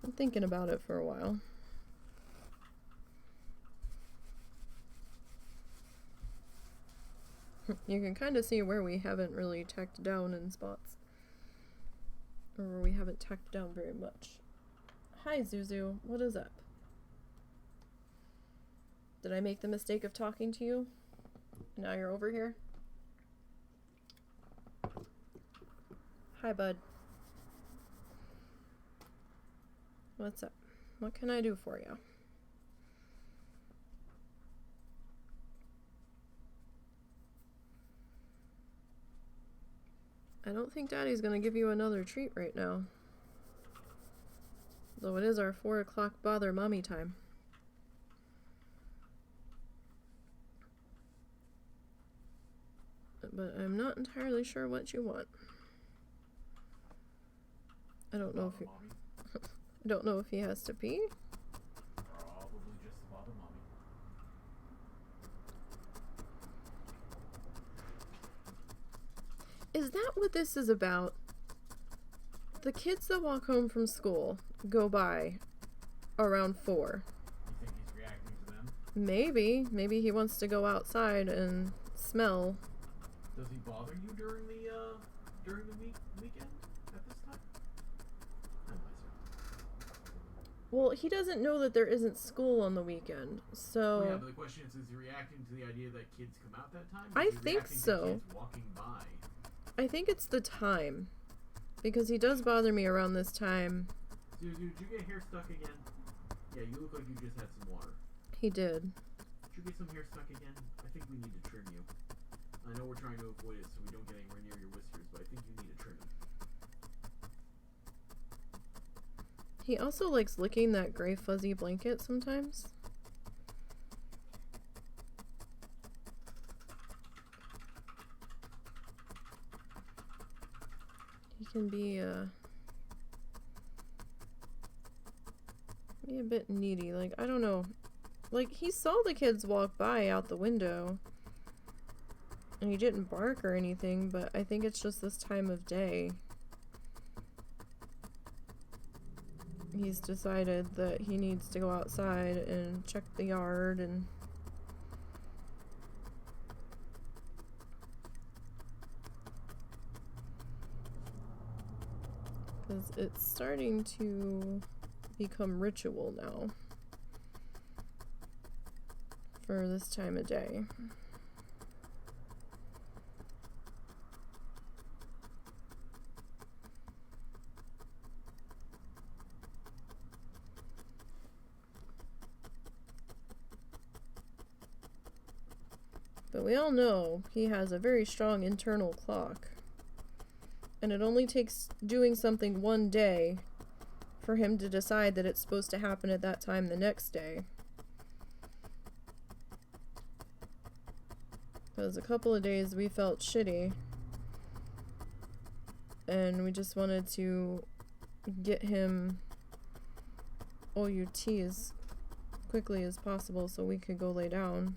Speaker 1: I'm thinking about it for a while. You can kind of see where we haven't really tacked down in spots. Or where we haven't tacked down very much. Hi, Zuzu. What is up? Did I make the mistake of talking to you? Now you're over here? Hi, bud. What's up? What can I do for you? I don't think Daddy's gonna give you another treat right now. Though it is our 4 o'clock bother mommy time. But I'm not entirely sure what you want. I don't know if I don't know if he has to pee.
Speaker 2: Probably just to bother mommy.
Speaker 1: Is that what this is about? The kids that walk home from school go by around 4.
Speaker 2: You think he's reacting to them?
Speaker 1: Maybe. Maybe he wants to go outside and smell.
Speaker 2: Does he bother you during the weekend at this time?
Speaker 1: Well, he doesn't know that there isn't school on the weekend, so...
Speaker 2: Well, yeah, but the question is he reacting to the idea that kids come out that time?
Speaker 1: I think so.
Speaker 2: Kids walking by?
Speaker 1: I think it's the time. Because he does bother me around this time.
Speaker 2: Dude, did you get hair stuck again? Yeah, you look like you just had some water.
Speaker 1: He did.
Speaker 2: Did you get some hair stuck again? I think we need to trim you. I know we're trying to avoid it so we don't get anywhere near your whiskers, but I think you need a trimming.
Speaker 1: He also likes licking that gray fuzzy blanket sometimes. He can be a bit needy. Like, I don't know. Like, he saw the kids walk by out the window. And he didn't bark or anything, but I think it's just this time of day. He's decided that he needs to go outside and check the yard and... because it's starting to become ritual now for this time of day. But we all know he has a very strong internal clock. And it only takes doing something one day for him to decide that it's supposed to happen at that time the next day. Because a couple of days we felt shitty. And we just wanted to get him OUT as quickly as possible so we could go lay down.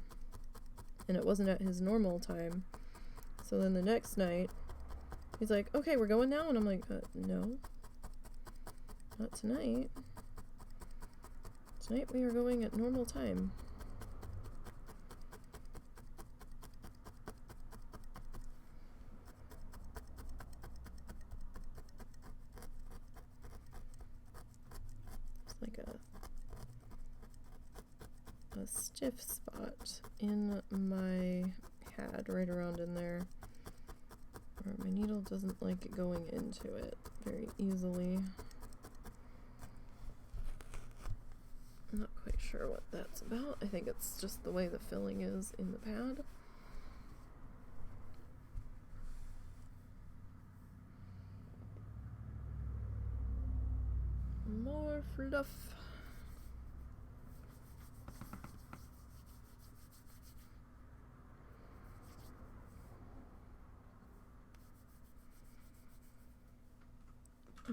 Speaker 1: And it wasn't at his normal time. So then the next night, he's like, okay, we're going now? And I'm like, no. Not tonight. Tonight we are going at normal time. It's like a stiff spot in my pad right around in there where my needle doesn't like it going into it very easily. I'm not quite sure what that's about. I think it's just the way the filling is in the pad. More fluff.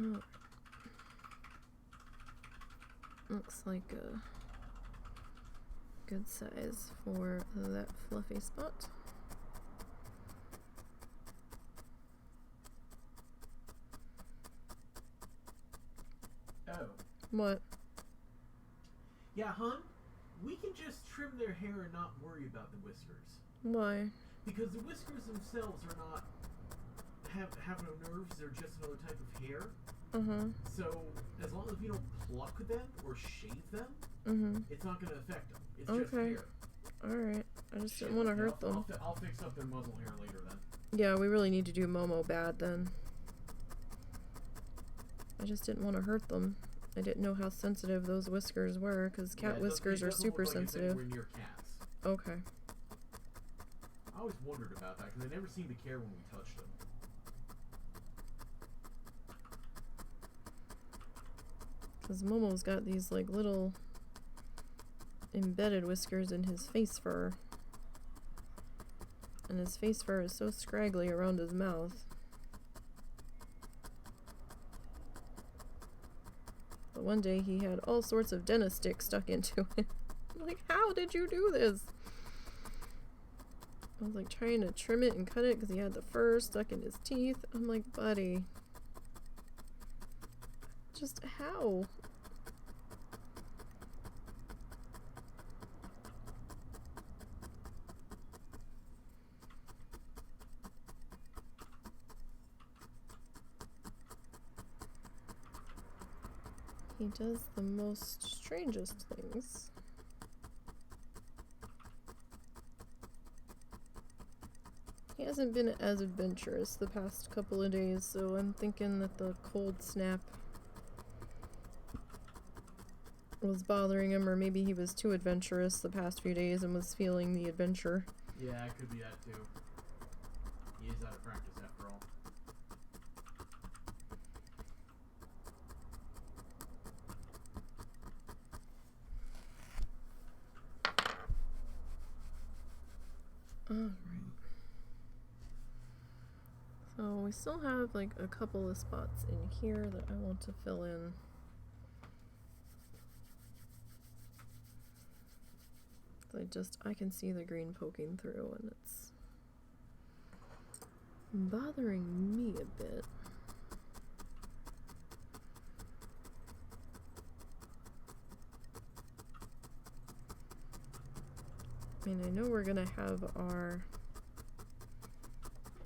Speaker 1: Oh. Looks like a good size for that fluffy spot.
Speaker 2: Oh.
Speaker 1: What?
Speaker 2: Yeah, hon, we can just trim their hair and not worry about the whiskers.
Speaker 1: Why?
Speaker 2: Because the whiskers themselves are not have no nerves. They're just another type of hair. So as long as you don't pluck them or shave them, it's not going to affect them. It's just hair.
Speaker 1: Alright. I just didn't want to hurt them.
Speaker 2: I'll fix up their muzzle hair later then.
Speaker 1: Yeah, we really need to do Momo bad then. I just didn't want to hurt them. I didn't know how sensitive those whiskers were, because cat whiskers are super sensitive.
Speaker 2: We're near cats.
Speaker 1: Okay.
Speaker 2: I always wondered about that, because they never seemed to care when we touched them.
Speaker 1: Because Momo's got these, like, little embedded whiskers in his face fur. And his face fur is so scraggly around his mouth. But one day he had all sorts of dentist sticks stuck into it. I'm like, how did you do this? I was like trying to trim it and cut it because he had the fur stuck in his teeth. I'm like, buddy. Just how? He does the most strangest things. He hasn't been as adventurous the past couple of days, so I'm thinking that the cold snap was bothering him, or maybe he was too adventurous the past few days and was feeling the adventure.
Speaker 2: Yeah, it could be that too. He is out of practice after all.
Speaker 1: Alright. So we still have like a couple of spots in here that I want to fill in. I can see the green poking through and it's bothering me a bit. I mean, I know we're gonna have our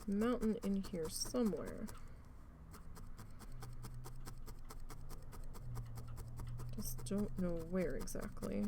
Speaker 1: mountain in here somewhere. Just don't know where exactly.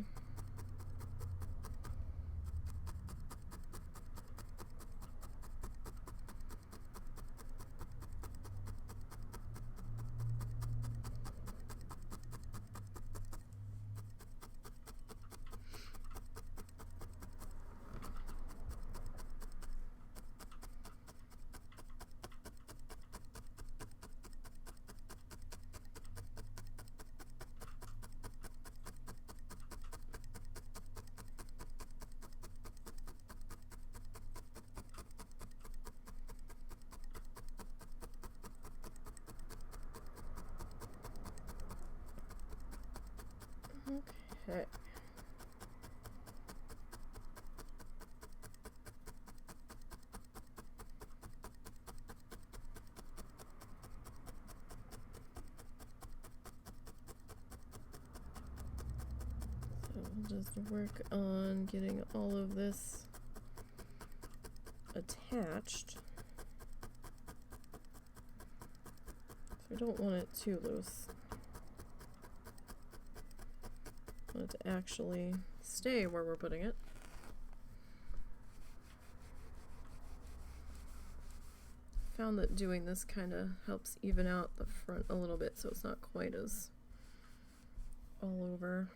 Speaker 1: Okay. So we'll just work on getting all of this attached. So I don't want it too loose. I want it to actually stay where we're putting it. Found that doing this kind of helps even out the front a little bit so it's not quite as all over.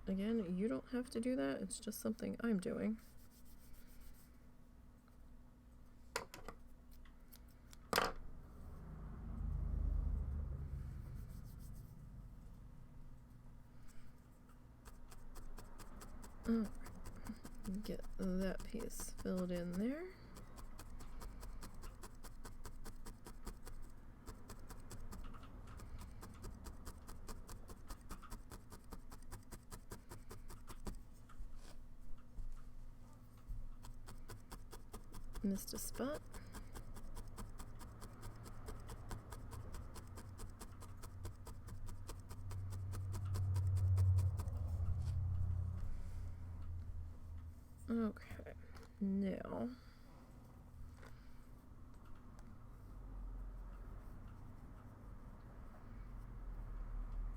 Speaker 1: Again, you don't have to do that, it's just something I'm doing. Alright, get that piece filled in there. Missed a spot. Okay, now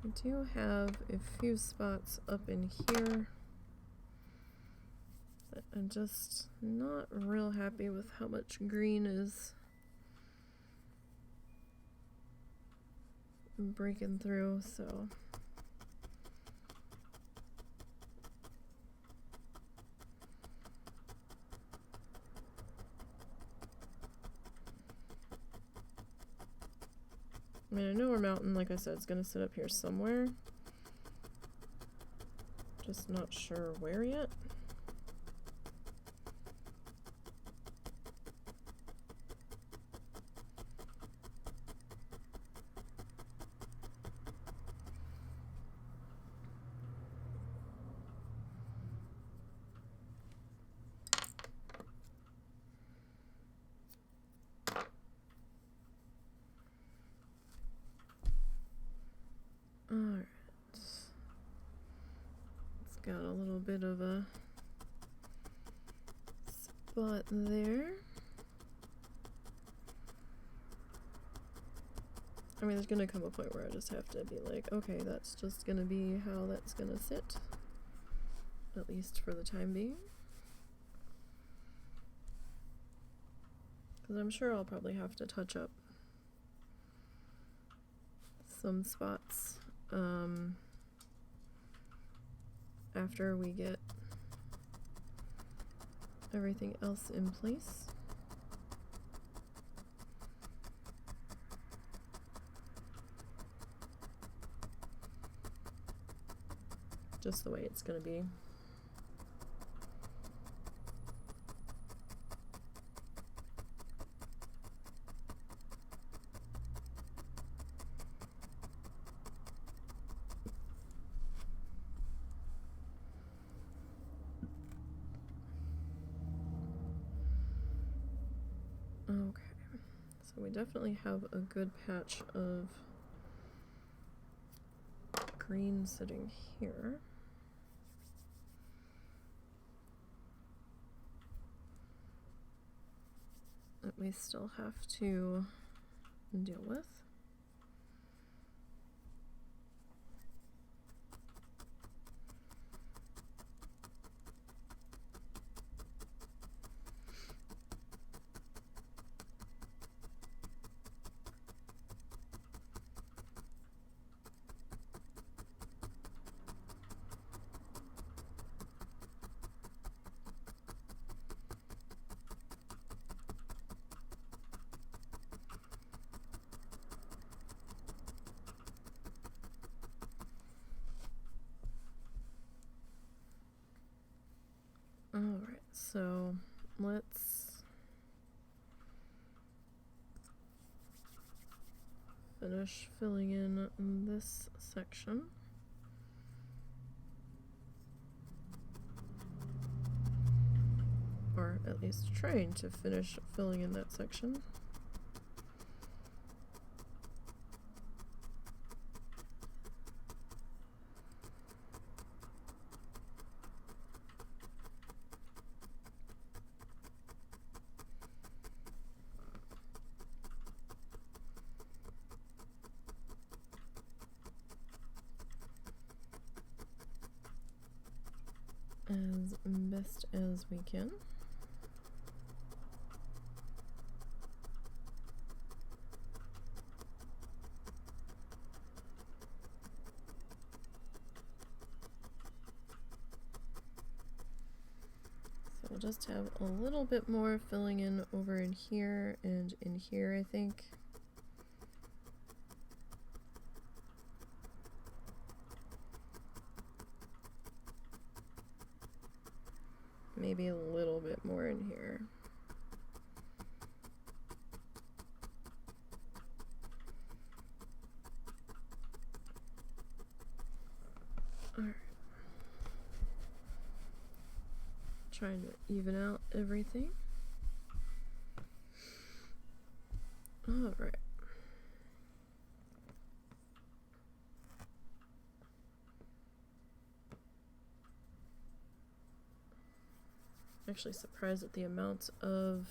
Speaker 1: I do have a few spots up in here that I'm just not real happy with how much green is breaking through, so I mean, I know our mountain, like I said, is going to sit up here somewhere. Just not sure where yet. Alright. It's got a little bit of a spot there. I mean, there's gonna come a point where I just have to be like, okay, that's just gonna be how that's gonna sit. At least for the time being. Because I'm sure I'll probably have to touch up some spots after we get everything else in place. Just the way it's gonna be. Okay, so we definitely have a good patch of green sitting here. That we still have to deal with. Alright, so let's finish filling in this section. Or at least trying to finish filling in that section. As best as we can. So we'll just have a little bit more filling in over in here and in here, I think. Maybe a little bit more in here. Alright. Trying to even out everything. Alright. Actually surprised at the amount of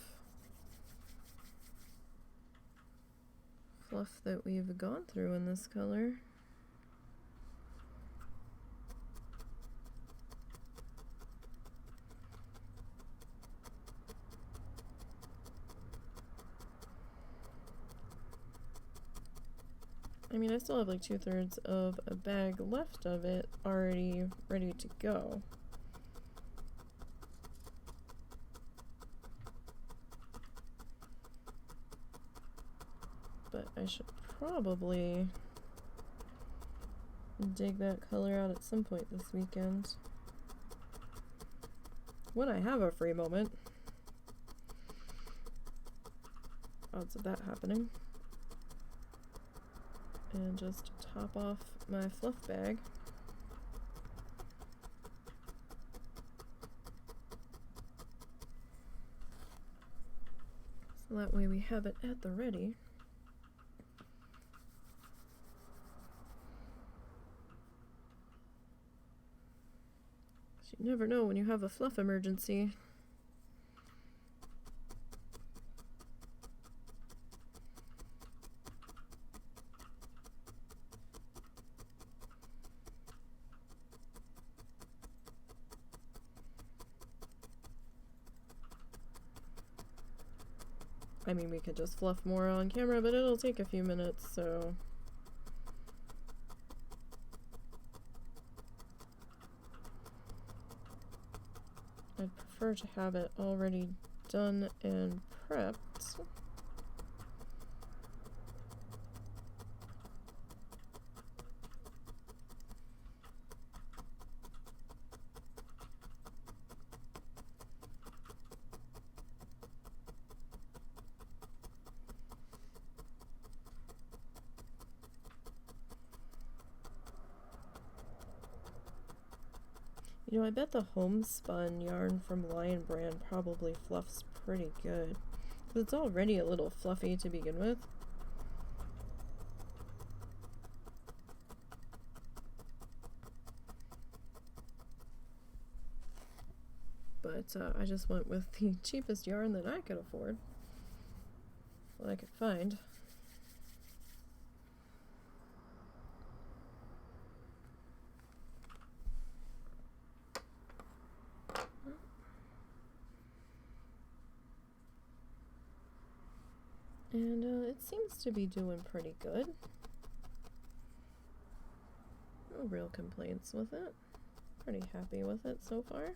Speaker 1: fluff that we've gone through in this color. I mean, I still have like 2/3 of a bag left of it already ready to go. But I should probably dig that color out at some point this weekend. When I have a free moment. Odds of that happening. And just top off my fluff bag. So that way we have it at the ready. You never know when you have a fluff emergency. I mean, we could just fluff more on camera, but it'll take a few minutes, so... I'd prefer to have it already done and prepped. You know, I bet the homespun yarn from Lion Brand probably fluffs pretty good. 'Cause it's already a little fluffy to begin with. But I just went with the cheapest yarn that I could afford. What I could find. And it seems to be doing pretty good. No real complaints with it. Pretty happy with it so far.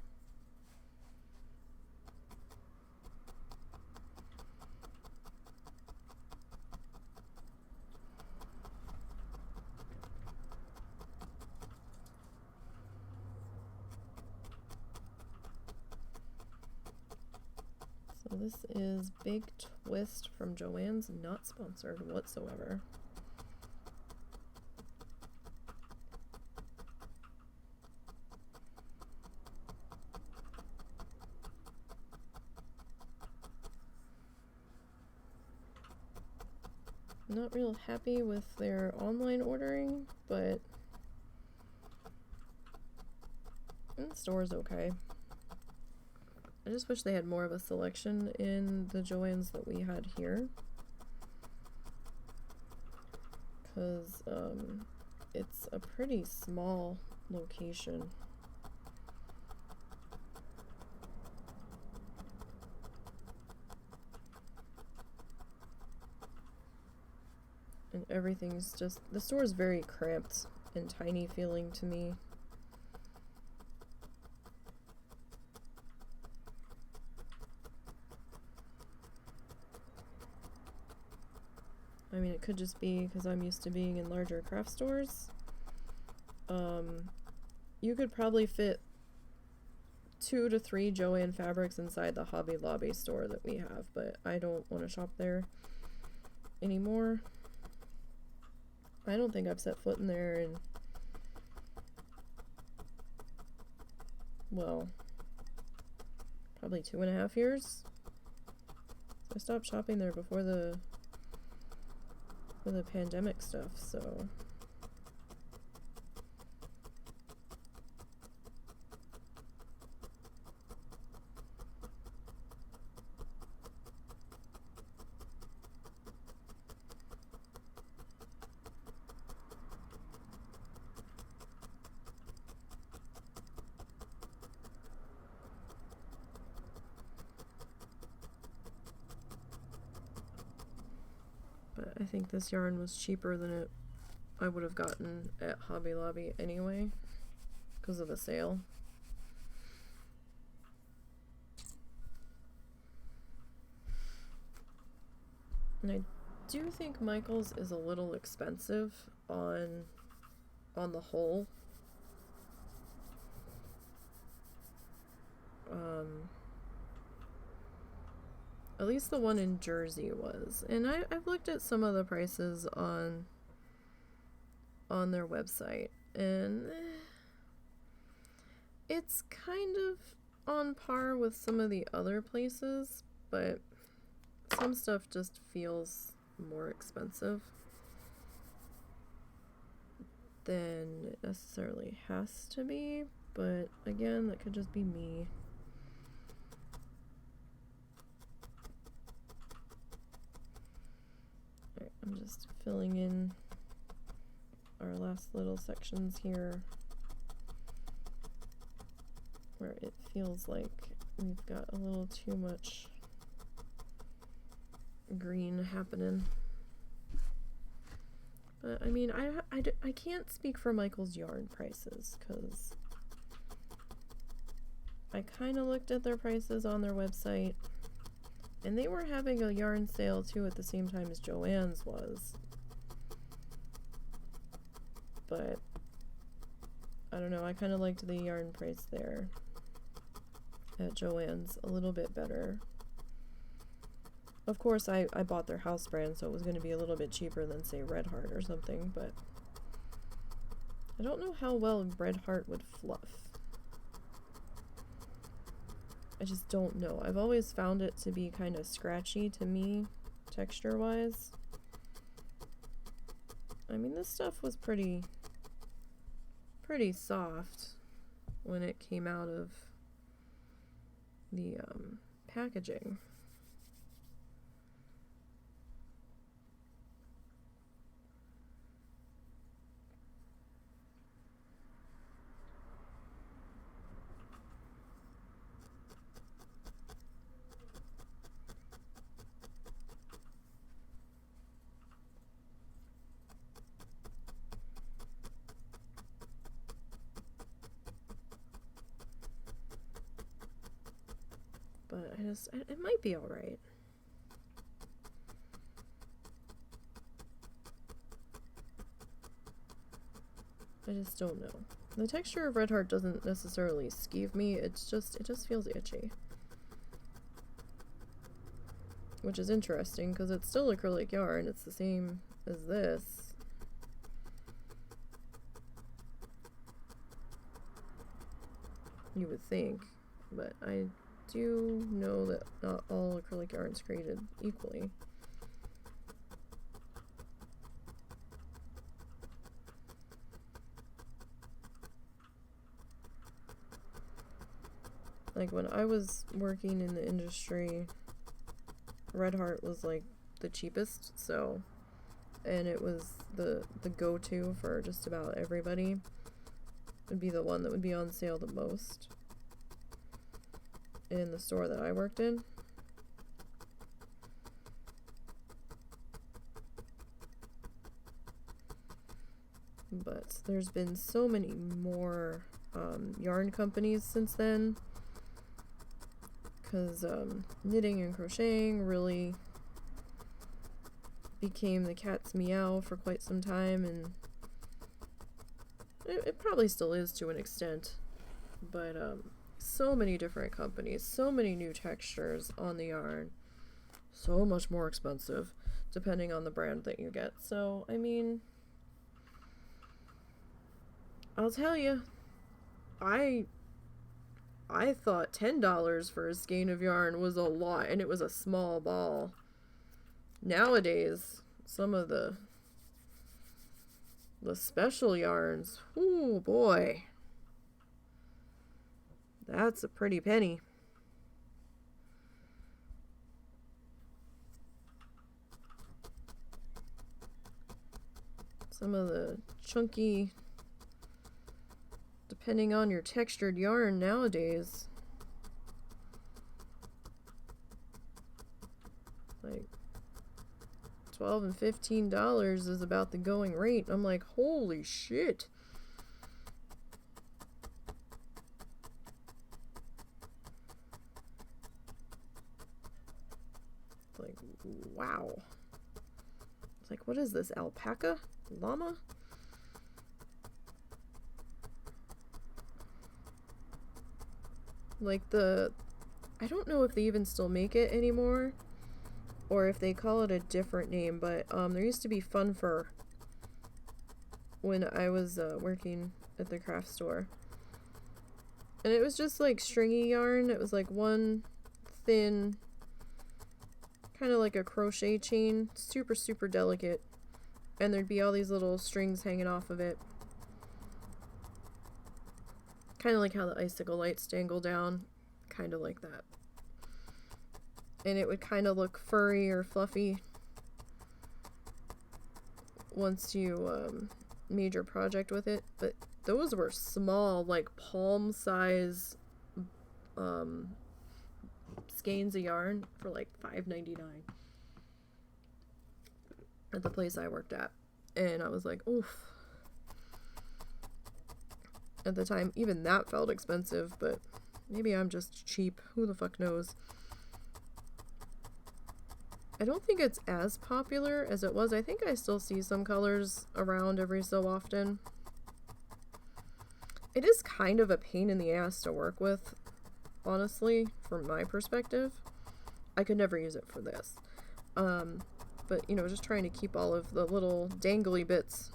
Speaker 1: So this is Big Twist from Joann's, not sponsored whatsoever. Not real happy with their online ordering, but the store's okay. I just wish they had more of a selection in the Joann's that we had here. Because it's a pretty small location. And everything's just, the store is very cramped and tiny feeling to me. I mean, it could just be because I'm used to being in larger craft stores. You could probably fit 2 to 3 Joann fabrics inside the Hobby Lobby store that we have, but I don't want to shop there anymore. I don't think I've set foot in there in, well, probably 2.5 years. So I stopped shopping there before the pandemic stuff, so I think this yarn was cheaper than I would have gotten at Hobby Lobby anyway, because of the sale. And I do think Michael's is a little expensive on the whole. At least the one in Jersey was. And I've looked at some of the prices on their website, and it's kind of on par with some of the other places, but some stuff just feels more expensive than it necessarily has to be, but again, that could just be me. Alright, I'm just filling in our last little sections here where it feels like we've got a little too much green happening. But I mean, I can't speak for Michael's yarn prices, because I kind of looked at their prices on their website, and they were having a yarn sale too at the same time as Joann's was. But I don't know, I kind of liked the yarn price there at Joann's a little bit better. Of course, I bought their house brand, so it was going to be a little bit cheaper than, say, Red Heart or something, but I don't know how well Red Heart would fluff. I just don't know. I've always found it to be kind of scratchy to me, texture-wise. I mean, this stuff was pretty soft when it came out of the packaging. But it might be alright. I just don't know. The texture of Red Heart doesn't necessarily skeeve me, it just feels itchy. Which is interesting, because it's still acrylic yarn, it's the same as this. You would think, but I do know that not all acrylic yarn is created equally. Like when I was working in the industry, Red Heart was like the cheapest, so, and it was the go-to for just about everybody. It would be the one that would be on sale the most in the store that I worked in. But there's been so many more yarn companies since then, because knitting and crocheting really became the cat's meow for quite some time, and it probably still is to an extent, but so many different companies, so many new textures on the yarn, so much more expensive depending on the brand that you get. So I mean, I'll tell you, I thought $10 for a skein of yarn was a lot, and it was a small ball. Nowadays, some of the special yarns, ooh boy, that's a pretty penny. Some of the chunky, depending on your textured yarn nowadays, like $12 and $15 is about the going rate. I'm like, holy shit. It's like, wow. It's like, what is this? Alpaca? Llama? Like I don't know if they even still make it anymore, or if they call it a different name, but there used to be Fun Fur when I was working at the craft store. And it was just like stringy yarn. It was like one thin, kind of like a crochet chain, super, super delicate. And there'd be all these little strings hanging off of it. Kind of like how the icicle lights dangle down. Kind of like that. And it would kind of look furry or fluffy once you made your project with it. But those were small, like palm size skeins of yarn for like $5.99 at the place I worked at. And I was like, oof. At the time, even that felt expensive, but maybe I'm just cheap. Who the fuck knows? I don't think it's as popular as it was. I think I still see some colors around every so often. It is kind of a pain in the ass to work with, honestly, from my perspective. I could never use it for this. But, you know, just trying to keep all of the little dangly bits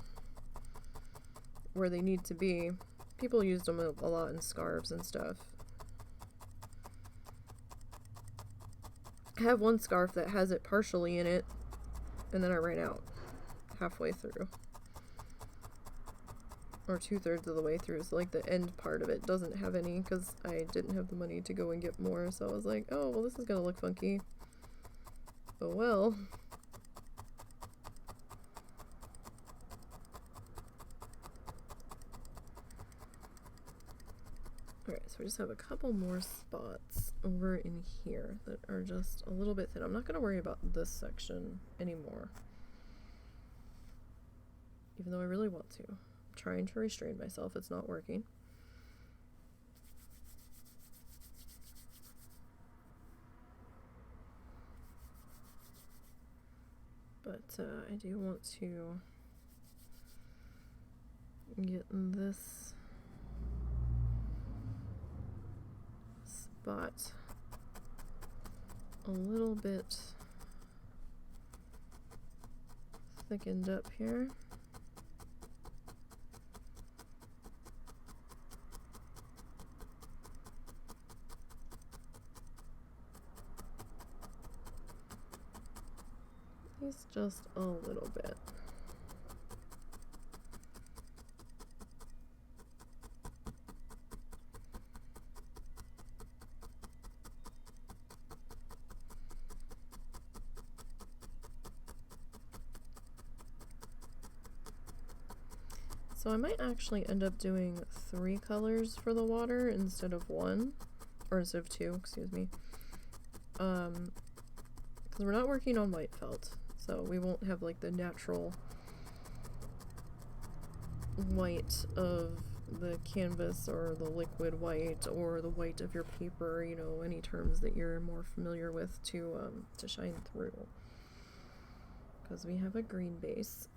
Speaker 1: where they need to be. People used them a lot in scarves and stuff. I have one scarf that has it partially in it, and then I ran out halfway through. Or 2/3 of the way through, so like the end part of it doesn't have any, because I didn't have the money to go and get more, so I was like, oh, well, this is gonna look funky. Oh well. Alright, so we just have a couple more spots over in here that are just a little bit thin. I'm not going to worry about this section anymore. Even though I really want to. I'm trying to restrain myself. It's not working. But I do want to get this spot a little bit thickened up here. At least just a little bit. So I might actually end up doing 3 colors for the water instead of 1, or instead of 2, excuse me. Because we're not working on white felt, so we won't have like the natural white of the canvas or the liquid white or the white of your paper, you know, any terms that you're more familiar with to shine through. Because we have a green base.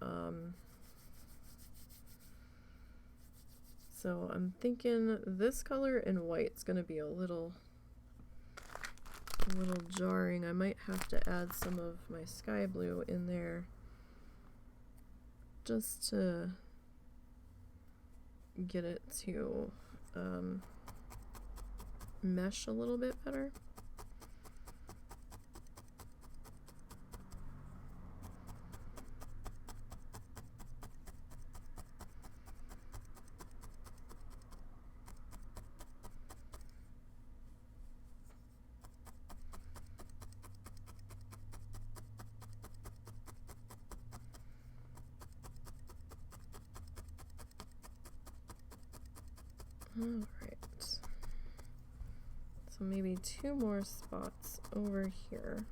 Speaker 1: So I'm thinking this color and white's gonna be a little jarring. I might have to add some of my sky blue in there just to get it to mesh a little bit better. Alright, so maybe 2 more spots over here.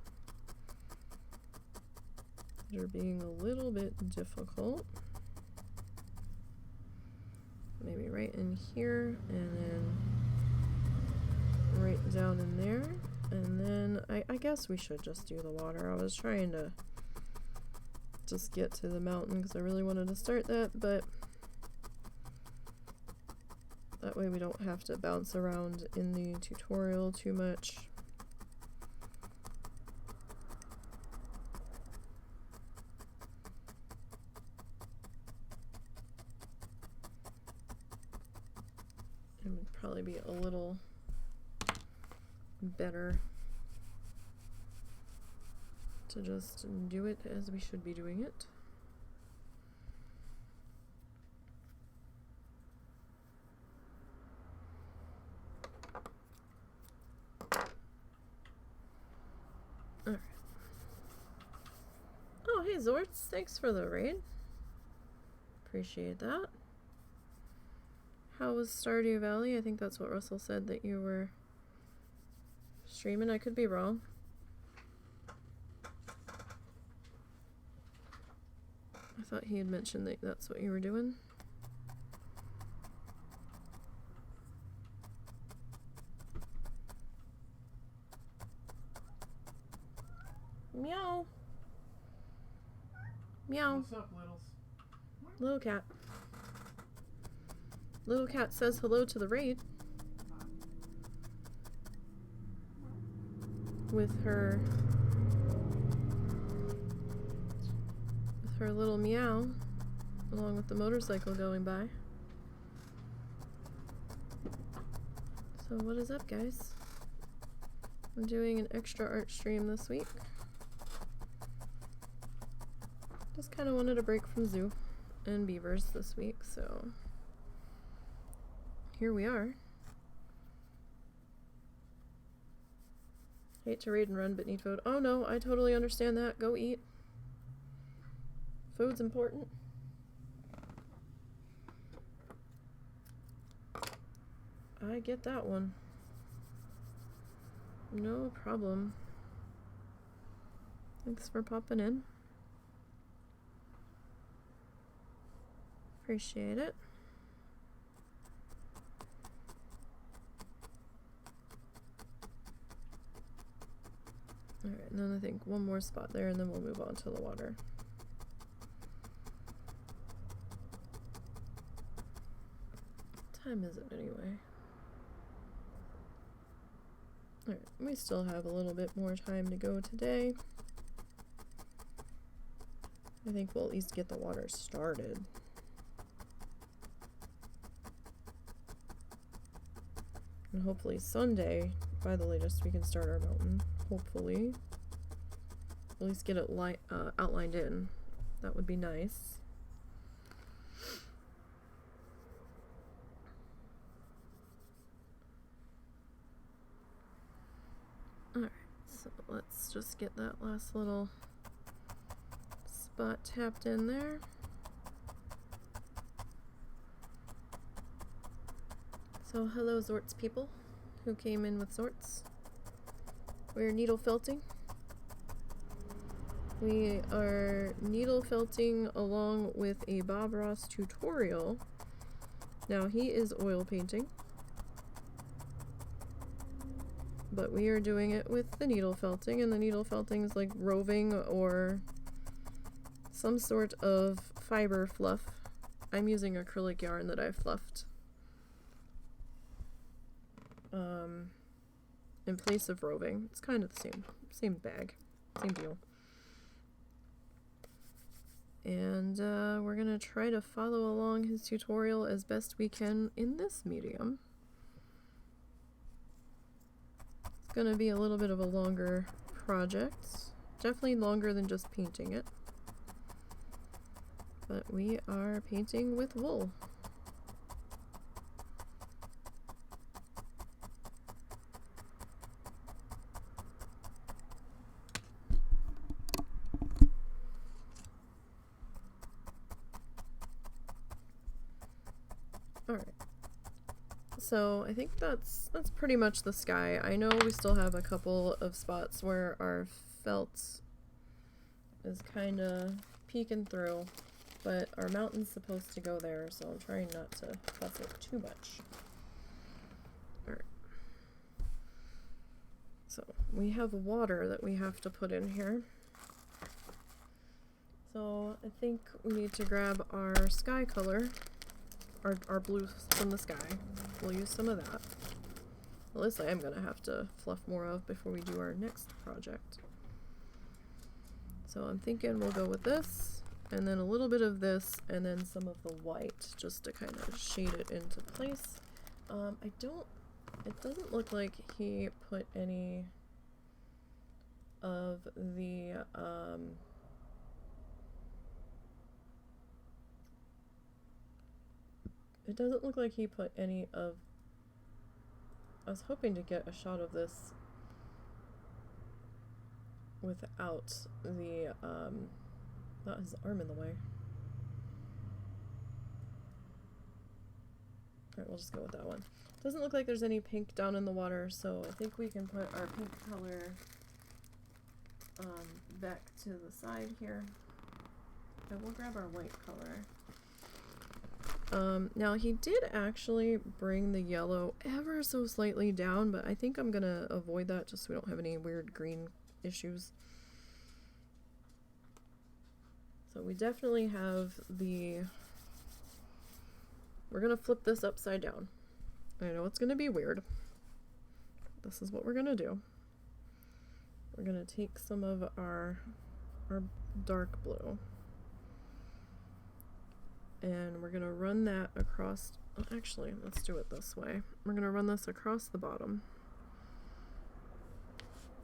Speaker 1: that are being a little bit difficult. Maybe right in here, and then right down in there. And then I guess we should just do the water. I was trying to just get to the mountain because I really wanted to start that, but that way we don't have to bounce around in the tutorial too much. It would probably be a little better to just do it as we should be doing it. Alright. Oh, hey Zorts, thanks for the raid. Appreciate that. How was Stardew Valley? I think that's what Russell said that you were streaming. I could be wrong. I thought he had mentioned that that's what you were doing. Meow. Meow.
Speaker 2: What's up, Littles?
Speaker 1: Little cat. Little cat says hello to the raid. With her little meow, along with the motorcycle going by. So what is up, guys? I'm doing an extra art stream this week. Just kind of wanted a break from zoo and beavers this week, so here we are. Hate to raid and run, but need food. Oh no, I totally understand that. Go eat. Food's important. I get that one. No problem. Thanks for popping in. Appreciate it. Alright, and then I think one more spot there, and then we'll move on to the water. What time is it anyway? Alright, we still have a little bit more time to go today. I think we'll at least get the water started. And hopefully Sunday, by the latest, we can start our mountain. Hopefully. At least get it outlined in. That would be nice. Alright, so let's just get that last little spot tapped in there. So hello Zorts people who came in with Zorts. We're needle felting. We are needle felting along with a Bob Ross tutorial. Now he is oil painting, but we are doing it with the needle felting, and the needle felting is like roving or some sort of fiber fluff. I'm using acrylic yarn that I've fluffed in place of roving. It's kind of the same bag, same deal. And we're gonna try to follow along his tutorial as best we can in this medium. It's gonna be a little bit of a longer project, definitely longer than just painting it. But we are painting with wool. Alright, so I think that's pretty much the sky. I know we still have a couple of spots where our felt is kind of peeking through, but our mountain's supposed to go there, so I'm trying not to fuss it too much. Alright. So, we have water that we have to put in here. So, I think we need to grab our sky color, our blue from the sky. We'll use some of that. Well, this I am going to have to fluff more of before we do our next project. So I'm thinking we'll go with this, and then a little bit of this, and then some of the white, just to kind of shade it into place. It doesn't look like he put any of the, it doesn't look like he put any of, I was hoping to get a shot of this without the, not his arm in the way. Alright, we'll just go with that one. Doesn't look like there's any pink down in the water, so I think we can put our pink color back to the side here. And we'll grab our white color. Now he did actually bring the yellow ever so slightly down, but I think I'm gonna avoid that just so we don't have any weird green issues. So we definitely have the, we're gonna flip this upside down. I know it's gonna be weird. This is what we're gonna do. We're gonna take some of our dark blue, and we're gonna run that across, actually, let's do it this way. We're gonna run this across the bottom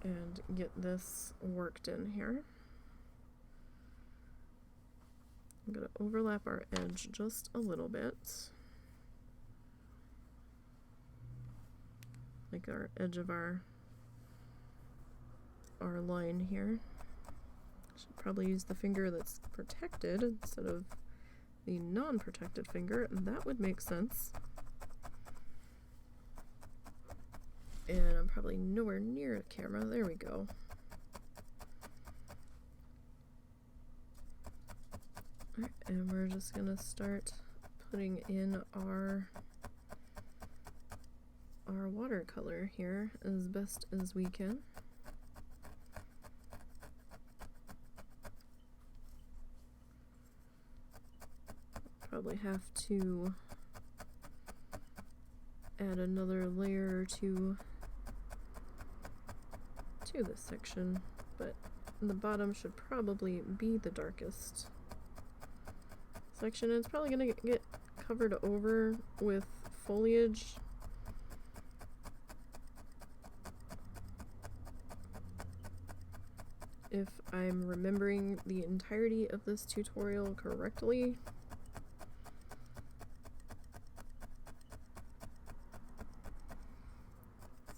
Speaker 1: and get this worked in here. I'm gonna overlap our edge just a little bit. Like our edge of our line here. Should probably use the finger that's protected instead of the non-protected finger, and that would make sense. And I'm probably nowhere near the camera. There we go. Alright, and we're just gonna start putting in our watercolor here as best as we can. Probably have to add another layer or two to this section, but the bottom should probably be the darkest section. It's probably going to get covered over with foliage. If I'm remembering the entirety of this tutorial correctly.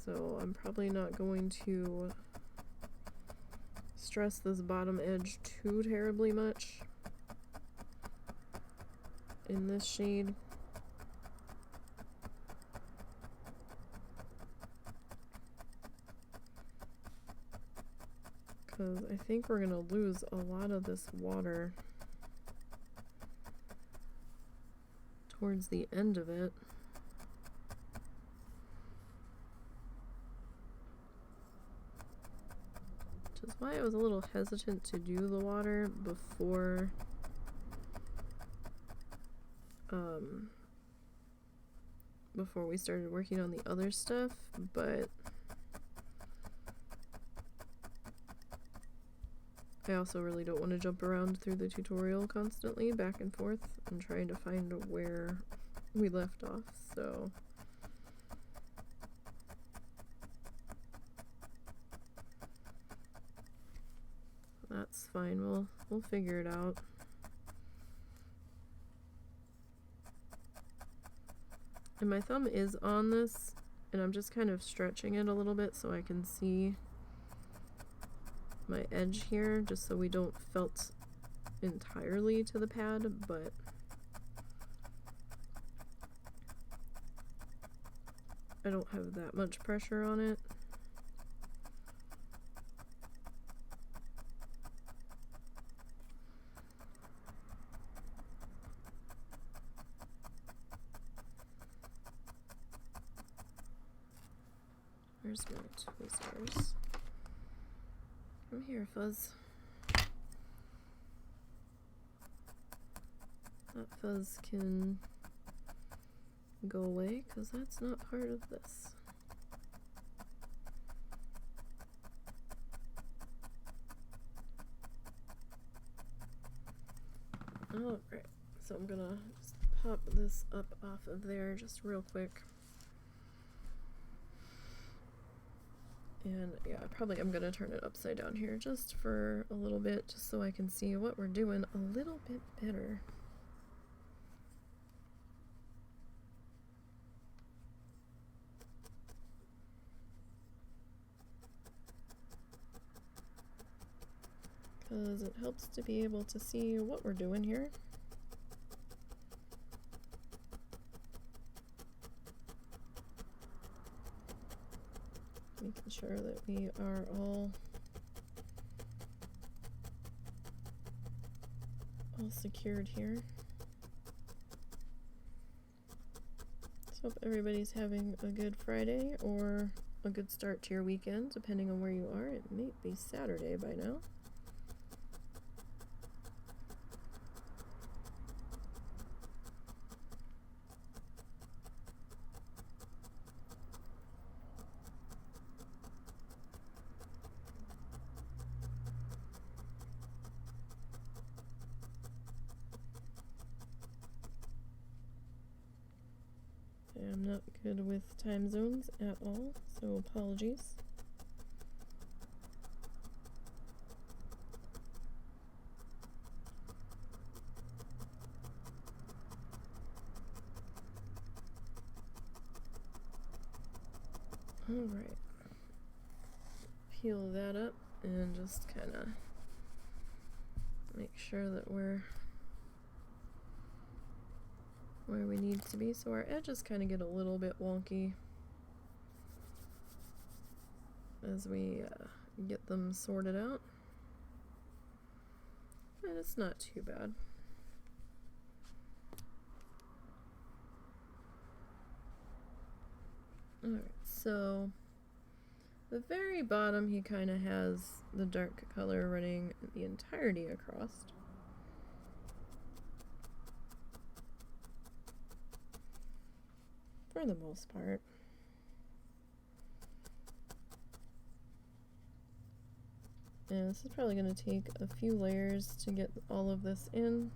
Speaker 1: So I'm probably not going to stress this bottom edge too terribly much in this shade. Because I think we're going to lose a lot of this water towards the end of it. Which is why I was a little hesitant to do the water before before we started working on the other stuff, but I also really don't want to jump around through the tutorial constantly, back and forth. I'm trying to find where we left off, so that's fine. We'll figure it out. And my thumb is on this, and I'm just kind of stretching it a little bit so I can see my edge here, just so we don't felt entirely to the pad, but I don't have that much pressure on it. Where's my tweezers? Come here, Fuzz. That fuzz can go away because that's not part of this. Alright, so I'm gonna just pop this up off of there just real quick. And yeah, probably I'm gonna turn it upside down here just for a little bit, just so I can see what we're doing a little bit better. Because it helps to be able to see what we're doing here. Making sure that we are all secured here. So hope everybody's having a good Friday or a good start to your weekend, depending on where you are. It may be Saturday by now. I'm not good with time zones at all, so apologies. Alright. Peel that up and just kind of make sure that we're where we need to be, so our edges kind of get a little bit wonky as we get them sorted out, and it's not too bad. Alright, so the very bottom he kind of has the dark color running the entirety across. For the most part. And this is probably going to take a few layers to get all of this in,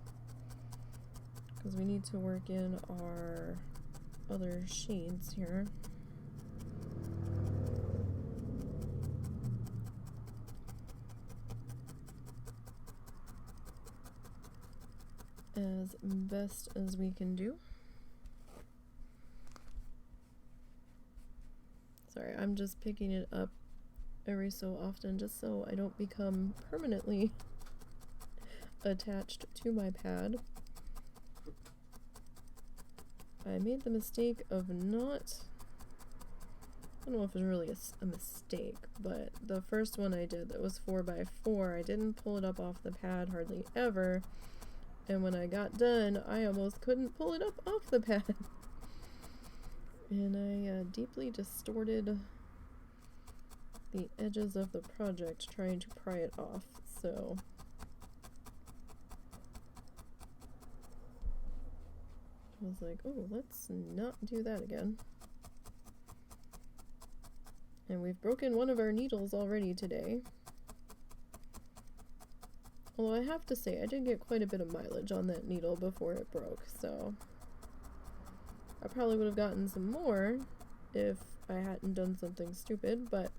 Speaker 1: because we need to work in our other shades here. As best as we can do. Sorry, I'm just picking it up every so often just so I don't become permanently attached to my pad. I made the mistake of not, I don't know if it was really a mistake, but the first one I did that was 4x4, I didn't pull it up off the pad hardly ever, and when I got done, I almost couldn't pull it up off the pad. And I deeply distorted the edges of the project trying to pry it off, so I was like, oh, let's not do that again. And we've broken one of our needles already today. Although I have to say, I did get quite a bit of mileage on that needle before it broke, so I probably would have gotten some more if I hadn't done something stupid, but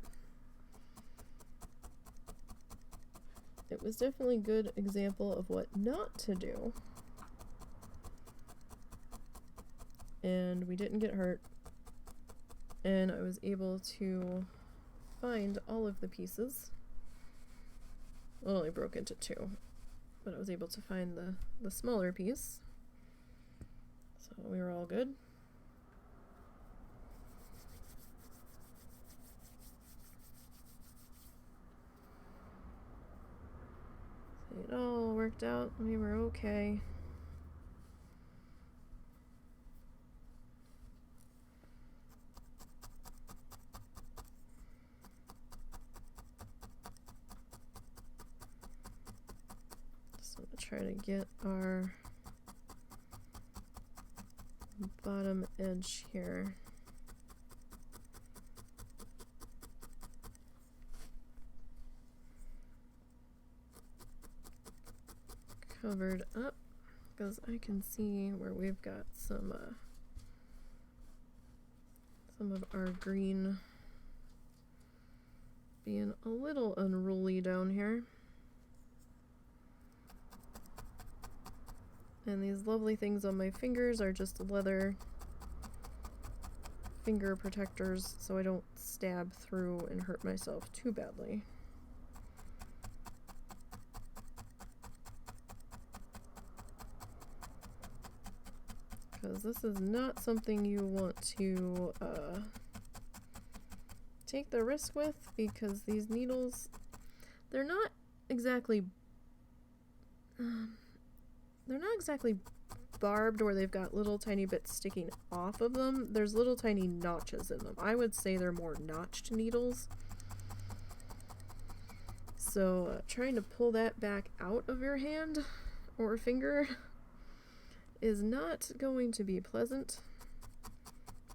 Speaker 1: it was definitely a good example of what not to do. And we didn't get hurt, and I was able to find all of the pieces. Well, it only broke into two, but I was able to find the smaller piece, so we were all good. It all worked out. We were okay. try to get our bottom edge here covered up, because I can see where we've got some of our green being a little unruly down here. And these lovely things on my fingers are just leather finger protectors so I don't stab through and hurt myself too badly. Because this is not something you want to take the risk with, because these needles, they're not exactly barbed where they've got little tiny bits sticking off of them. There's little tiny notches in them. I would say they're more notched needles. So trying to pull that back out of your hand or finger is not going to be pleasant.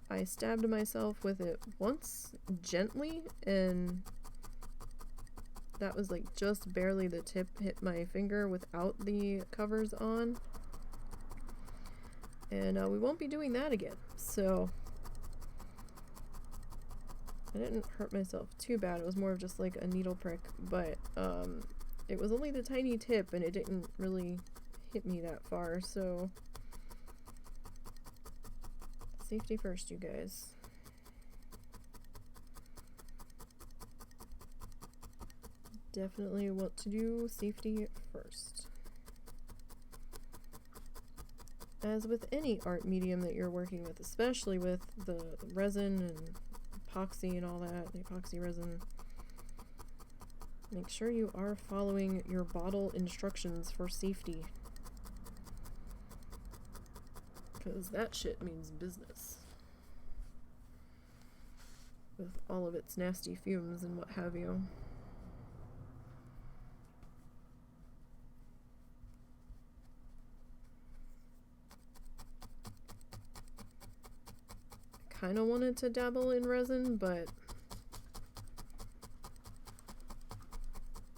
Speaker 1: I stabbed myself with it once, gently, and that was like just barely the tip hit my finger without the covers on. And we won't be doing that again. So I didn't hurt myself too bad. It was more of just like a needle prick, but it was only the tiny tip and it didn't really hit me that far, so safety first, you guys. Definitely want to do safety first. As with any art medium that you're working with, especially with the resin and epoxy and all that, the epoxy resin, make sure you are following your bottle instructions for safety. Because that shit means business. With all of its nasty fumes and what have you. I kind of wanted to dabble in resin, but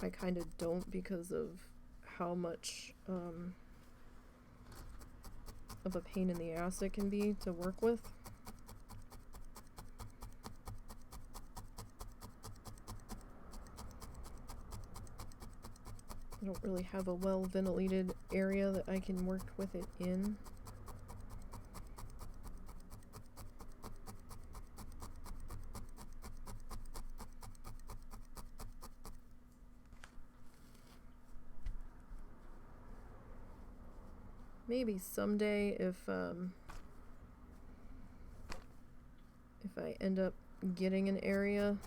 Speaker 1: I kind of don't because of how much of a pain in the ass it can be to work with. I don't really have a well ventilated area that I can work with it in. Maybe someday if I end up getting an area,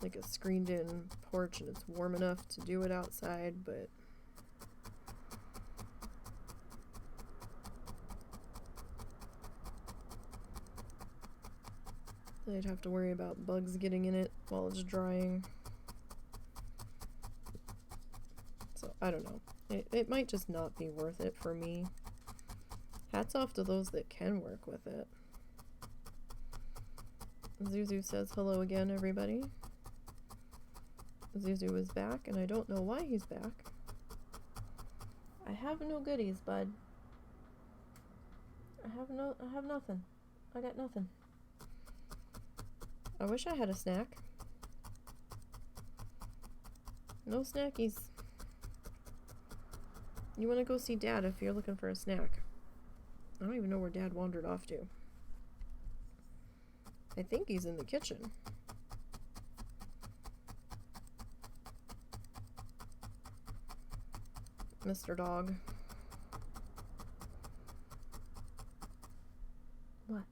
Speaker 1: like a screened in porch and it's warm enough to do it outside, but I'd have to worry about bugs getting in it while it's drying. So I don't know. It might just not be worth it for me. Hats off to those that can work with it. Zuzu says hello again, everybody. Zuzu is back, and I don't know why he's back. I have no goodies, bud. I have nothing. I got nothing. I wish I had a snack. No snackies. You want to go see Dad if you're looking for a snack. I don't even know where Dad wandered off to. I think he's in the kitchen. Mr. Dog. What?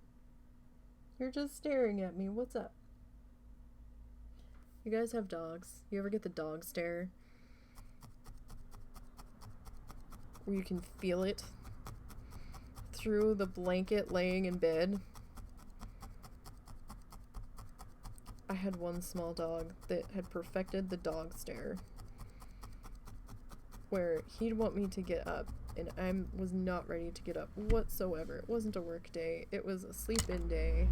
Speaker 1: You're just staring at me. What's up? You guys have dogs. You ever get the dog stare? Where you can feel it through the blanket laying in bed. I had one small dog that had perfected the dog stare. where he'd want me to get up, and I was not ready to get up whatsoever. It wasn't a work day. It was a sleep-in day.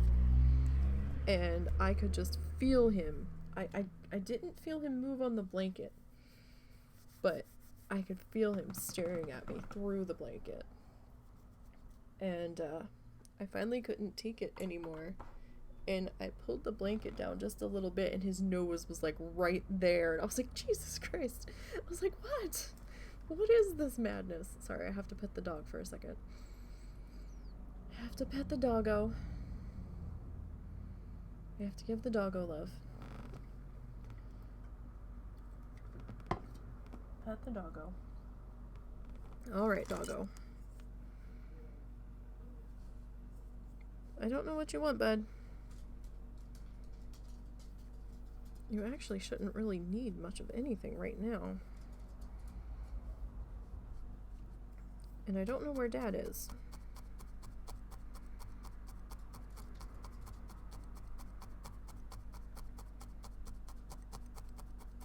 Speaker 1: And I could just feel him. I didn't feel him move on the blanket, but I could feel him staring at me through the blanket. And I finally couldn't take it anymore. And I pulled the blanket down just a little bit, and his nose was like right there. And I was like, Jesus Christ. I was like, what? What is this madness? Sorry, I have to pet the dog for a second. I have to pet the doggo. I have to give the doggo love. Pet the doggo. Alright, doggo. I don't know what you want, bud. You actually shouldn't really need much of anything right now. And I don't know where Dad is.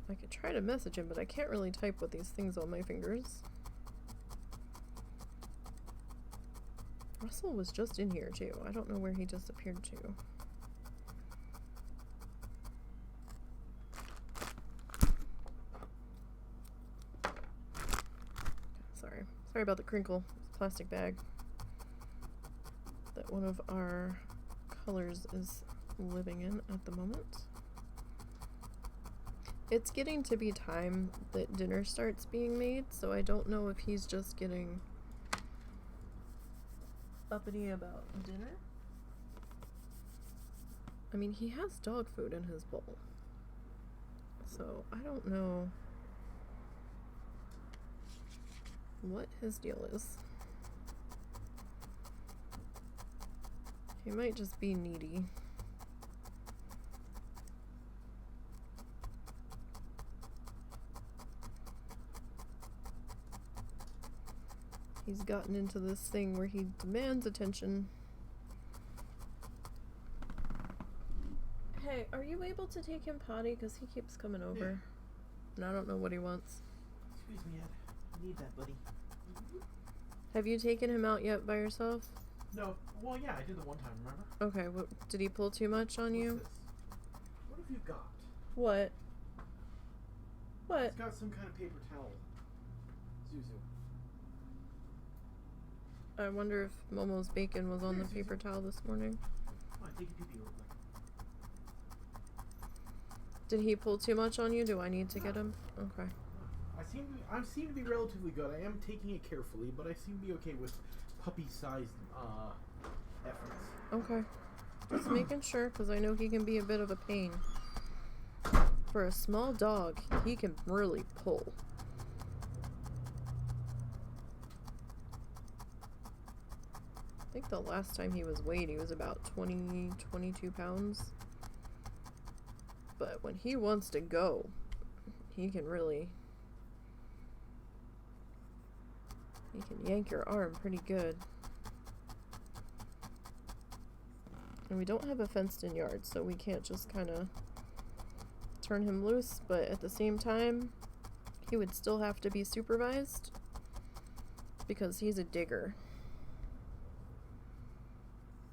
Speaker 1: I could try to message him, but I can't really type with these things on my fingers. Russell was just in here, too. I don't know where he disappeared to. Sorry about the crinkle. It's a plastic bag that one of our colors is living in at the moment. It's getting to be time that dinner starts being made, so I don't know if he's just getting uppity about dinner. I mean, he has dog food in his bowl, so I don't know what his deal is. He might just be needy. He's gotten into this thing where he demands attention. Hey, are you able to take him potty? Because he keeps coming over. Yeah. And I don't know what he wants.
Speaker 2: Excuse me, Ed. I need that, buddy.
Speaker 1: Have you taken him out yet by yourself?
Speaker 2: No. Well, yeah, I did the one time, remember?
Speaker 1: Okay, did he pull too much on you?
Speaker 2: What's this? What have you got?
Speaker 1: What? What?
Speaker 2: It's got some kind of paper towel. Zuzu.
Speaker 1: I wonder if Momo's bacon was on the paper towel this morning.
Speaker 2: Come on, take a pee-pee real quick.
Speaker 1: Did he pull too much on you? Do I need to get him? Okay.
Speaker 2: I seem to be relatively good. I am taking it carefully, but I seem to be okay with puppy-sized efforts.
Speaker 1: Okay. Just making sure, because I know he can be a bit of a pain. For a small dog, he can really pull. I think the last time he was weighed, he was about 22 pounds. But when he wants to go, he can really... He can yank your arm pretty good. And we don't have a fenced-in yard, so we can't just kind of turn him loose, but at the same time, he would still have to be supervised because he's a digger.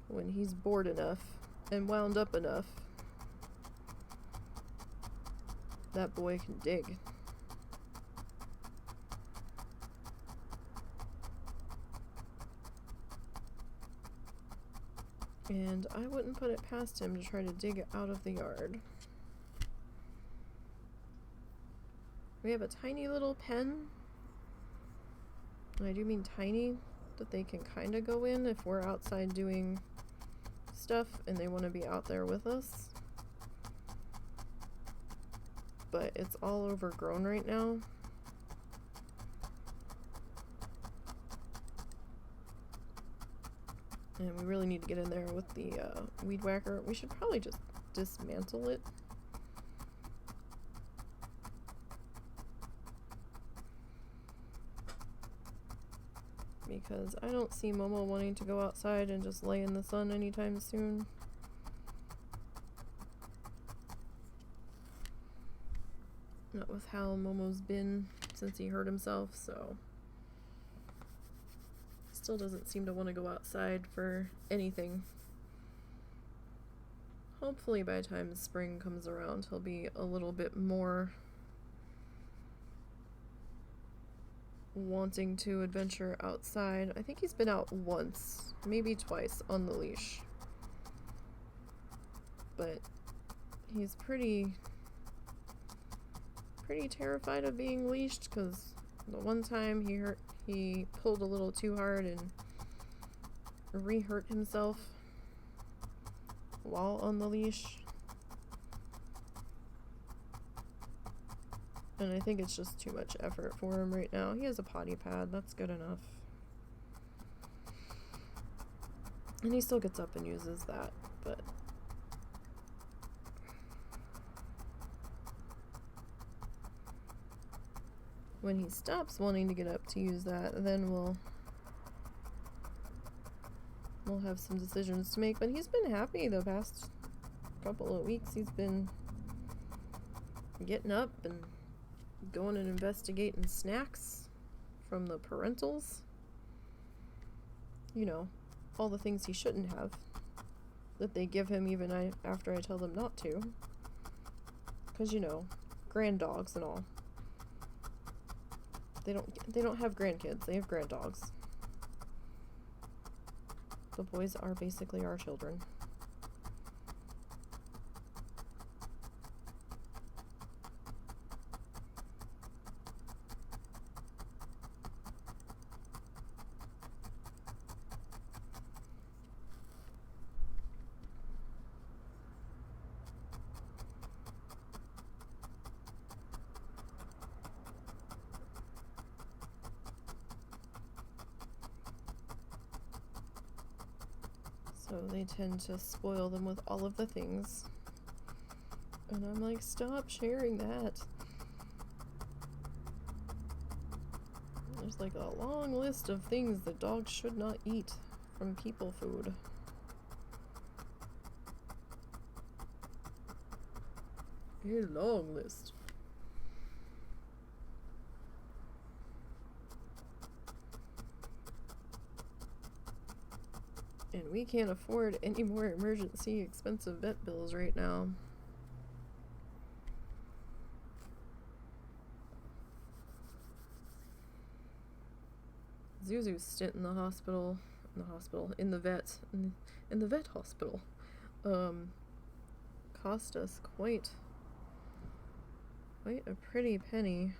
Speaker 1: When he's bored enough and wound up enough, that boy can dig. And I wouldn't put it past him to try to dig out of the yard. We have a tiny little pen. And I do mean tiny, that they can kind of go in if we're outside doing stuff and they want to be out there with us. But it's all overgrown right now. And we really need to get in there with the weed whacker. We should probably just dismantle it. Because I don't see Momo wanting to go outside and just lay in the sun anytime soon. Not with how Momo's been since he hurt himself, so he still doesn't seem to want to go outside for anything. Hopefully by the time spring comes around, he'll be a little bit more wanting to adventure outside. I think he's been out once, maybe twice on the leash. But he's pretty terrified of being leashed, because the one time he pulled a little too hard and re-hurt himself while on the leash. And I think it's just too much effort for him right now. He has a potty pad, that's good enough. And he still gets up and uses that, but when he stops wanting to get up to use that, then we'll have some decisions to make. But he's been happy the past couple of weeks. He's been getting up and going and investigating snacks from the parentals. You know, all the things he shouldn't have, that they give him even after I tell them not to. Because, you know, grand dogs and all. They don't have grandkids, they have grand dogs. The boys are basically our children. So they tend to spoil them with all of the things. And I'm like, stop sharing that. There's like a long list of things that dogs should not eat from people food. A long list. And we can't afford any more emergency expensive vet bills right now. Zuzu's stint in the vet hospital, cost us quite a pretty penny.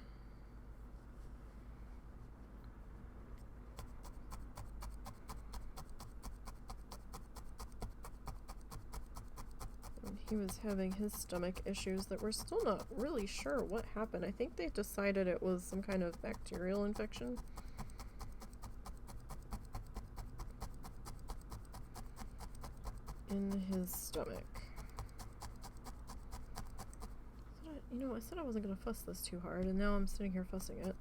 Speaker 1: He was having his stomach issues that we're still not really sure what happened. I think they decided it was some kind of bacterial infection. In his stomach. I said I wasn't going to fuss this too hard, and now I'm sitting here fussing it.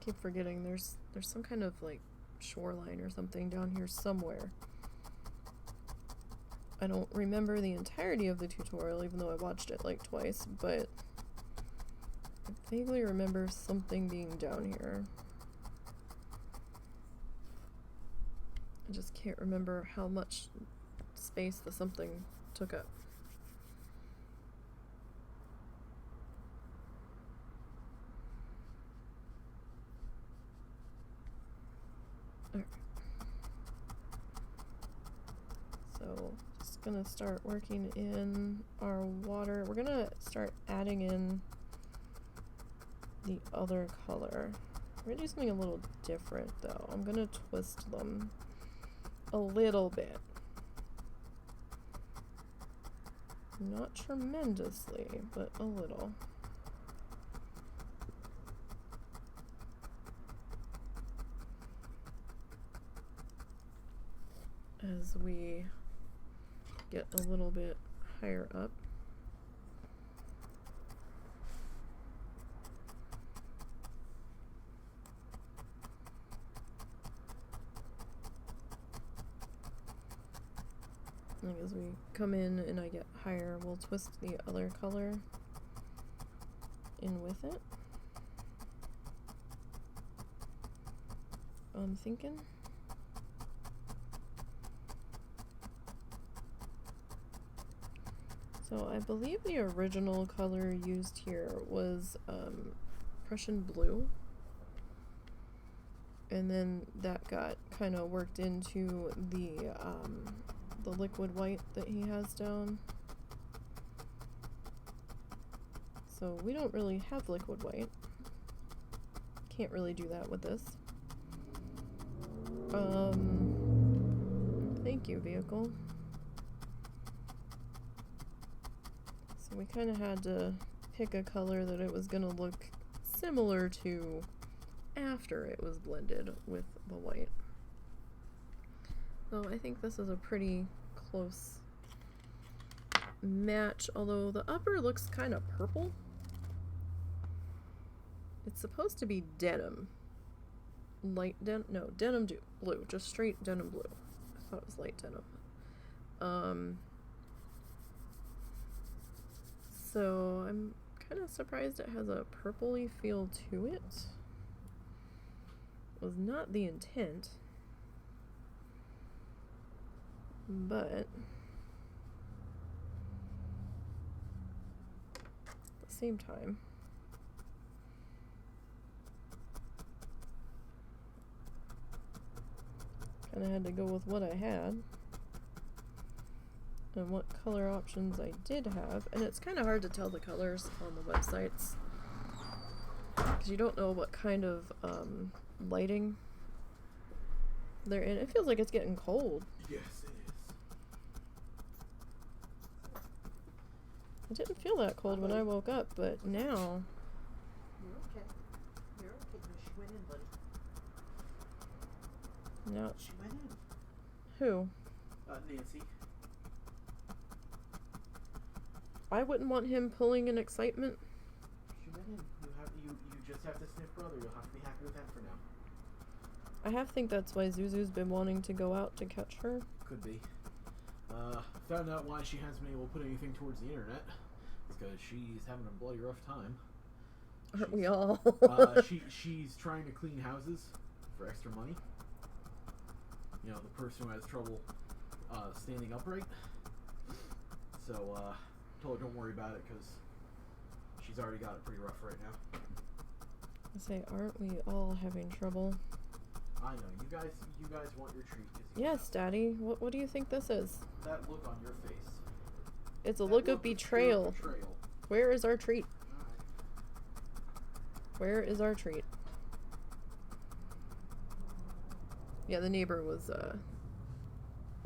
Speaker 1: Keep forgetting there's some kind of like shoreline or something down here somewhere. I don't remember the entirety of the tutorial, even though I watched it like twice, but I vaguely remember something being down here. I just can't remember how much space the something took up. So, just gonna start working in our water. We're gonna start adding in the other color. We're gonna do something a little different though. I'm gonna twist them a little bit. Not tremendously, but a little. As we get a little bit higher up. Like as we come in and I get higher, we'll twist the other color in with it. I'm thinking. So I believe the original color used here was Prussian blue. And then that got kind of worked into the liquid white that he has down. So we don't really have liquid white. Can't really do that with this. Thank you, vehicle. So we kind of had to pick a color that it was going to look similar to after it was blended with the white. So I think this is a pretty close match, although the upper looks kind of purple. It's supposed to be denim. Light denim, no, denim blue, just straight denim blue. I thought it was light denim. So I'm kind of surprised it has a purpley feel to it. Was not the intent, but at the same time, kind of had to go with what I had and what color options I did have. And it's kind of hard to tell the colors on the websites because you don't know what kind of lighting they're in. It feels like it's getting cold.
Speaker 2: Yes, it is.
Speaker 1: It didn't feel that cold when I woke up, but now...
Speaker 3: You're okay. You're okay. No, she went in, buddy.
Speaker 1: Now...
Speaker 3: She went in.
Speaker 1: Who?
Speaker 3: Nancy.
Speaker 1: I wouldn't want him pulling an excitement.
Speaker 3: She went in. You just have to sniff brother. You'll have to be happy with that for now.
Speaker 1: I think that's why Zuzu's been wanting to go out to catch her.
Speaker 2: Could be. Found out why she hasn't been able to put anything towards the internet. It's because she's having a bloody rough time.
Speaker 1: Aren't we all?
Speaker 2: She's trying to clean houses for extra money. You know, the person who has trouble standing upright. So, told her don't worry about it because she's already got it pretty rough right now.
Speaker 1: I say, aren't we all having trouble?
Speaker 2: I know, you guys want your treat.
Speaker 1: Yes, Daddy. What do you think this is?
Speaker 2: That look on your face.
Speaker 1: It's a look of betrayal. Where is our treat? Where is our treat? Yeah, the neighbor was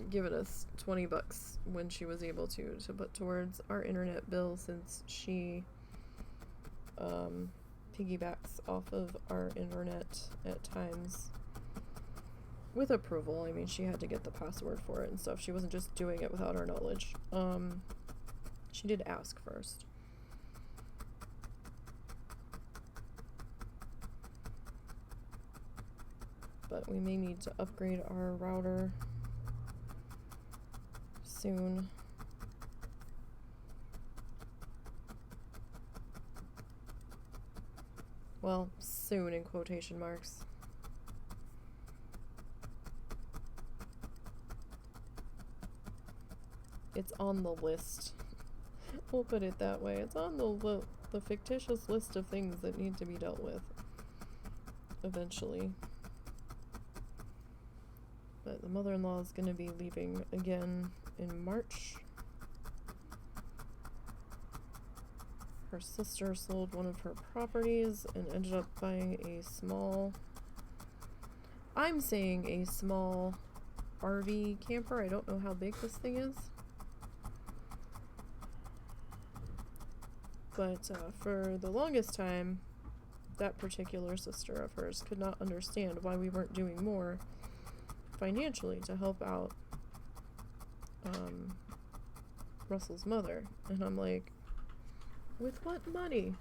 Speaker 1: giving us $20 when she was able to put towards our internet bill, since she piggybacks off of our internet at times with approval. I mean, she had to get the password for it and stuff. She wasn't just doing it without our knowledge. She did ask first. But we may need to upgrade our router soon. Well, soon in quotation marks. It's on the list. We'll put it that way. It's on the fictitious list of things that need to be dealt with eventually. But the mother-in-law is going to be leaving again in March. Her sister sold one of her properties and ended up buying a small, I'm saying a small RV camper. I don't know how big this thing is. But for the longest time, that particular sister of hers could not understand why we weren't doing more financially to help out Russell's mother. And I'm like, with what money?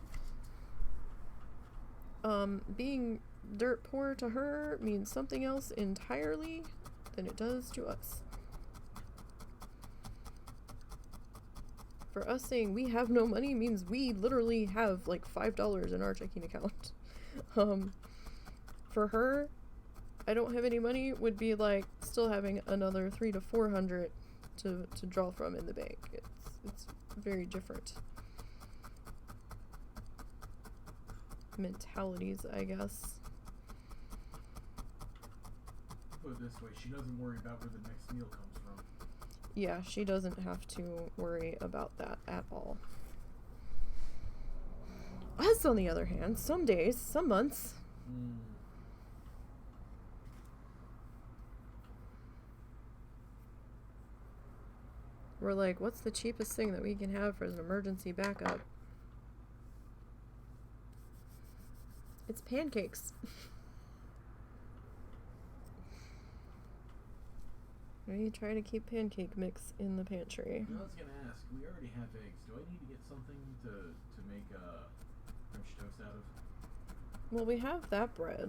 Speaker 1: Being dirt poor to her means something else entirely than it does to us. For us saying we have no money means we literally have like $5 in our checking account. For her, I don't have any money would be like still having another $300 to $400 to draw from in the bank. It's very different mentalities, I guess.
Speaker 2: Put it this way, she doesn't worry about where the next meal comes from.
Speaker 1: Yeah, she doesn't have to worry about that at all. Us, on the other hand, some days, some months. We're like, what's the cheapest thing that we can have for an emergency backup? It's pancakes. We try to keep pancake mix in the pantry.
Speaker 2: I was gonna ask, we already have eggs. Do I need to get something to make French toast out of?
Speaker 1: Well, we have that bread.
Speaker 2: I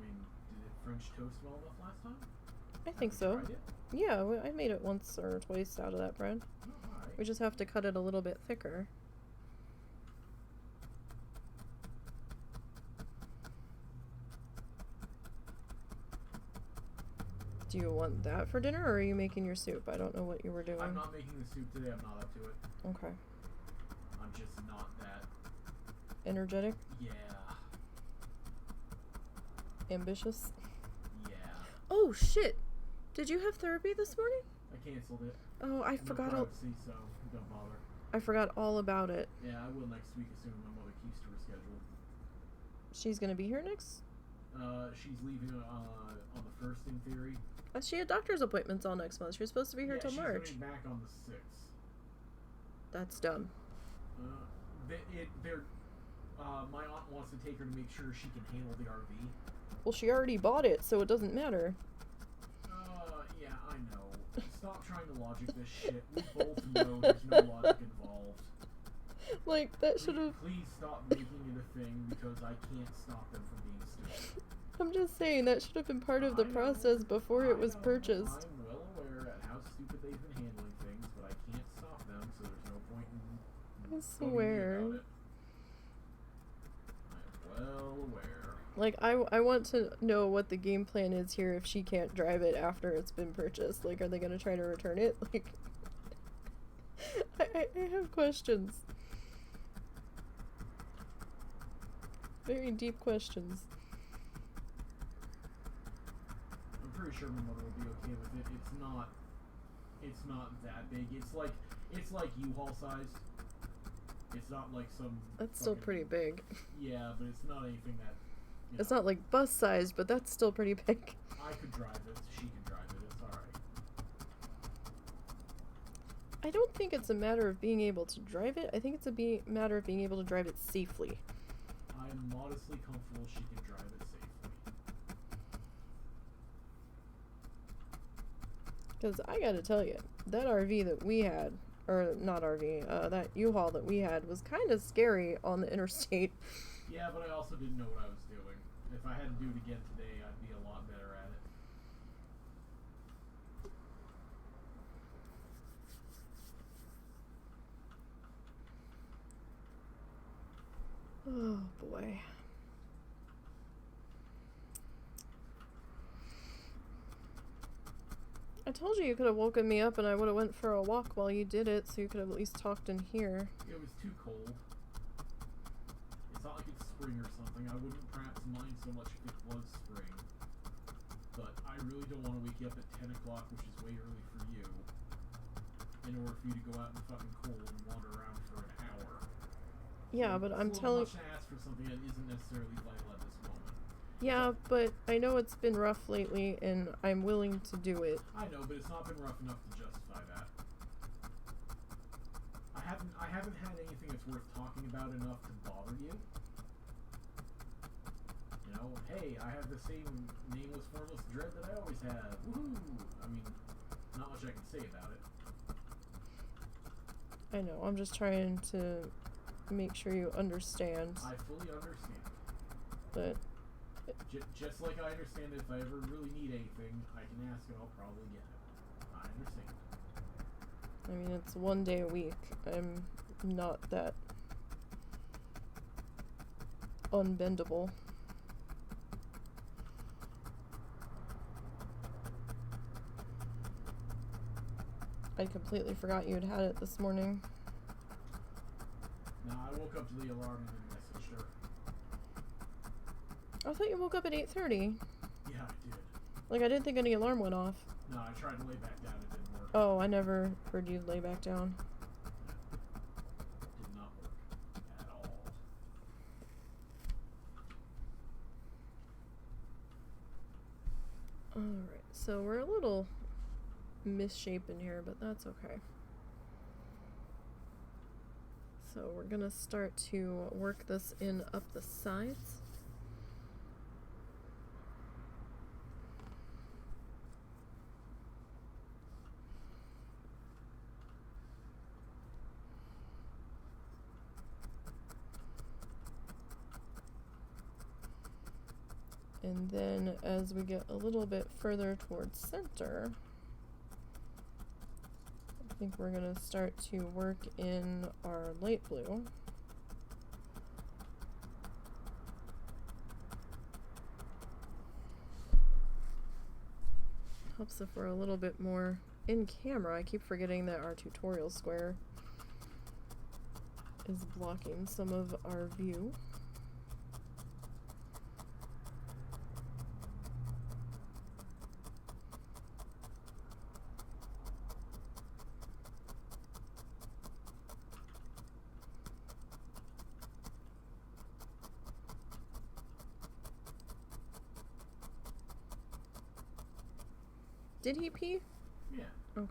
Speaker 2: mean, did it French toast well enough last time?
Speaker 1: I think so.
Speaker 2: Tried it?
Speaker 1: Yeah, I made it once or twice out of that bread.
Speaker 2: Oh, alright.
Speaker 1: We just have to cut it a little bit thicker. Do you want that for dinner, or are you making your soup? I don't know what you were doing.
Speaker 2: I'm not making the soup today. I'm not up to it.
Speaker 1: Okay.
Speaker 2: I'm just not that...
Speaker 1: Energetic?
Speaker 2: Yeah.
Speaker 1: Ambitious?
Speaker 2: Yeah.
Speaker 1: Oh, shit! Did you have therapy this morning?
Speaker 2: I canceled it.
Speaker 1: Oh, I forgot all...
Speaker 2: privacy, so don't bother.
Speaker 1: I forgot all about it.
Speaker 2: Yeah, I will next week, assuming my mother keeps to her schedule.
Speaker 1: She's gonna be here next?
Speaker 2: She's leaving on the 1st in theory.
Speaker 1: She had doctor's appointments all next month. She was supposed to be here till March.
Speaker 2: She's coming back on the 6th.
Speaker 1: That's dumb.
Speaker 2: My aunt wants to take her to make sure she can handle the RV.
Speaker 1: Well, she already bought it, so it doesn't matter.
Speaker 2: Yeah, I know. Stop trying to logic this shit. We both know there's no logic involved.
Speaker 1: Like, that should have...
Speaker 2: Please stop making it a thing, because I can't stop them from being stupid.
Speaker 1: I'm just saying, that should have been part of the process before it was purchased.
Speaker 2: I'm well aware at how stupid they've been handling things, but I can't stop them, so there's no point in...
Speaker 1: I swear.
Speaker 2: About it. I'm well aware.
Speaker 1: Like, I want to know what the game plan is here if she can't drive it after it's been purchased. Like, are they going to try to return it? Like, I have questions. Very deep questions.
Speaker 2: I'm pretty sure my mother will be okay with it. It's not that big. It's like U-Haul sized. It's not like some...
Speaker 1: That's still pretty big.
Speaker 2: Yeah, but it's not anything that...
Speaker 1: It's not like bus sized, but that's still pretty big.
Speaker 2: I could drive it. She could drive it. It's alright.
Speaker 1: I don't think it's a matter of being able to drive it. I think it's a matter of being able to drive it safely.
Speaker 2: I'm modestly comfortable she can drive it safely.
Speaker 1: Because I gotta tell you, that RV that we had, or not RV, that U-Haul that we had was kind of scary on the interstate.
Speaker 2: Yeah, but I also didn't know what I was doing. If I had to do it again today, I'd be a lot better at it.
Speaker 1: Oh boy. I told you could have woken me up and I would have went for a walk while you did it, so you could have at least talked in here.
Speaker 2: It was too cold. It's not like it's spring or something. I wouldn't perhaps mind so much if it was spring. But I really don't want to wake you up at 10 o'clock, which is way early for you, in order for you to go out in the fucking cold and wander around for an hour.
Speaker 1: Yeah, but I'm telling...
Speaker 2: It's a little much to ask for something that isn't necessarily vital at this moment.
Speaker 1: Yeah, but I know it's been rough lately, and I'm willing to do it.
Speaker 2: I know, but it's not been rough enough to justify that. I haven't had anything that's worth talking about enough to bother you. You know, hey, I have the same nameless, formless dread that I always have. Woohoo! I mean, not much I can say about it.
Speaker 1: I know, I'm just trying to make sure you understand.
Speaker 2: I fully understand.
Speaker 1: But...
Speaker 2: just like I understand that if I ever really need anything, I can ask and I'll probably get it. I understand.
Speaker 1: I mean, it's 1 day a week. I'm not that unbendable. I completely forgot you had it this morning.
Speaker 2: No, I woke up to the alarm and then messaged her.
Speaker 1: I thought you woke up at 8:30.
Speaker 2: Yeah, I did.
Speaker 1: Like, I didn't think any alarm went off.
Speaker 2: No, I tried to lay back down. It didn't work.
Speaker 1: Oh, I never heard you lay back down.
Speaker 2: Did not work at all.
Speaker 1: Alright, so we're a little misshapen here, but that's okay. So we're gonna start to work this in up the sides. And then as we get a little bit further towards center, I think we're going to start to work in our light blue. Helps if we're a little bit more in camera. I keep forgetting that our tutorial square is blocking some of our view. Did he pee?
Speaker 2: Yeah.
Speaker 1: Okay.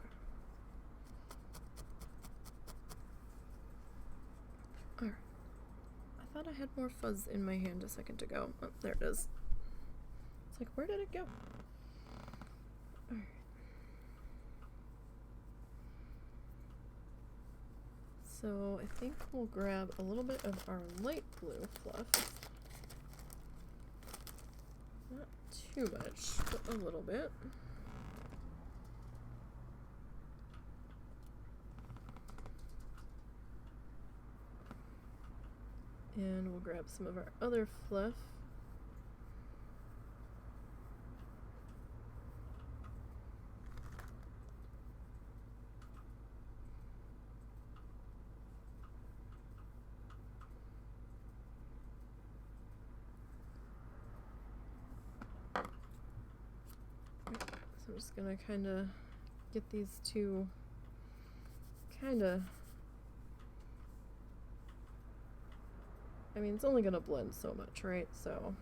Speaker 1: Alright. I thought I had more fuzz in my hand a second ago. Oh, there it is. It's like, where did it go? Alright. So I think we'll grab a little bit of our light blue fluff. Not too much, but a little bit. And we'll grab some of our other fluff. So I'm just gonna kind of get these two kind of, I mean, it's only gonna blend so much, right? So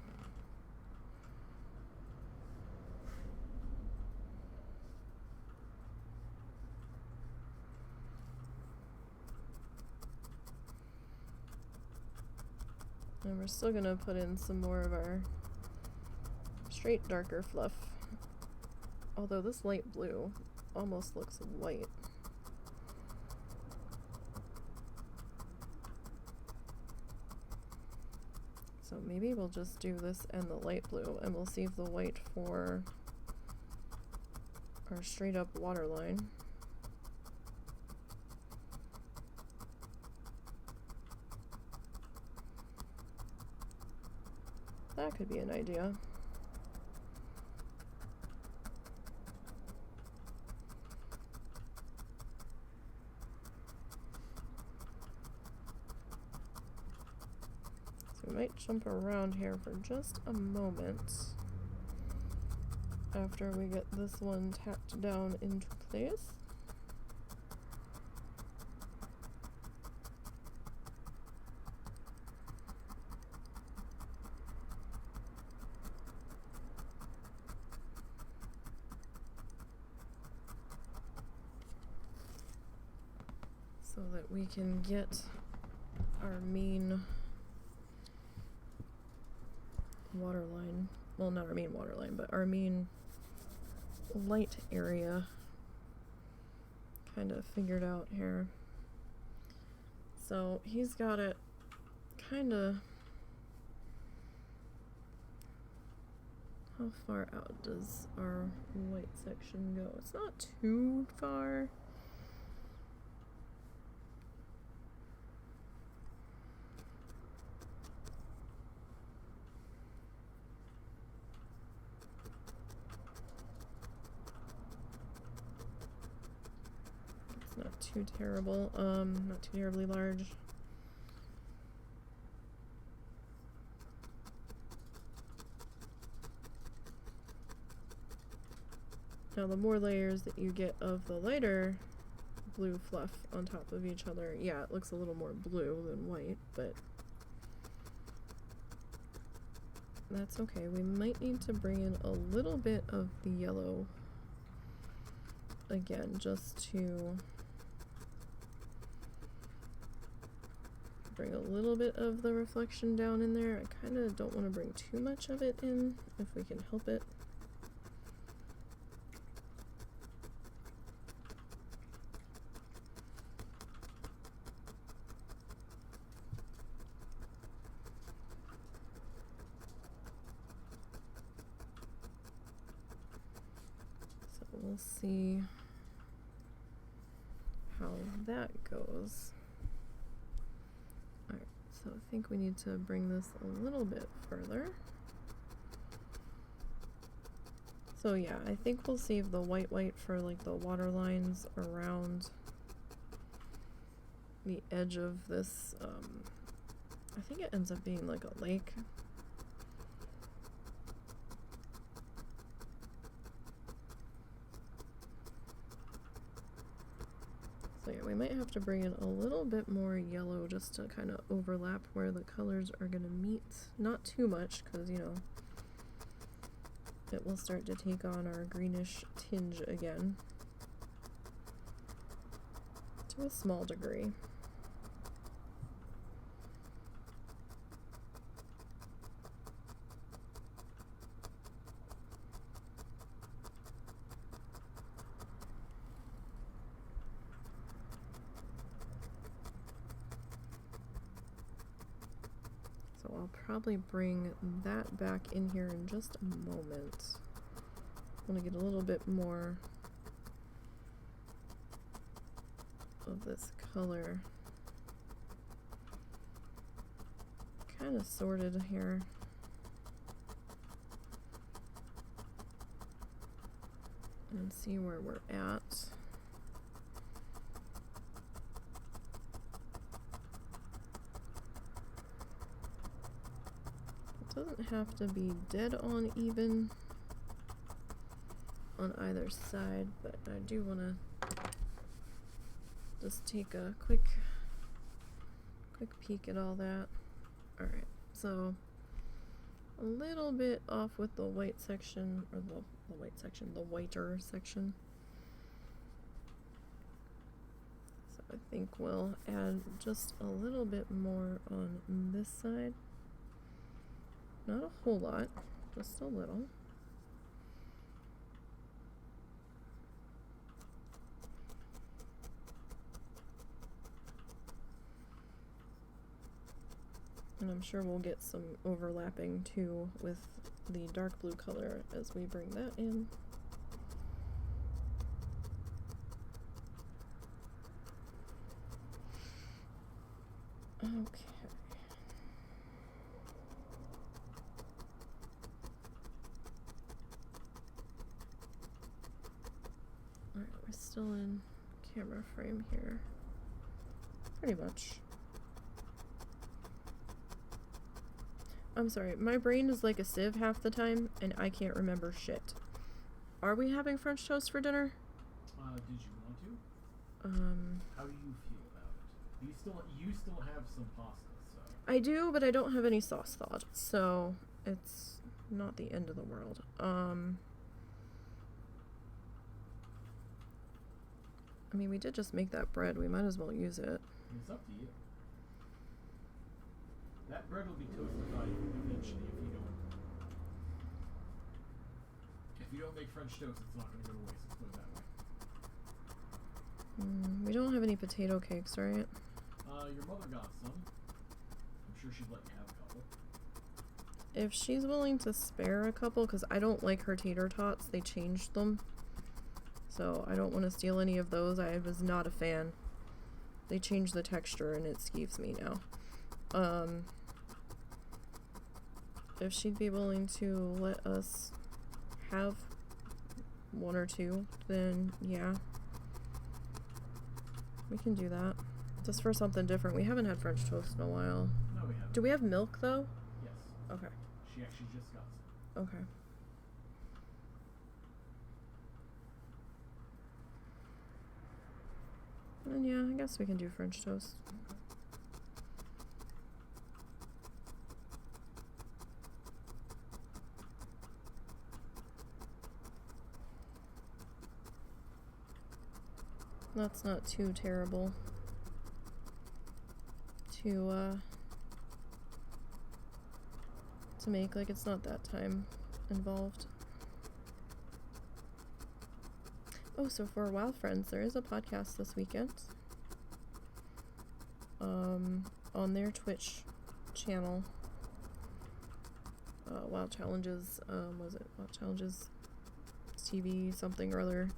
Speaker 1: and we're still gonna put in some more of our straight darker fluff. Although this light blue almost looks white. So maybe we'll just do this and the light blue, and we'll save the white for our straight up waterline. That could be an idea. So we might jump around here for just a moment after we get this one tacked down into place. So that we can get our main waterline, well, not our main waterline, but our main light area kind of figured out here. So he's got it kind of, how far out does our white section go? It's not too far. too terrible, not too terribly large. Now the more layers that you get of the lighter blue fluff on top of each other, yeah, it looks a little more blue than white, but that's okay. We might need to bring in a little bit of the yellow again, just to bring a little bit of the reflection down in there. I kind of don't want to bring too much of it in if we can help it. We'll see how that goes. Alright, so I think we need to bring this a little bit further. So yeah, I think we'll save the white for like the water lines around the edge of this. I think it ends up being like a lake. So yeah, we might have to bring in a little bit more yellow just to kind of overlap where the colors are going to meet. Not too much, because, you know, it will start to take on our greenish tinge again. To a small degree. I'll probably bring that back in here in just a moment. I want to get a little bit more of this color kind of sorted here. And see where we're at. Doesn't have to be dead on even on either side, but I do want to just take a quick peek at all that. Alright, so a little bit off with the white section, or the whiter section. So I think we'll add just a little bit more on this side. Not a whole lot, just a little. And I'm sure we'll get some overlapping too with the dark blue color as we bring that in. Okay. Alright, we're still in camera frame here. Pretty much. I'm sorry, my brain is like a sieve half the time, and I can't remember shit. Are we having French toast for dinner?
Speaker 2: Did you want to? How do you feel about it? You still have some pasta, so.
Speaker 1: I do, but I don't have any sauce thawed, so it's not the end of the world. I mean, we did just make that bread. We might as well use it.
Speaker 2: It's up to you. That bread will be toasted by eventually if you don't make French toast, it's not going to go to waste. Let's put it that way.
Speaker 1: We don't have any potato cakes, right?
Speaker 2: Your mother got some. I'm sure she'd let you have a couple.
Speaker 1: If she's willing to spare a couple, because I don't like her tater tots. They changed them. So I don't want to steal any of those. I was not a fan. They changed the texture and it skeeves me now. If she'd be willing to let us have one or two, then yeah. we can do that. Just for something different. We haven't had French toast in a while.
Speaker 2: No, we haven't.
Speaker 1: Do we have milk, though?
Speaker 2: Yes.
Speaker 1: Okay.
Speaker 2: She actually just got some.
Speaker 1: Okay. And yeah, I guess we can do French toast. That's not too terrible to make. Like, it's not that time involved. Oh, so for Wild Friends, there is a podcast this weekend on their Twitch channel. Wild Challenges, was it Wild Challenges TV something or other?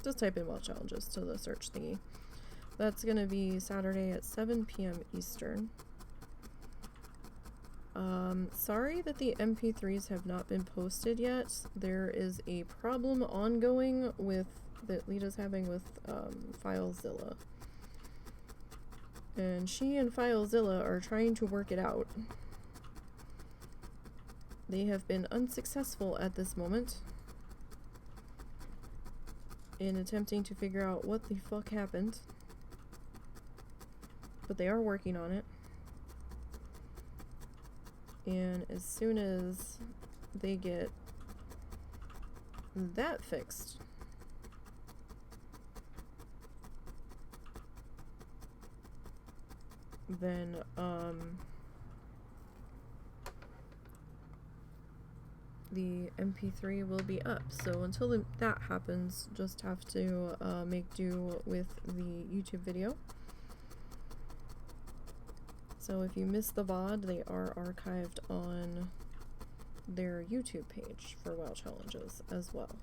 Speaker 1: Just type in Wild Challenges to the search thingy. That's gonna be Saturday at 7 p.m. Eastern. Sorry that the MP3s have not been posted yet. There is a problem ongoing that Lita's having with FileZilla. And she and FileZilla are trying to work it out. They have been unsuccessful at this moment in attempting to figure out what the fuck happened. But they are working on it. And as soon as they get that fixed, then the MP3 will be up. So until that happens, just have to make do with the YouTube video. So if you missed the VOD, they are archived on their YouTube page for WoW Challenges as well.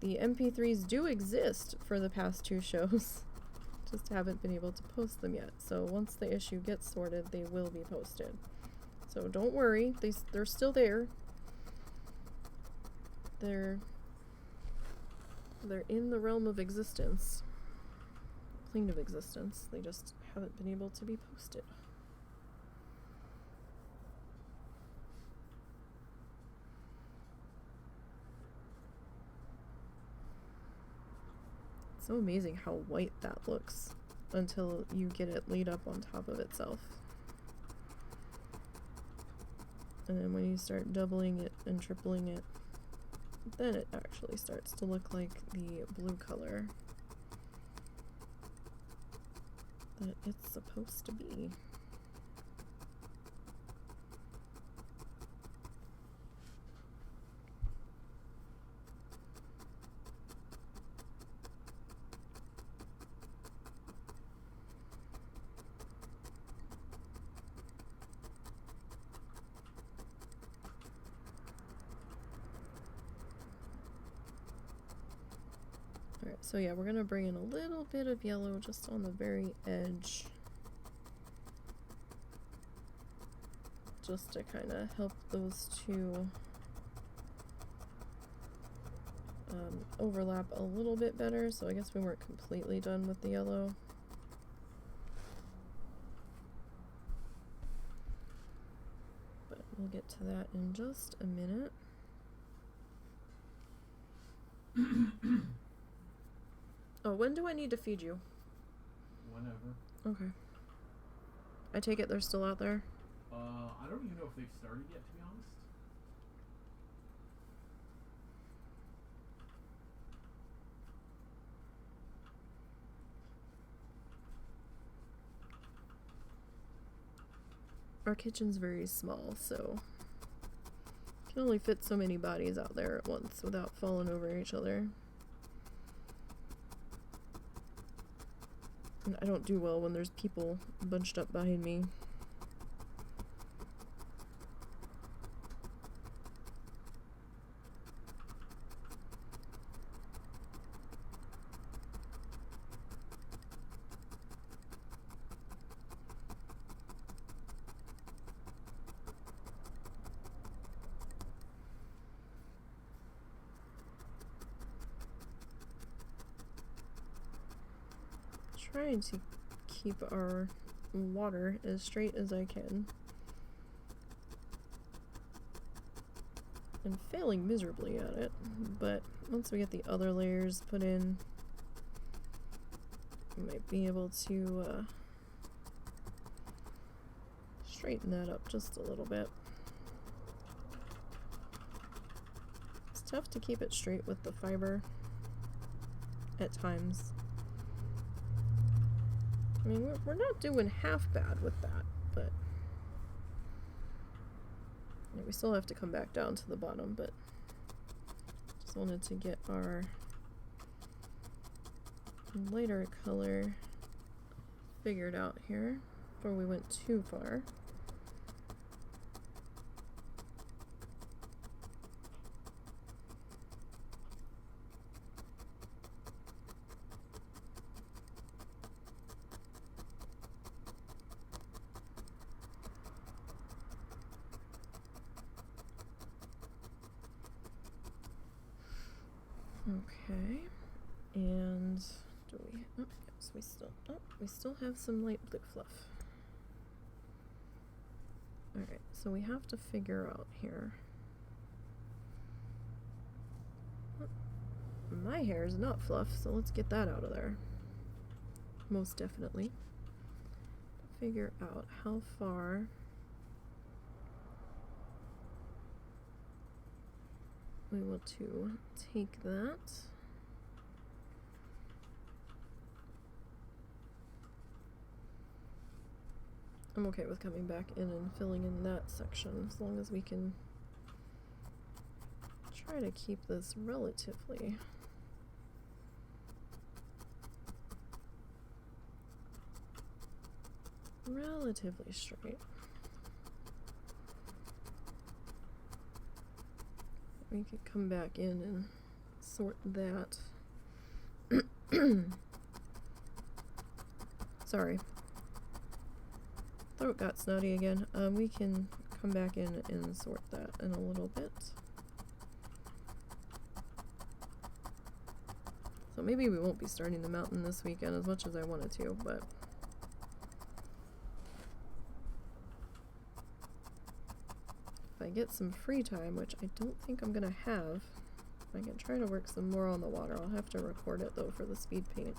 Speaker 1: The MP3s do exist for the past 2 shows, just haven't been able to post them yet. So once the issue gets sorted, they will be posted. So don't worry, they're still there. They're in the realm of existence. Plane of existence. They just haven't been able to be posted. It's so amazing how white that looks until you get it laid up on top of itself. And then when you start doubling it and tripling it, then it actually starts to look like the blue color that it's supposed to be. Alright, so yeah, we're gonna bring in a little bit of yellow just on the very edge, just to kind of help those two overlap a little bit better. So I guess we weren't completely done with the yellow. But we'll get to that in just a minute. Oh, when do I need to feed you?
Speaker 2: Whenever.
Speaker 1: Okay. I take it they're still out there?
Speaker 2: I don't even know if they've started yet, to be honest.
Speaker 1: Our kitchen's very small, so can only fit so many bodies out there at once without falling over each other. And I don't do well when there's people bunched up behind me. trying to keep our water as straight as I can. And failing miserably at it, but once we get the other layers put in, we might be able to straighten that up just a little bit. It's tough to keep it straight with the fiber at times. I mean, we're not doing half bad with that, but yeah, we still have to come back down to the bottom, but just wanted to get our lighter color figured out here before we went too far. Okay, and do we? Oh, yes, we still have some light blue fluff. All right, so we have to figure out here. My hair is not fluff, so let's get that out of there. Most definitely. Figure out how far we want to take that. I'm okay with coming back in and filling in that section as long as we can try to keep this relatively straight. We could come back in and sort that. Sorry. Throat got snotty again. We can come back in and sort that in a little bit. So maybe we won't be starting the mountain this weekend as much as I wanted to, but if I get some free time, which I don't think I'm gonna have, I can try to work some more on the water. I'll have to record it though for the speed paint.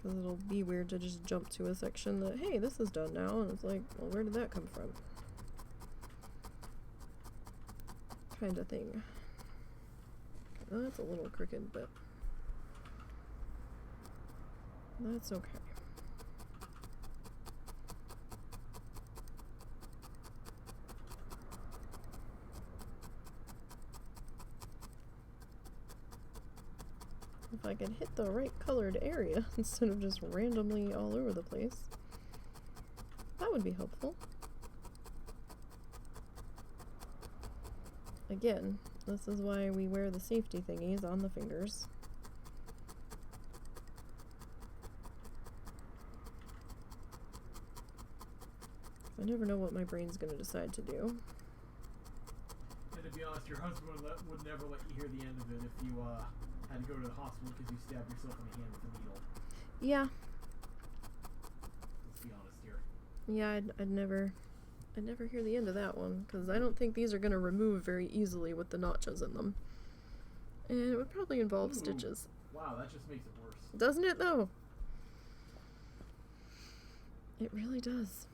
Speaker 1: Because it'll be weird to just jump to a section that, hey, this is done now, and it's like, well, where did that come from? Kind of thing. Oh, that's a little crooked, but that's okay. If I could hit the right colored area instead of just randomly all over the place, that would be helpful. Again, this is why we wear the safety thingies on the fingers. I never know what my brain's going to decide to do.
Speaker 2: And to be honest, your husband would never let you hear the end of it if you had to go to the hospital because you stabbed yourself in the hand with a needle.
Speaker 1: Yeah.
Speaker 2: Let's be honest here.
Speaker 1: Yeah, I'd never hear the end of that one, because I don't think these are going to remove very easily with the notches in them. And it would probably involve stitches.
Speaker 2: Wow, that just makes it worse.
Speaker 1: Doesn't it, though? It really does.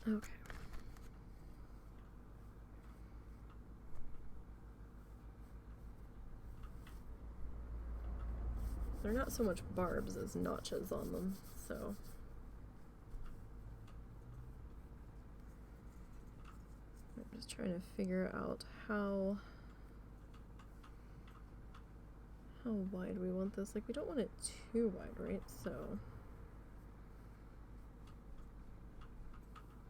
Speaker 1: Okay. They're not so much barbs as notches on them, so I'm just trying to figure out how wide we want this. Like, we don't want it too wide, right? So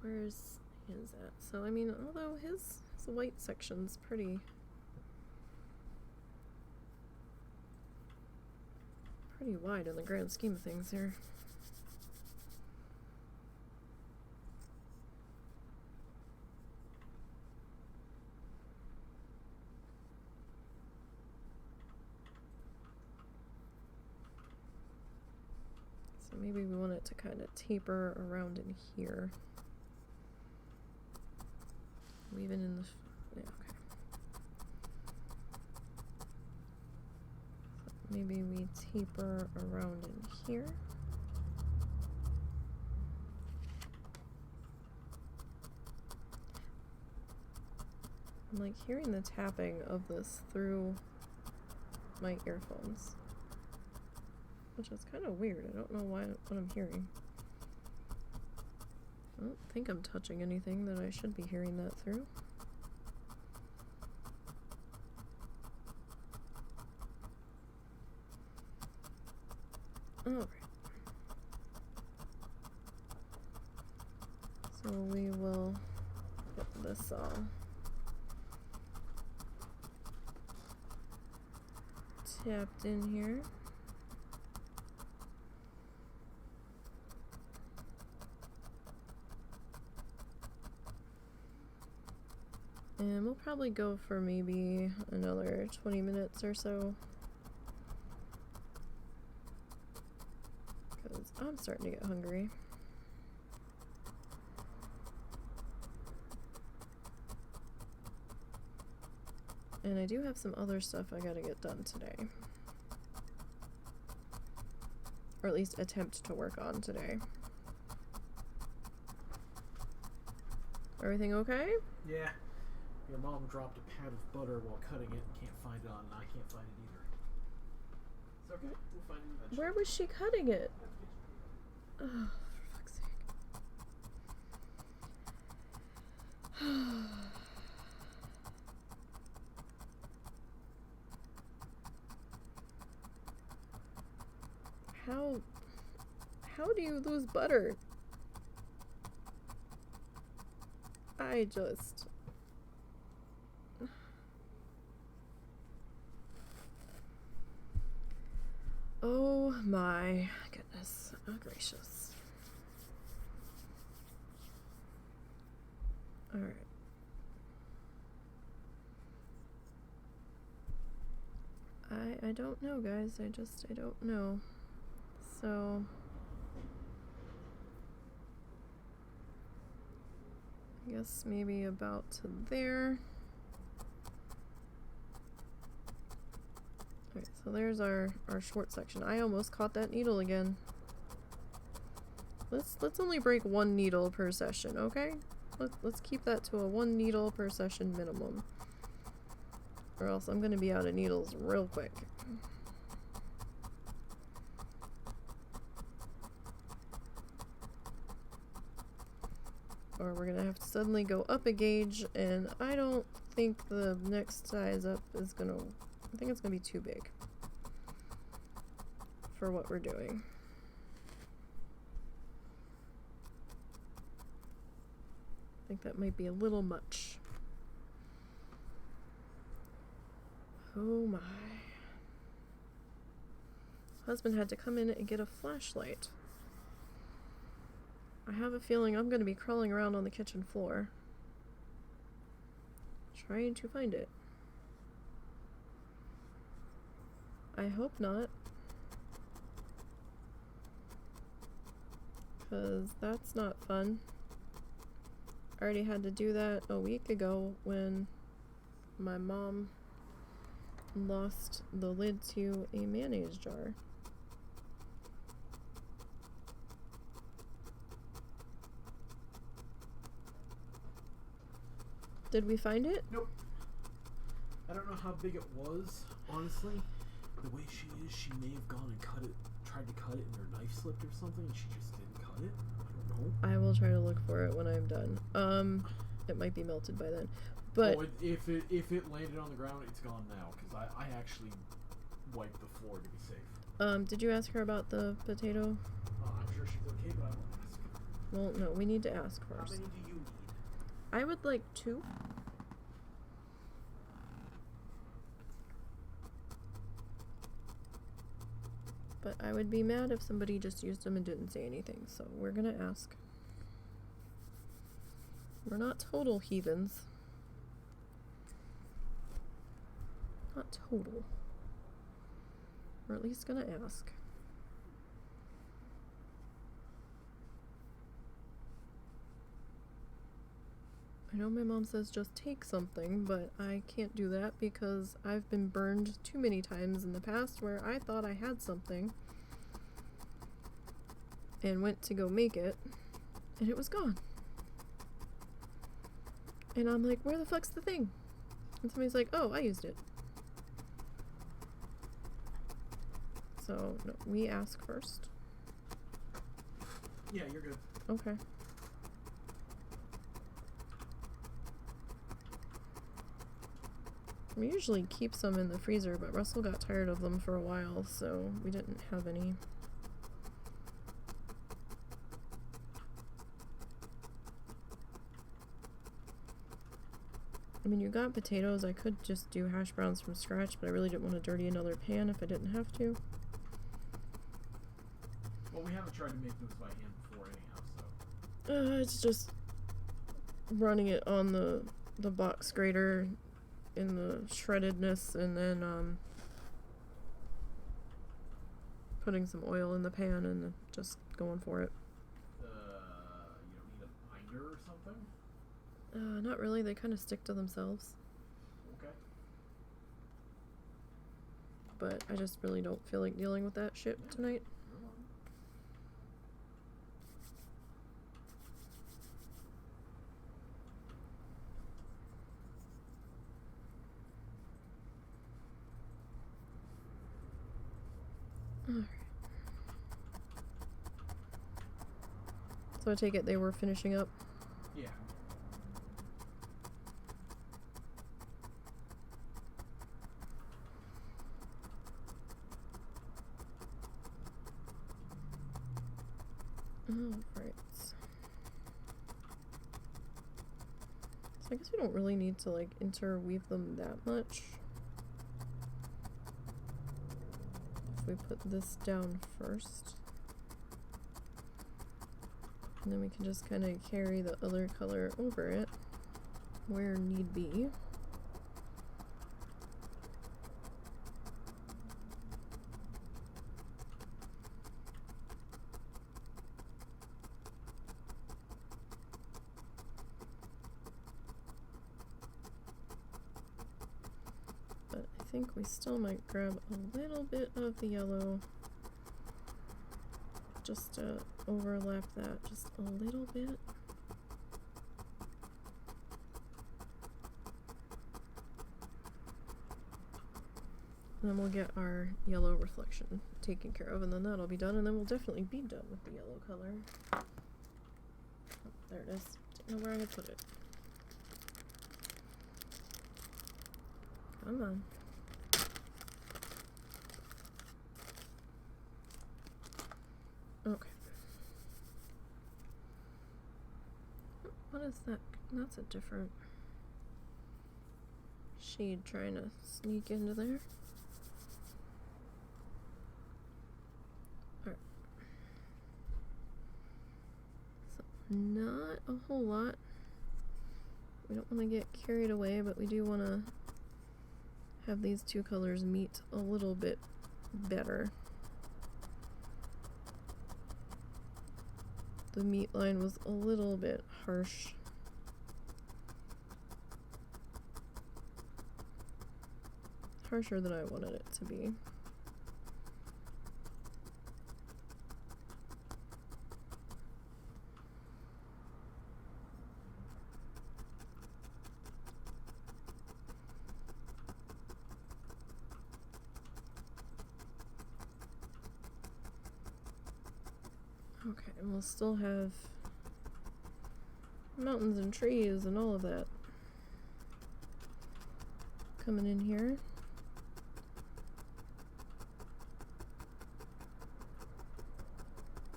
Speaker 1: where's his at? So I mean, although his white section's pretty wide in the grand scheme of things here. So maybe we want it to kind of taper around in here. Leave it in the, yeah, okay. So maybe we taper around in here. I'm like hearing the tapping of this through my earphones, which is kind of weird. I don't know what I'm hearing. I don't think I'm touching anything that I should be hearing that through. Alright. So we will get this all tapped in here. And we'll probably go for maybe another 20 minutes or so. Because I'm starting to get hungry. And I do have some other stuff I gotta get done today. Or at least attempt to work on today. Everything okay?
Speaker 3: Yeah. Your mom dropped a pat of butter while cutting it and can't find it on, and I can't find it either. It's okay. We'll find it eventually.
Speaker 1: Where was she cutting it? Oh, for fuck's sake. How do you lose butter? I just... Oh my goodness. Oh gracious. Alright. I don't know, guys. I don't know. So... I guess maybe about to there. Alright, so there's our short section. I almost caught that needle again. Let's only break one needle per session, okay? Let's keep that to a 1 needle per session minimum. Or else I'm gonna be out of needles real quick. Or we're gonna have to suddenly go up a gauge, and I don't think the next size up is gonna... I think it's gonna be too big for what we're doing. I think that might be a little much. Oh my. Husband had to come in and get a flashlight. I have a feeling I'm going to be crawling around on the kitchen floor trying to find it. I hope not, because that's not fun. I already had to do that a week ago when my mom lost the lid to a mayonnaise jar. Did we find it?
Speaker 3: Nope. I don't know how big it was, honestly. The way she is, she may have gone and tried to cut it and her knife slipped or something and she just didn't cut it. I don't know.
Speaker 1: I will try to look for it when I'm done. It might be melted by then. But
Speaker 2: if it landed on the ground, it's gone now, because I actually wiped the floor to be safe.
Speaker 1: Did you ask her about the potato?
Speaker 3: I'm sure she's okay, but I won't ask.
Speaker 1: Well, no, we need to ask
Speaker 3: How
Speaker 1: first.
Speaker 3: many do you need?
Speaker 1: I would like 2. But I would be mad if somebody just used them and didn't say anything, so we're gonna ask. We're not total heathens. Not total. We're at least gonna ask. I know my mom says just take something, but I can't do that because I've been burned too many times in the past where I thought I had something and went to go make it, and it was gone. And I'm like, where the fuck's the thing? And somebody's like, oh, I used it. So, no, we ask first.
Speaker 2: Yeah, you're good.
Speaker 1: Okay. We usually keep some in the freezer, but Russell got tired of them for a while, so we didn't have any. I mean, you got potatoes. I could just do hash browns from scratch, but I really didn't want to dirty another pan if I didn't have to.
Speaker 2: Well, we haven't tried to make those by hand before anyhow, so.
Speaker 1: It's just running it on the box grater in the shreddedness, and then putting some oil in the pan and just going for it.
Speaker 2: You don't need a binder or something?
Speaker 1: Not really. They kind of stick to themselves.
Speaker 2: Okay.
Speaker 1: But I just really don't feel like dealing with that shit tonight. Alright. So I take it they were finishing up?
Speaker 2: Yeah.
Speaker 1: Alright. So I guess we don't really need to like interweave them that much. If we put this down first. And then we can just kind of carry the other color over it where need be. But I think we still might grab a little bit of the yellow just to overlap that just a little bit. And then we'll get our yellow reflection taken care of, and then that'll be done, and then we'll definitely be done with the yellow color. Oh, there it is. Didn't know where I had put it. Come on. Okay. What is that? That's a different shade trying to sneak into there. Alright. So, not a whole lot. We don't want to get carried away, but we do want to have these two colors meet a little bit better. The meat line was a little bit harsh. Harsher than I wanted it to be. Okay, and we'll still have mountains and trees and all of that coming in here.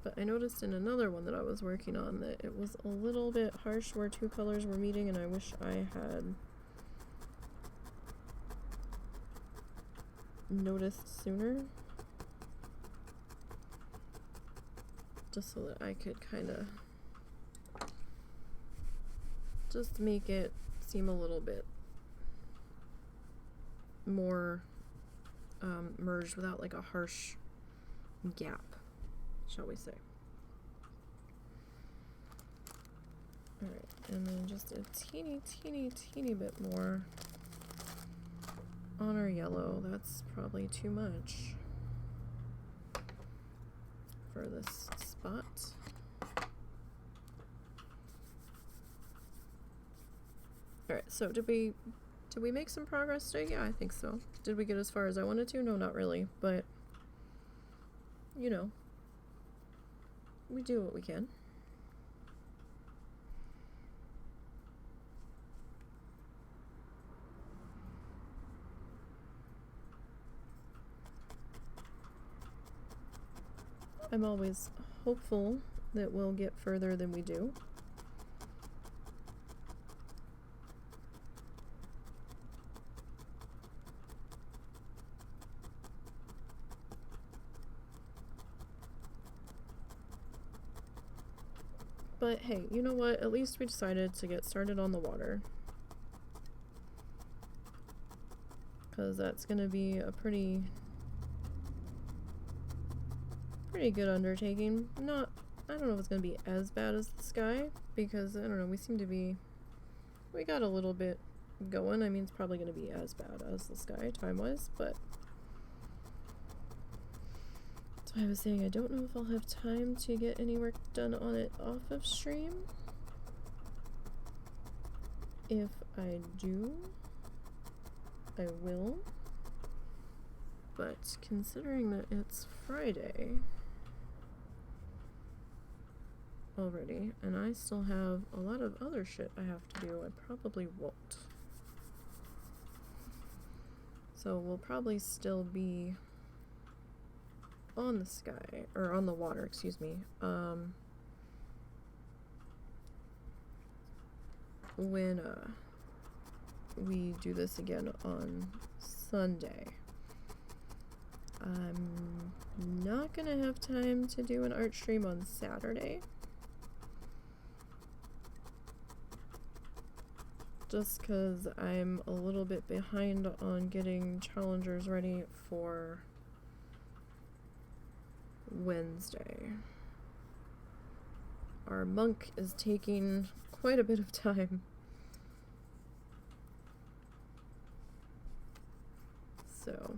Speaker 1: But I noticed in another one that I was working on that it was a little bit harsh where two colors were meeting, and I wish I had noticed sooner. Just so that I could kind of just make it seem a little bit more merged without like a harsh gap, shall we say. Alright, and then just a teeny bit more on our yellow. That's probably too much for this spot. Alright, so did we make some progress today? Yeah, I think so. Did we get as far as I wanted to? No, not really, but you know, we do what we can. I'm always hopeful that we'll get further than we do. But hey, you know what? At least we decided to get started on the water. Because that's going to be a pretty good undertaking. I don't know if it's going to be as bad as the sky, because, I don't know, we got a little bit going. I mean, it's probably going to be as bad as the sky, time-wise, but so I was saying I don't know if I'll have time to get any work done on it off of stream. If I do, I will. But considering that it's Friday already, and I still have a lot of other shit I have to do, I probably won't. So we'll probably still be on the sky, or on the water, excuse me, when we do this again on Sunday. I'm not gonna have time to do an art stream on Saturday, just because I'm a little bit behind on getting challengers ready for Wednesday. Our monk is taking quite a bit of time. So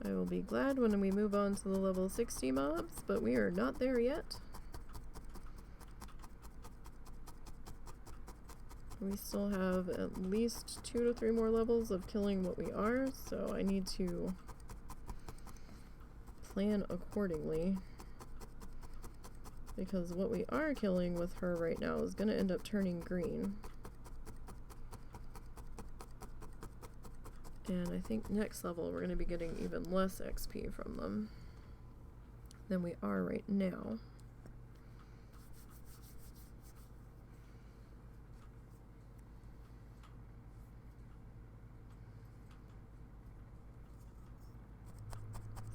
Speaker 1: I will be glad when we move on to the level 60 mobs, but we are not there yet. We still have at least 2 to 3 more levels of killing what we are, so I need to plan accordingly. Because what we are killing with her right now is going to end up turning green. And I think next level we're going to be getting even less XP from them than we are right now.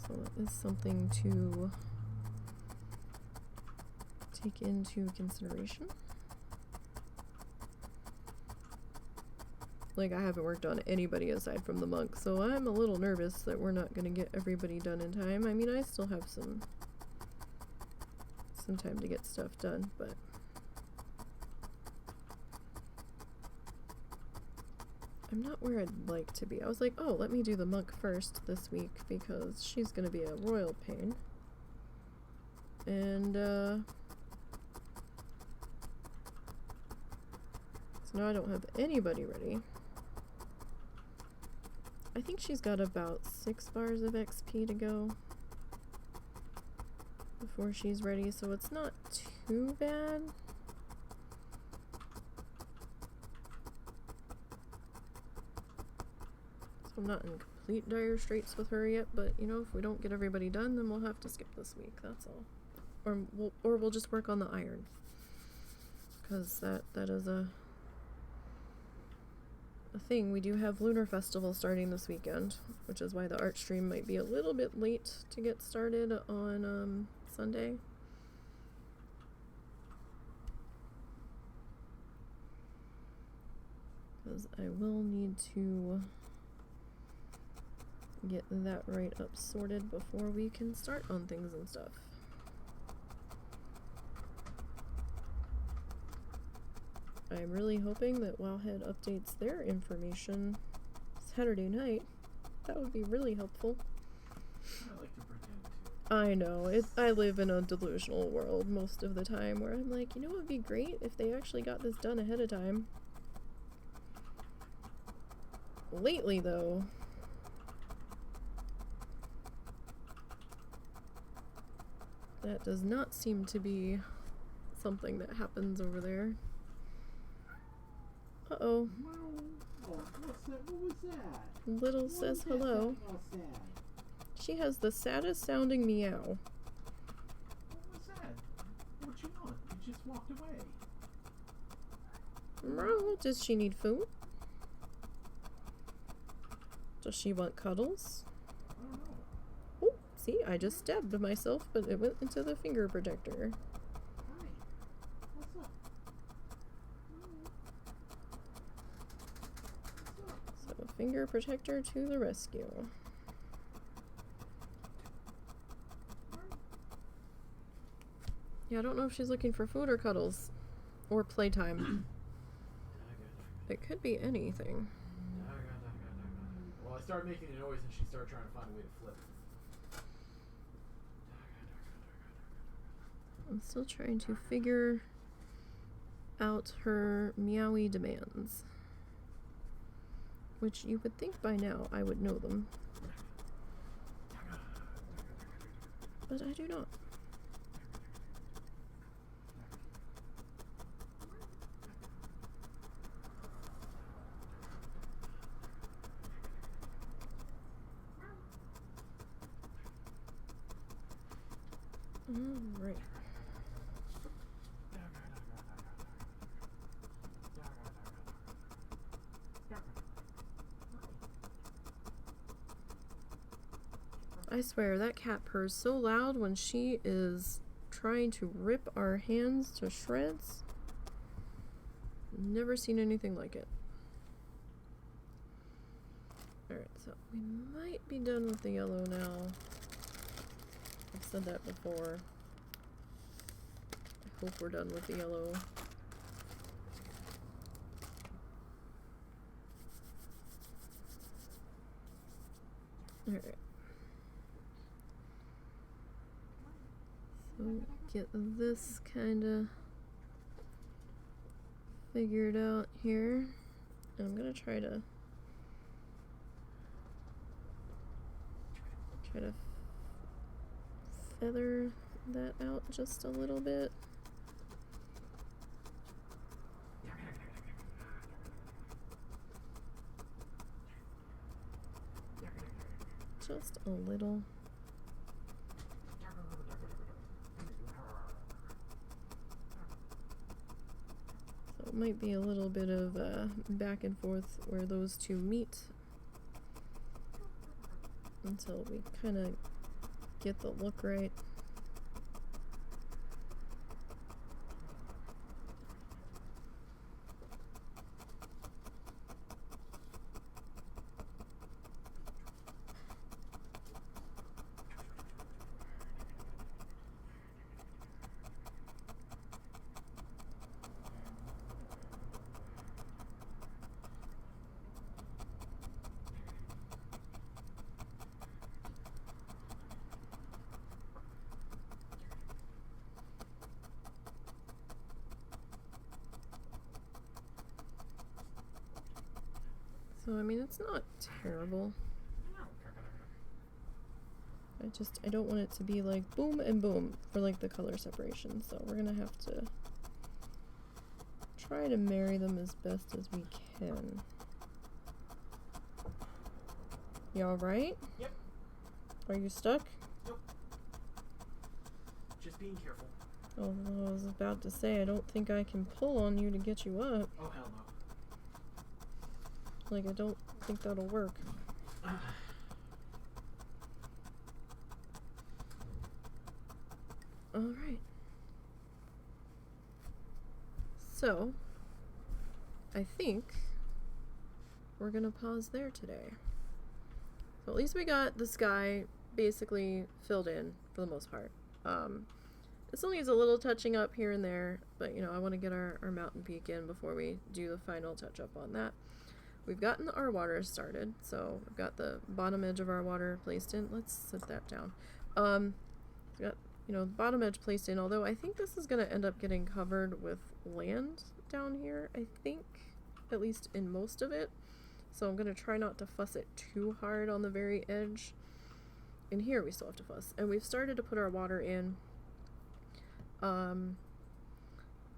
Speaker 1: So that is something to take into consideration. Like, I haven't worked on anybody aside from the monk, so I'm a little nervous that we're not going to get everybody done in time. I mean, I still have some time to get stuff done, but I'm not where I'd like to be. I was like, oh, let me do the monk first this week because she's going to be a royal pain. And, so now I don't have anybody ready. I think she's got about 6 bars of XP to go before she's ready, so it's not too bad. So I'm not in complete dire straits with her yet, but you know, if we don't get everybody done, then we'll have to skip this week, that's all. Or we'll just work on the iron. Because that is a thing. We do have Lunar Festival starting this weekend, which is why the art stream might be a little bit late to get started on Sunday. Because I will need to get that right up sorted before we can start on things and stuff. I'm really hoping that Wowhead updates their information Saturday night. That would be really helpful.
Speaker 2: I like to pretend to.
Speaker 1: I know, I live in a delusional world most of the time where I'm like, you know what would be great if they actually got this done ahead of time. Lately, though, that does not seem to be something that happens over there. Uh-oh.
Speaker 3: Oh, what's that? What was that?
Speaker 1: Little
Speaker 3: What
Speaker 1: says
Speaker 3: was that
Speaker 1: hello.
Speaker 3: sounding all sad?
Speaker 1: She has the saddest sounding meow.
Speaker 2: What was that? What you want? You just walked away.
Speaker 1: Well, does she need food? Does she want cuddles?
Speaker 2: I don't know.
Speaker 1: Oh, see, I just stabbed myself, but it went into the finger protector.
Speaker 3: Hi. What's up?
Speaker 1: So, finger protector to the rescue. Yeah, I don't know if she's looking for food or cuddles. Or playtime. It could be anything.
Speaker 2: Well, I started making a noise and she started trying to find a way to flip it.
Speaker 1: I'm still trying to figure out her meowy demands. Which you would think by now I would know them. But I do not. Alright. I swear, that cat purrs so loud when she is trying to rip our hands to shreds. Never seen anything like it. Alright, so we might be done with the yellow now. I've said that before. I hope we're done with the yellow. Alright. So get this kinda figured out here. I'm gonna try to feather that out just a little bit. Just a little. So it might be a little bit of back and forth where those two meet until we kind of get the look right. So, I mean, it's not terrible. I don't want it to be like boom and boom for like the color separation. So we're gonna have to try to marry them as best as we can. You alright?
Speaker 2: Yep.
Speaker 1: Are you stuck?
Speaker 2: Nope. Just being careful.
Speaker 1: Oh, I was about to say, I don't think I can pull on you to get you up.
Speaker 2: Oh, hell no.
Speaker 1: Like, I don't think that'll work. Alright. So, I think we're gonna pause there today. So at least we got the sky basically filled in for the most part. It still needs a little touching up here and there, but you know, I want to get our mountain peak in before we do the final touch up on that. We've gotten our water started, so we've got the bottom edge of our water placed in. Let's set that down. We got, you know, the bottom edge placed in, although I think this is going to end up getting covered with land down here, I think, at least in most of it. So I'm going to try not to fuss it too hard on the very edge. In here we still have to fuss. And we've started to put our water in.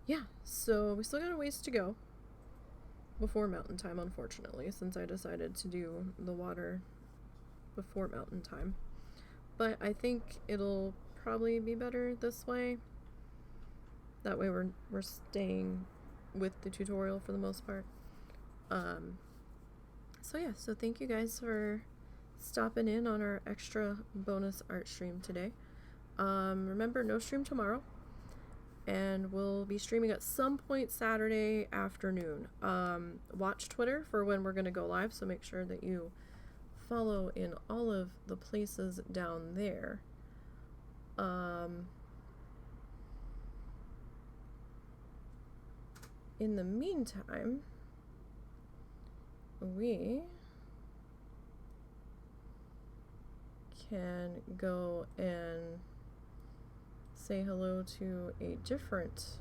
Speaker 1: Yeah, so we still got a ways to go before mountain time, unfortunately, since I decided to do the water before mountain time. But I think it'll probably be better this way. That way we're staying with the tutorial for the most part. So yeah, so thank you guys for stopping in on our extra bonus art stream today. Remember, no stream tomorrow, and we'll be streaming at some point Saturday afternoon. Watch Twitter for when we're going to go live, so make sure that you follow in all of the places down there. In the meantime, we can go and say hello to a different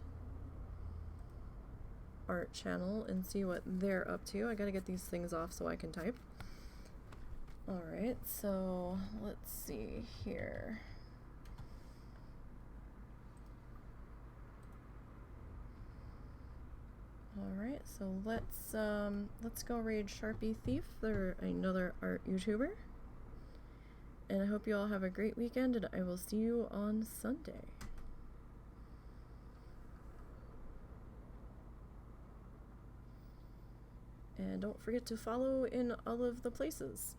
Speaker 1: art channel and see what they're up to. I gotta get these things off so I can type. Alright, so let's see here. Alright, so let's go raid Sharpie Thief. They're another art YouTuber. And I hope you all have a great weekend, and I will see you on Sunday. And don't forget to follow in all of the places.